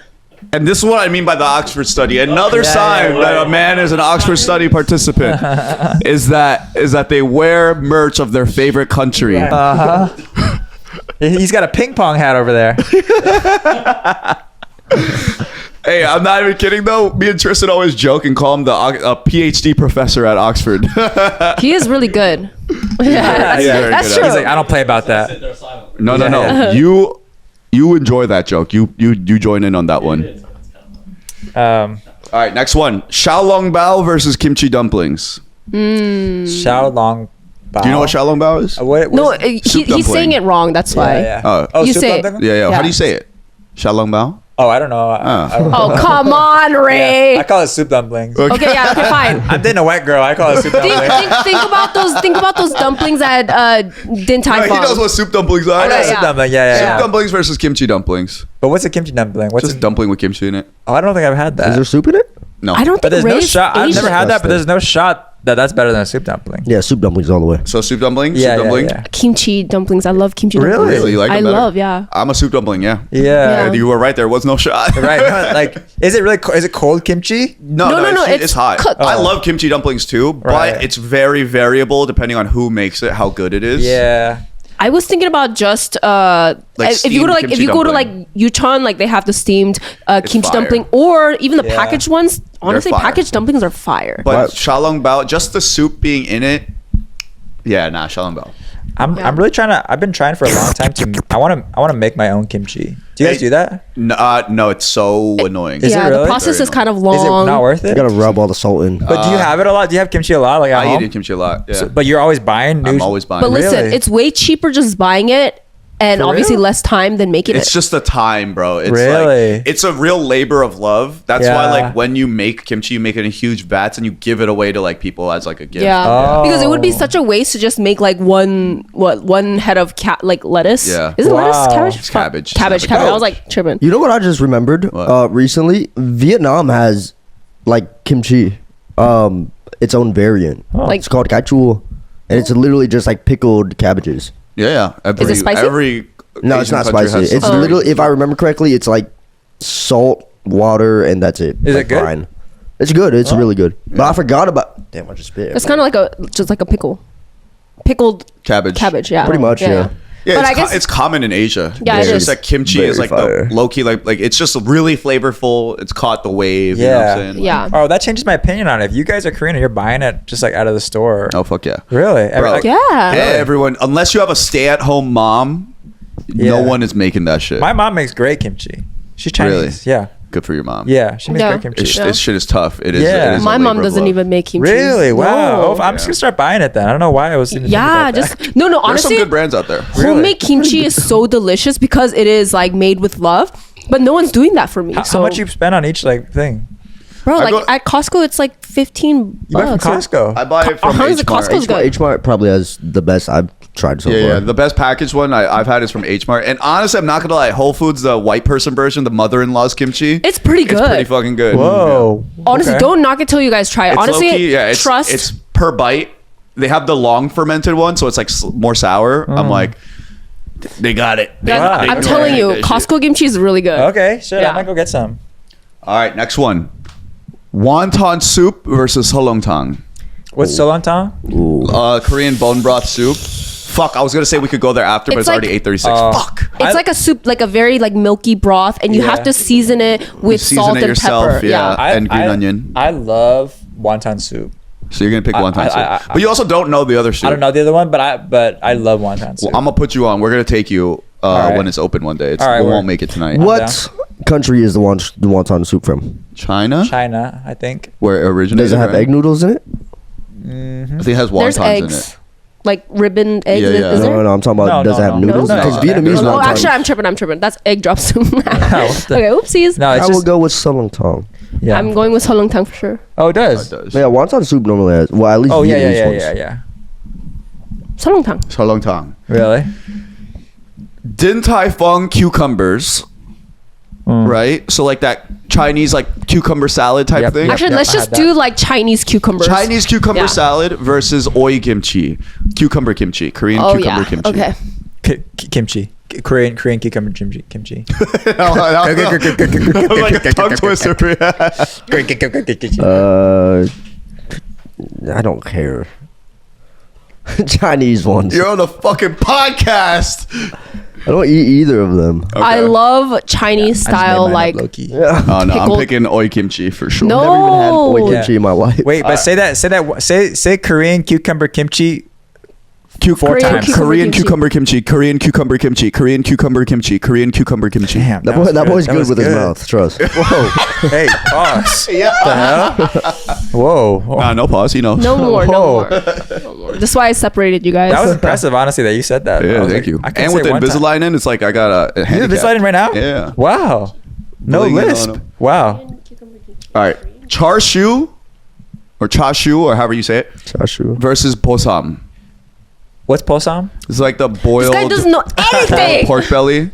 And this is what I mean by the Oxford study. Another Yeah, sign yeah, that a man is an Oxford study participant is that they wear merch of their favorite country. He's got a ping pong hat over there. Hey, I'm not even kidding though. Me and Tristan always joke and call him the PhD professor at Oxford. He is really good. Yeah, He's very that's good at true. it. He's like, I don't play about Sit that. there silently. No. Yeah. You enjoy that joke. You join in on that one. It's kind of fun. All right, next one. Xiaolong Bao versus kimchi dumplings. Xiao Long Bao. Do you know what Xiaolong Bao is? What No, is it? he's dumpling. saying it wrong. That's why. Yeah. Oh, You soup say it. dumpling? Yeah. How Yeah. do you say it? Xiaolong Bao? Oh, I don't know. I don't know. Oh, come on, Ray. Yeah, I call it soup dumplings. Okay, yeah, okay, fine. I'm dating a white girl. I call it soup dumplings. Think about those dumplings at Din Tai He knows Fung. what soup dumplings are. I know yeah. soup dumpling. Yeah. Soup dumplings versus kimchi dumplings. But what's a kimchi dumpling? What's Just a, dumpling with kimchi in it. Oh, I don't think I've had that. Is there soup in it? No. I don't but think there's no Ray's shot. I've Asian. never had that, but Disgusting. there's no shot that that's better than a soup dumpling. Yeah, soup dumplings all the way. So soup dumplings? Yeah, soup yeah, dumpling? yeah. Kimchi dumplings. I love kimchi Really? dumplings. Really? You like I them better? love, yeah. I'm a soup dumpling, yeah. Yeah. Yeah. You were right. There was no shot. Right. No, like, is it really? Is it cold kimchi? No, it's it's hot. cooked. I Oh. love kimchi dumplings too, but Right. it's very variable depending on who makes it, how good it is. Yeah. I was thinking about just if you go to like steamed kimchi Yucheon, like they have the steamed kimchi fire. dumpling, or even the Yeah. packaged ones. Honestly, fire. packaged dumplings are fire. But xiaolongbao, just the soup being in it. Yeah, nah, xiaolongbao. I'm really trying to. I've been trying for a long time to. I want to make my own kimchi. Do you guys do that? No, it's so annoying. Is it Yeah, really? the process Very is kind of Is long. it not worth You it? gotta rub all the salt in. But do you have it a lot? Do you have kimchi a lot? Like at I home? eat kimchi a lot. Yeah. But you're always buying new. I'm always buying. But listen, Really? it's way cheaper just buying it, and For obviously real? less time than making It's it. just the time, bro. It's Really? like it's a real labor of love. That's why Yeah. like when you make kimchi, you make it in huge vats and you give it away to like people as like a gift. Yeah, Oh. because it would be such a waste to just make like one head of like lettuce. Yeah. Is it Wow. lettuce? Cabbage? It's cabbage. Cabbage. It's Cabbage. I was like tripping. You know what I just remembered What? recently? Vietnam has like kimchi, its own variant. Like- It's called cachua, and it's literally just like pickled cabbages. Yeah. Every, it spicy? Every No, it's Asian not country spicy. has It's something. literally, if I remember correctly, it's like salt, water, and that's it. Is Like it good? brine. It's good. It's really good. But I forgot about. Damn, I just spit. It's kind of like just like a pickled cabbage. cabbage. Yeah, Pretty much, yeah. Yeah, But it's, I guess it's common in Asia. Yeah, it's it just is. like kimchi Very is like fire. the low key like it's just really flavorful. It's caught the wave. You know what I'm saying? yeah. Oh, that changes my opinion on it. If you guys are Korean and you're buying it just like out of the store. Oh fuck yeah. Really? Bro. Like, Yeah. Everyone, unless you have a stay-at-home mom, no Yeah. one is making that shit. My mom makes great kimchi. She's Chinese. Really? Yeah. Good for your mom. Yeah. She makes Yeah. great kimchi. This shit is tough. It is. Yeah. It is a My mom labor of doesn't love. even make kimchi. Really? Wow. No. Oh, I'm just gonna start buying it then. I don't know why I was even Yeah, thinking about just no. There's Honestly, some good brands out there. Really? homemade kimchi is so delicious because it is like made with love. But no one's doing that for me. that. so How much you spend on each like thing? bro, I like go- at Costco, it's like 15 You buy from bucks. Costco. I buy it from Honestly, H Mart. Costco's good. H Mart probably has the best I've tried so Yeah, far. yeah. The best packaged one I've had is from H Mart. And honestly, I'm not gonna lie. Whole Foods, the white person version, the mother-in-law's kimchi. It's pretty good. It's pretty fucking good. Whoa. Honestly, Okay. don't knock it till you guys try it. It's Honestly, low-key, yeah, trust. It's per bite. They have the long fermented one, so it's like more sour. I'm like, they got it. They Guys, got it. I'm They telling got you, that shit. Costco kimchi is really good. Okay, sure. Yeah. I might go get some. All right, next one. Wonton soup versus holongtang. What's solantang? Korean bone broth soup. Fuck, I was gonna say we could go there after, but It's it's already like- 8:36. Fuck. It's like a soup, like a very like milky broth, and you Yeah. have to season it with season salt it and yourself, pepper. yeah. And green onion. I love wonton soup. So you're gonna pick wonton I- soup, but you also don't know the other soup. I don't know the other one, but I love wonton soup. Well, I'm gonna put you on. We're gonna take you right. when it's open one day. All right, we we're- won't make it tonight. What country is the wonton soup from? China? China, I think. Where it originated? Does it have right? egg noodles in it? I think it has There's wontons in eggs, it. like ribbon eggs. Yeah, yeah. Is there? No, I'm talking about. No, does it have no. noodles? No, Because no. Vietnamese No, Oh, wonton. actually, I'm tripping. That's egg drop soup. What the- Okay, oopsies. No, it's I will just. go with solongtang. Yeah. I'm going with solongtang for sure. Oh, it does. It does. Yeah, wonton soup normally has. Well, at least Oh yeah, Vietnamese yeah, ones. yeah, yeah. Solongtang. Solongtang. Really? Din Tai Fung cucumbers. Mm. Right? So like that Chinese like cucumber salad type Yep, thing. yep. Actually, let's I just had do that. like Chinese cucumbers. Chinese cucumber Yeah. salad versus oi kimchi. Cucumber kimchi. Korean Oh cucumber yeah. kimchi. Okay. Kimchi. Korean cucumber kimchi. Like a tongue twister. I don't care. Chinese ones. You're on a fucking podcast. I don't eat either of them. I love Chinese style like. Yeah. Oh no, I'm Pickled- picking oi kimchi for sure. No. Never even had oi Oh. kimchi in my life. Wait, but say Korean cucumber kimchi. Four Korean times. cucumber Korean kimchi. cucumber kimchi. Korean cucumber kimchi. Korean cucumber kimchi. Korean cucumber kimchi. Damn, That boy's good with his mouth. Trust. Whoa. Hey, boss. Yeah. The hell? Whoa. Nah, no pause. You know. No more. No Whoa. more. No more. That's why I separated you guys. That was impressive, honestly, that you said that. I Yeah, was thank like, you. I can And say with the one time. Invisalign in, it's like I got a You have handicap. Invisalign right now? Yeah. Wow. No Blinging on lisp. him. Wow. All right, char siu or cha siu or however you say it Chashu. versus posam. What's posam? It's like the This boiled guy doesn't know anything. pork belly.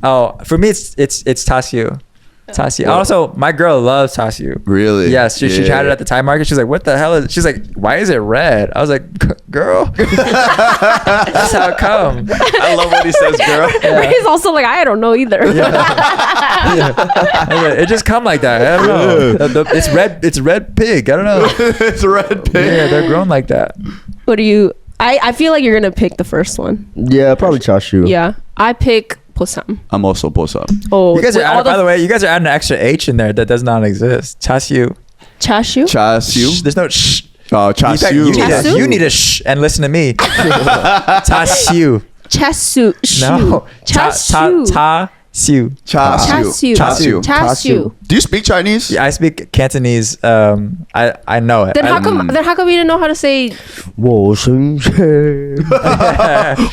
Oh, for me it's tasyu. Tasyu. Also, my girl loves tasyu. Really? Yes, she Yeah. tried it at the Thai market. She's like, "What the hell is?" She's like, "Why is it red?" I was like, "Girl, that's how it come." I love what he says, girl. He's also like, I don't know either. It just come like that. I don't know. It's red. It's red pig. I don't know. It's red pig. Yeah, they're grown like that. What do you? I feel like you're gonna pick the first one. Yeah, probably chashu. Yeah, I pick posam. I'm also posam. Oh, You guys are with all by the way, you guys are adding an extra H in there that does not exist. Chashu. chashu. Chashu. There's no sh. Oh, You chashu. need, a, Chashu? you need a sh and listen to me. Chashu. Chasu. No. Chasu. Chashu. Chashu. Chashu. Chashu. Chashu. Do you speak Chinese? Yeah, I speak Cantonese. I know it. Then how come? Then how come you didn't know how to say? 我生日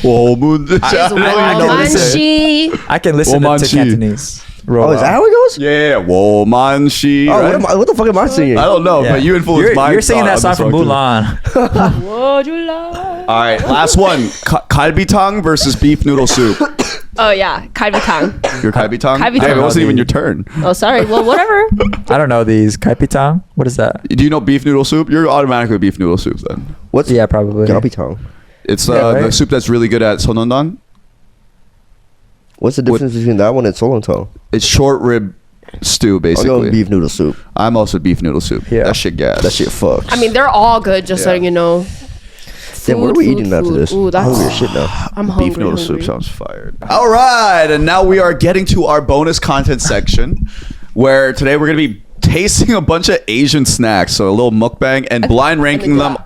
我们的 I don't know what to say. Manchi. I can listen to Womanchi. Cantonese. Roll Oh, is that out. how it goes? Yeah, 我们是 Oh, right? what the fuck am I singing? I don't know, Yeah. but you influenced You're, my you're singing that song on from this too. Mulan. Would you love? All right, last one. Kalbitang versus beef noodle soup. Oh yeah, kalbitang. Your kalbitang? Kalbitang. Damn, it wasn't even your turn. Oh sorry. Well, whatever. I don't know these. Kaipitang? What is that? Do you know beef noodle soup? You're automatically beef noodle soup then. What's Yeah, probably. galbitang? It's Yeah, the right. soup that's really good at sonondang. What's the difference between that one and solonto? It's short rib stew, I'll go basically. with beef noodle soup. I'm also beef noodle soup. Yeah. That shit gas. That shit fucks. I mean, they're all good. Just so Yeah. you know. Damn, what are we eating after this? Ooh, I'm that's hungry as shit now. I'm hungry. Beef noodle hungry. soup sounds fired. All right, and now we are getting to our bonus content section, where today we're gonna be tasting a bunch of Asian snacks, so a little mukbang and blind ranking them.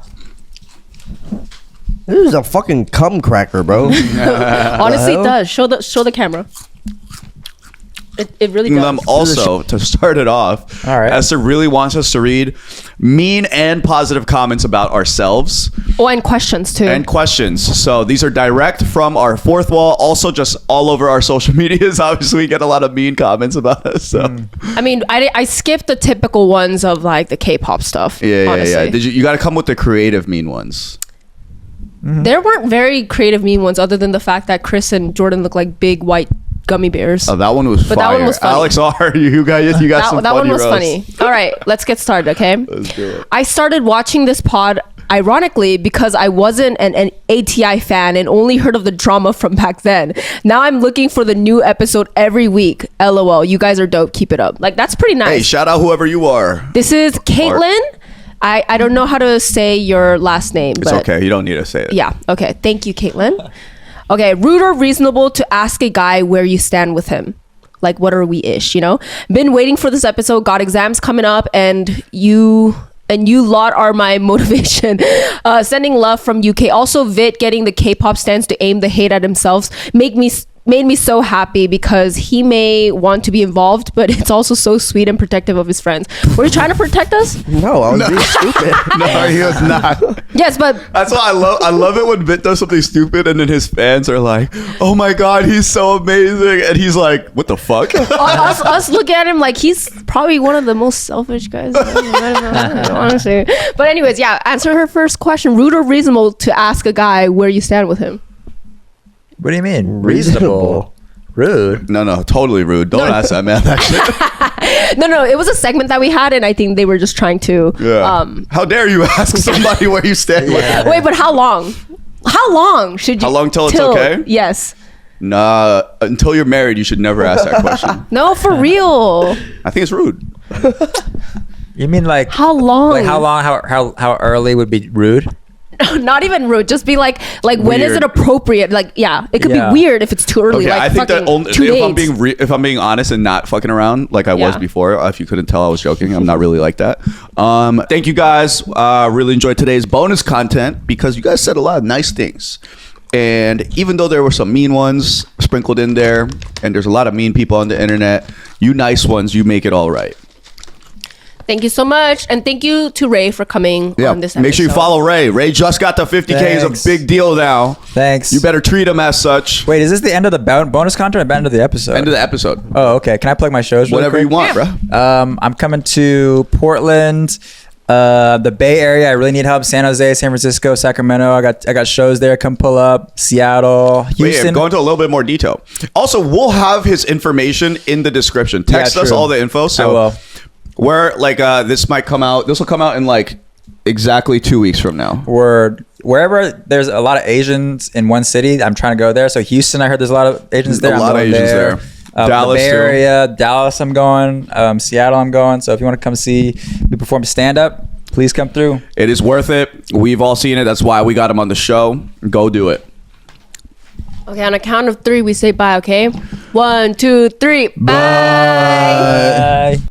This is a fucking cum cracker, bro. Honestly, it hell? does. Show the camera. It really does. Them also to start it off. All right. Esther really wants us to read mean and positive comments about ourselves Oh, and questions too. and questions. So these are direct from our fourth wall. Also, just all over our social medias. Obviously, we get a lot of mean comments about us. So I mean, I skipped the typical ones of like the K-pop stuff. yeah. honestly. Did you got to come with the creative mean ones? There weren't very creative mean ones, other than the fact that Chris and Jordan look like big white gummy bears. Oh, that one was But fire. that one was funny. Alex R, you got some that one funny was roasts. funny. All right, let's get started, okay? Let's do it. I started watching this pod ironically because I wasn't an ATI fan and only heard of the drama from back then. Now I'm looking for the new episode every week. LOL, you guys are dope. Keep it up. Like, that's pretty nice. Hey, shout out whoever you are. This is Caitlin. I don't know how to say your last name. It's but okay. You don't need to say it. Yeah. Okay. Thank you, Caitlin. Okay. Rude or reasonable to ask a guy where you stand with him? Like, what are we ish? You know, been waiting for this episode. Got exams coming up, and you lot are my motivation. Sending love from UK. Also, Viet getting the K-pop stans to aim the hate at himself made me so happy because he may want to be involved, but it's also so sweet and protective of his friends. Were you trying to protect us? No, I was being stupid. No, he was not. Yes, but That's why I love it when Vit does something stupid and then his fans are like, "Oh my god, he's so amazing," and he's like, "What the fuck?" us look at him like he's probably one of the most selfish guys ever, honestly. But anyways, yeah, answer her first question. Rude or reasonable to ask a guy where you stand with him? What do you mean? Reasonable. Rude. No, totally rude. Don't ask that man that shit. No, it was a segment that we had, and I think they were just trying to. Yeah. How dare you ask somebody where you stand with him? Wait, but how long? How long should you? How long till it's okay? Yes. Nah, until you're married, you should never ask that question. No, for real. I think it's rude. You mean like How long? Like how early would be rude? Not even rude. Just be like when is Weird. it appropriate? Like, yeah, it could Yeah. be weird if it's too early. Okay, like I think that fucking only, 2 if I'm dates. being if I'm being honest and not fucking around like I was Yeah. before, if you couldn't tell, I was joking. I'm not really like that. Thank you guys. Really enjoyed today's bonus content because you guys said a lot of nice things. And even though there were some mean ones sprinkled in there, and there's a lot of mean people on the internet, you nice ones, you make it all right. Thank you so much, and thank you to Ray for coming Yeah, on this episode. make sure you follow Ray. Ray just got the 50K. Is Thanks. a big deal now. Thanks. You better treat him as such. Wait, is this the end of the bonus content or the end of the episode? End of the episode. Oh, okay. Can I plug my shows? Really Whatever you quick? want, bro. I'm coming to Portland, the Bay Area. I really need help. San Jose, San Francisco, Sacramento. I got shows there. Come pull up. Seattle, Houston. Wait, go into a little bit more detail. Also, we'll have his information in the description. Text Yeah, us true. all the info. So I will. where like this might come out. This will come out in like exactly 2 weeks from now. Wherever there's a lot of Asians in one city, I'm trying to go there. So Houston, I heard there's a lot of Asians there. A lot of I'm going Asians there. Dallas, the Bay too. Area, Dallas, I'm going. Seattle, I'm going. So if you want to come see me perform stand up, Please come through. It is worth it. We've all seen it. That's why we got him on the show. Go do it. Okay, on a count of 3, we say bye, okay? 1, 2, 3. Bye. Bye.